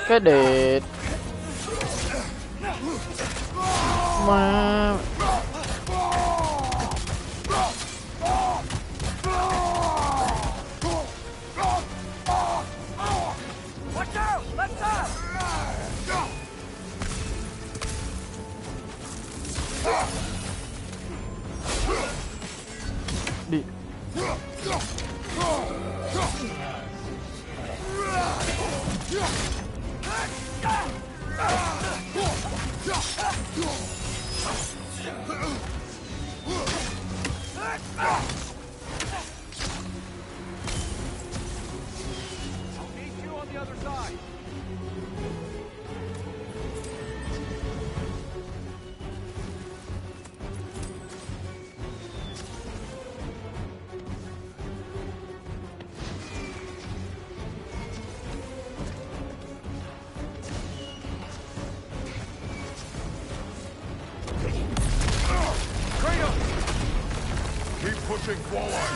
Cái đệt mà Watch out! Left side! đi. Meet you on the other side. Keep pushing forward.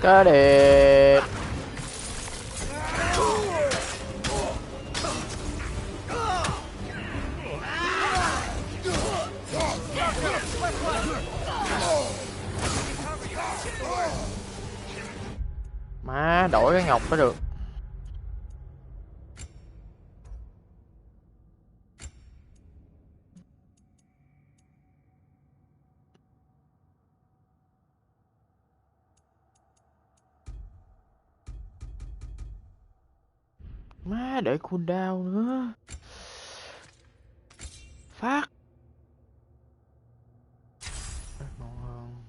Got it. Má đổi cái ngọc mới được. Má để cooldown nữa. Phát. Ngon hơn.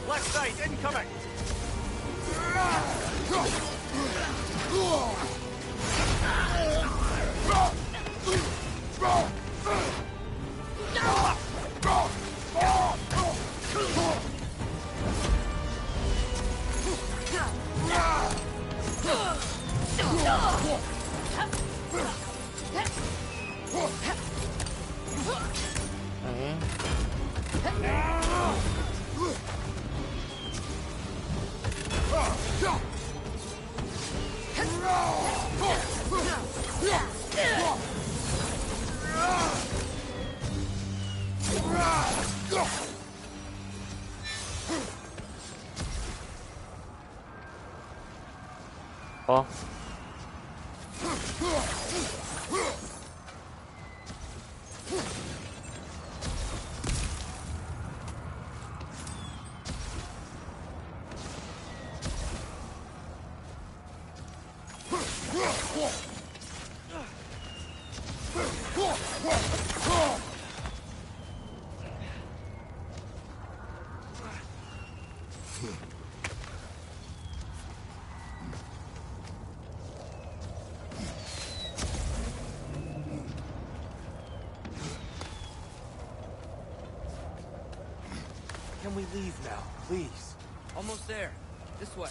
Black sight incoming. Ủa? Can we leave now, please? Almost there. This way.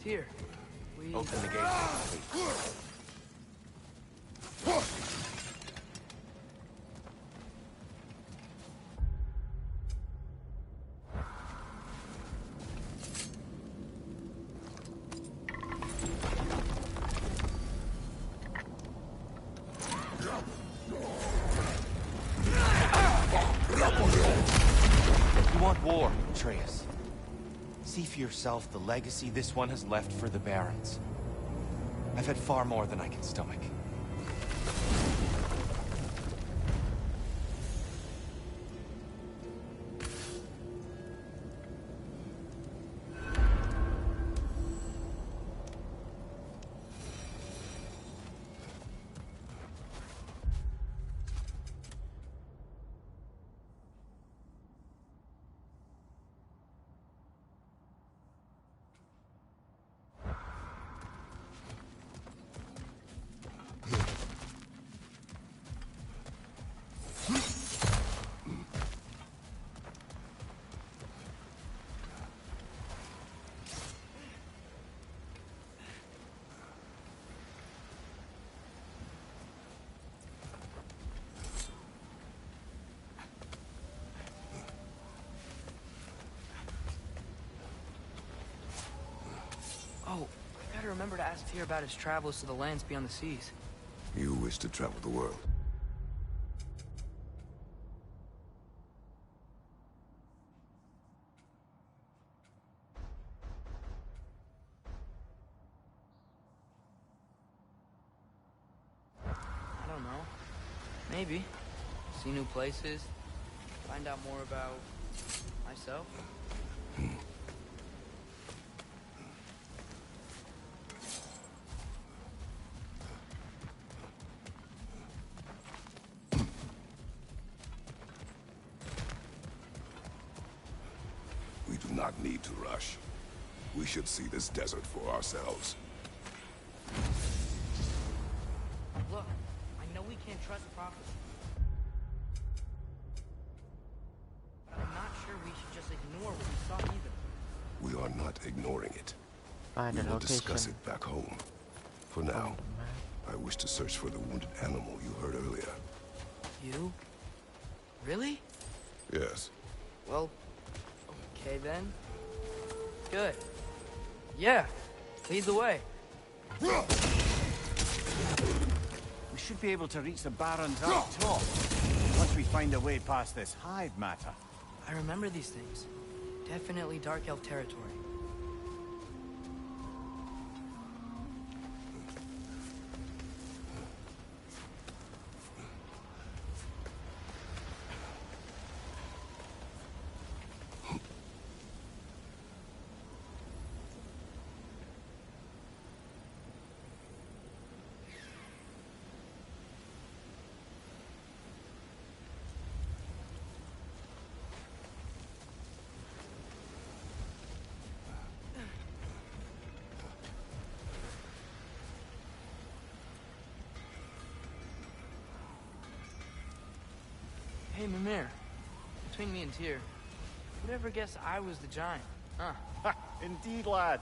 Here. We Open the gate, please. You want war, Atreus. See for yourself the legacy this one has left for the Barons. I've had far more than I can stomach. Oh, I gotta remember to ask Tyr about his travels to the lands beyond the seas. You wish to travel the world. I don't know. Maybe. See new places. Find out more about myself. We do not need to rush. We should see this desert for ourselves. Look, I know we can't trust prophecy. But I'm not sure we should just ignore what we saw either. We are not ignoring it. Find We the will discuss location. it back home. For now, I wish to search for the wounded animal you heard earlier. You? Really? Yes. Well, okay then. Good. Yeah, lead the way. We should be able to reach the Barrens up top, once we find a way past this hive matter. I remember these things. Definitely Dark Elf territory. Hey, Mimir. Between me and Tyr, who'd ever guess I was the giant? Huh? Indeed, lad.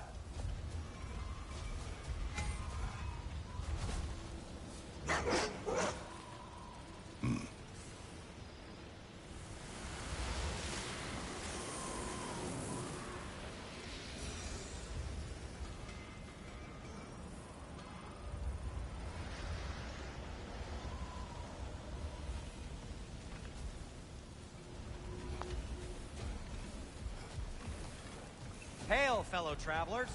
Hail, fellow travelers.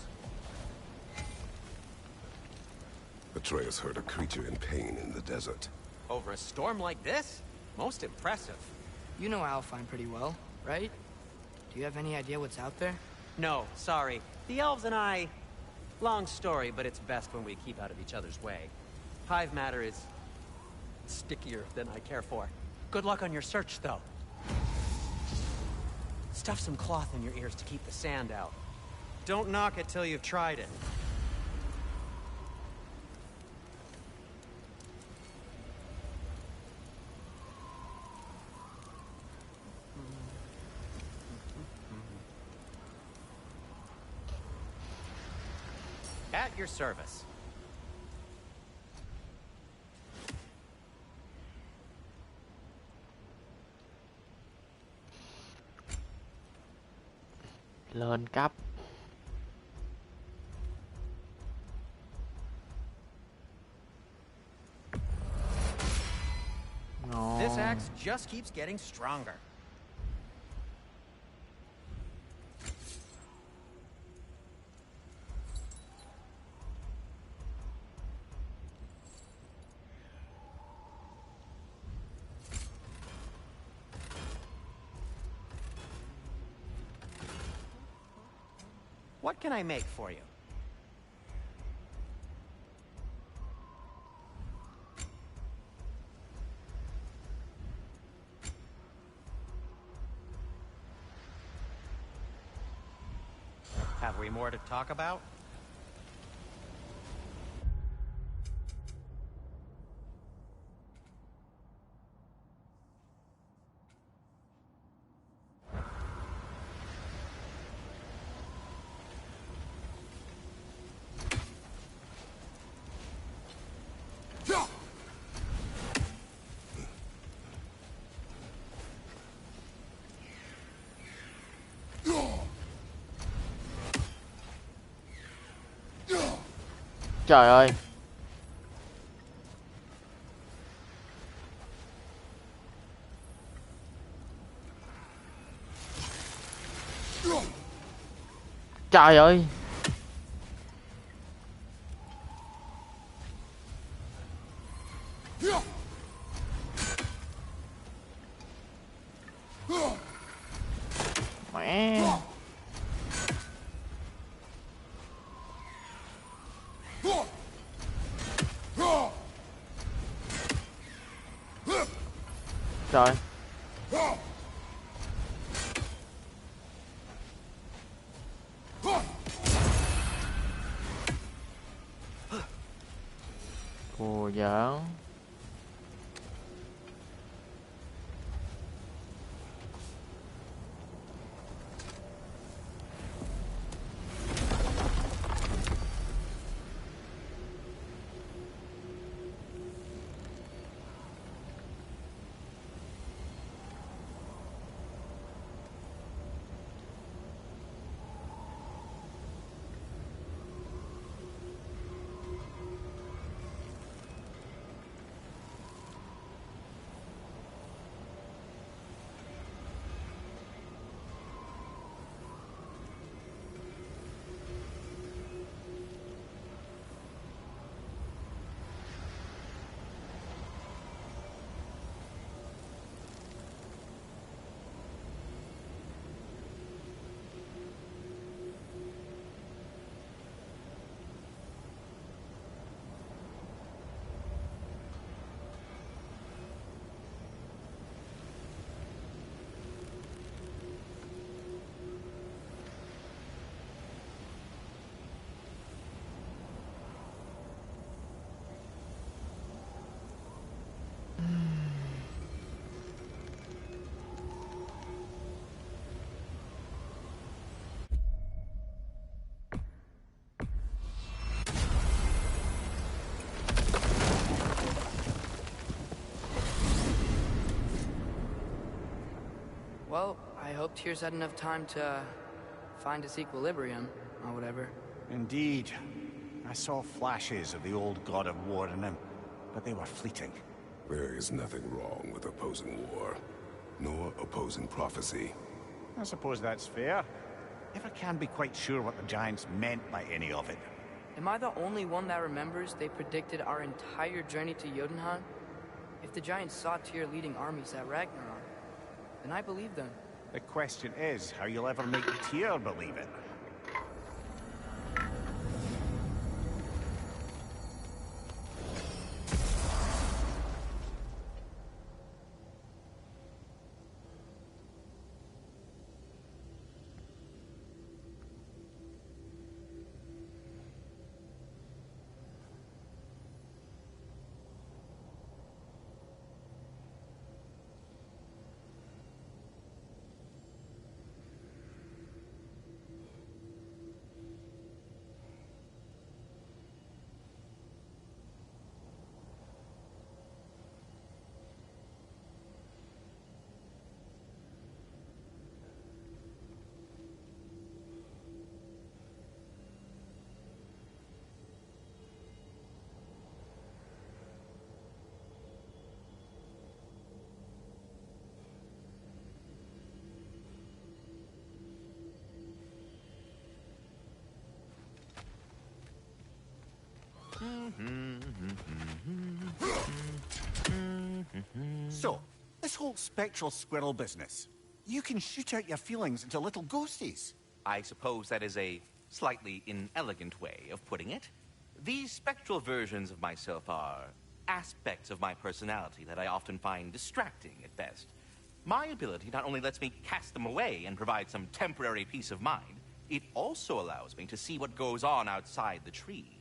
Atreus heard a creature in pain in the desert. Over a storm like this? Most impressive. You know Alfheim pretty well, right? Do you have any idea what's out there? No, sorry. The elves and I... Long story, but it's best when we keep out of each other's way. Hive matter is... stickier than I care for. Good luck on your search, though. Stuff some cloth in your ears to keep the sand out. Don't knock it till you've tried it. At your service. Lên cấp. Ngon. This axe just keeps getting stronger. What can I make for you? Have we more to talk about? Trời ơi. Trời ơi. Mẹ. Trời. Ồ giỡn. Well, I hope Tyr's had enough time to find its equilibrium, or whatever. Indeed. I saw flashes of the old god of war in him, but they were fleeting. There is nothing wrong with opposing war, nor opposing prophecy. I suppose that's fair. Never can be quite sure what the Giants meant by any of it. Am I the only one that remembers they predicted our entire journey to Jotunheim? If the Giants saw Tyr leading armies at Ragnarok, then I believe them. The question is how you'll ever make Tyr believe it. So, this whole spectral squirrel business, you can shoot out your feelings into little ghosties. I suppose that is a slightly inelegant way of putting it. These spectral versions of myself are aspects of my personality that I often find distracting at best. My ability not only lets me cast them away and provide some temporary peace of mind, it also allows me to see what goes on outside the tree.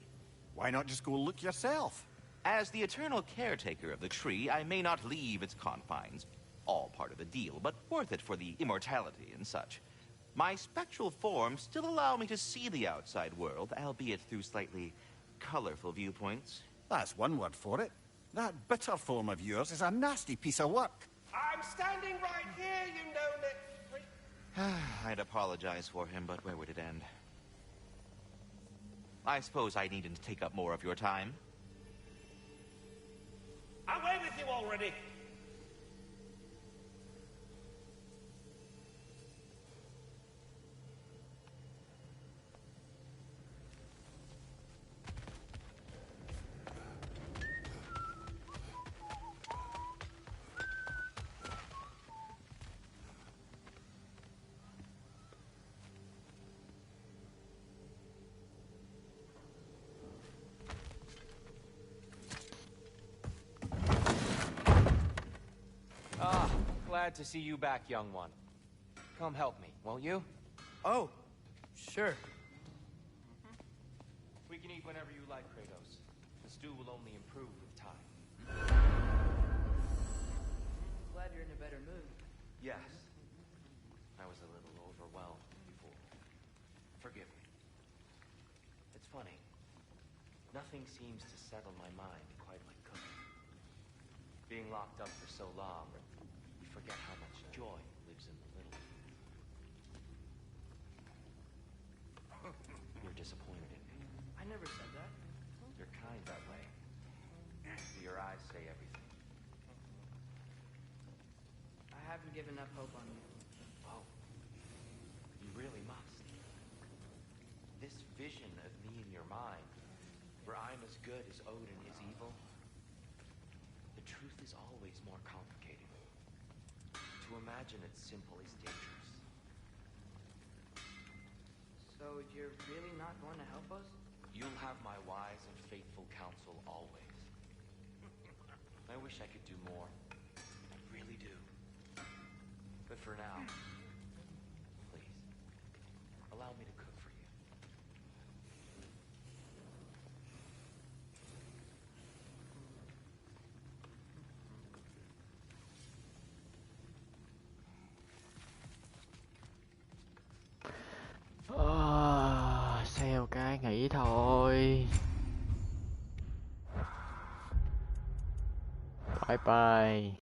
Why not just go look yourself? As the eternal caretaker of the tree, I may not leave its confines. All part of the deal, but worth it for the immortality and such. My spectral forms still allow me to see the outside world, albeit through slightly colorful viewpoints. That's one word for it. That bitter form of yours is a nasty piece of work. I'm standing right here, you know-it freak. I'd apologize for him, but where would it end? I suppose I needn't take up more of your time. Away with you already! Glad to see you back, young one. Come help me, won't you? Oh, sure. We can eat whenever you like, Kratos. The stew will only improve with time. Glad you're in a better mood. Yes. I was a little overwhelmed before. Forgive me. It's funny. Nothing seems to settle my mind quite like cooking. Being locked up for so long, you forget how much joy lives in the little. You're disappointed in me. I never said that. You're kind that way. Your eyes say everything. I haven't given up hope on you. Oh. You really must. This vision of me in your mind, where I'm as good as Odin is evil, the truth is always more complicated. To imagine it's simple is dangerous. So you're really not going to help us? You'll have my wise and faithful counsel always. I wish I could do more. I really do. But for now, please, allow me to cook for you. Xeo cái nghỉ thôi. Bye bye.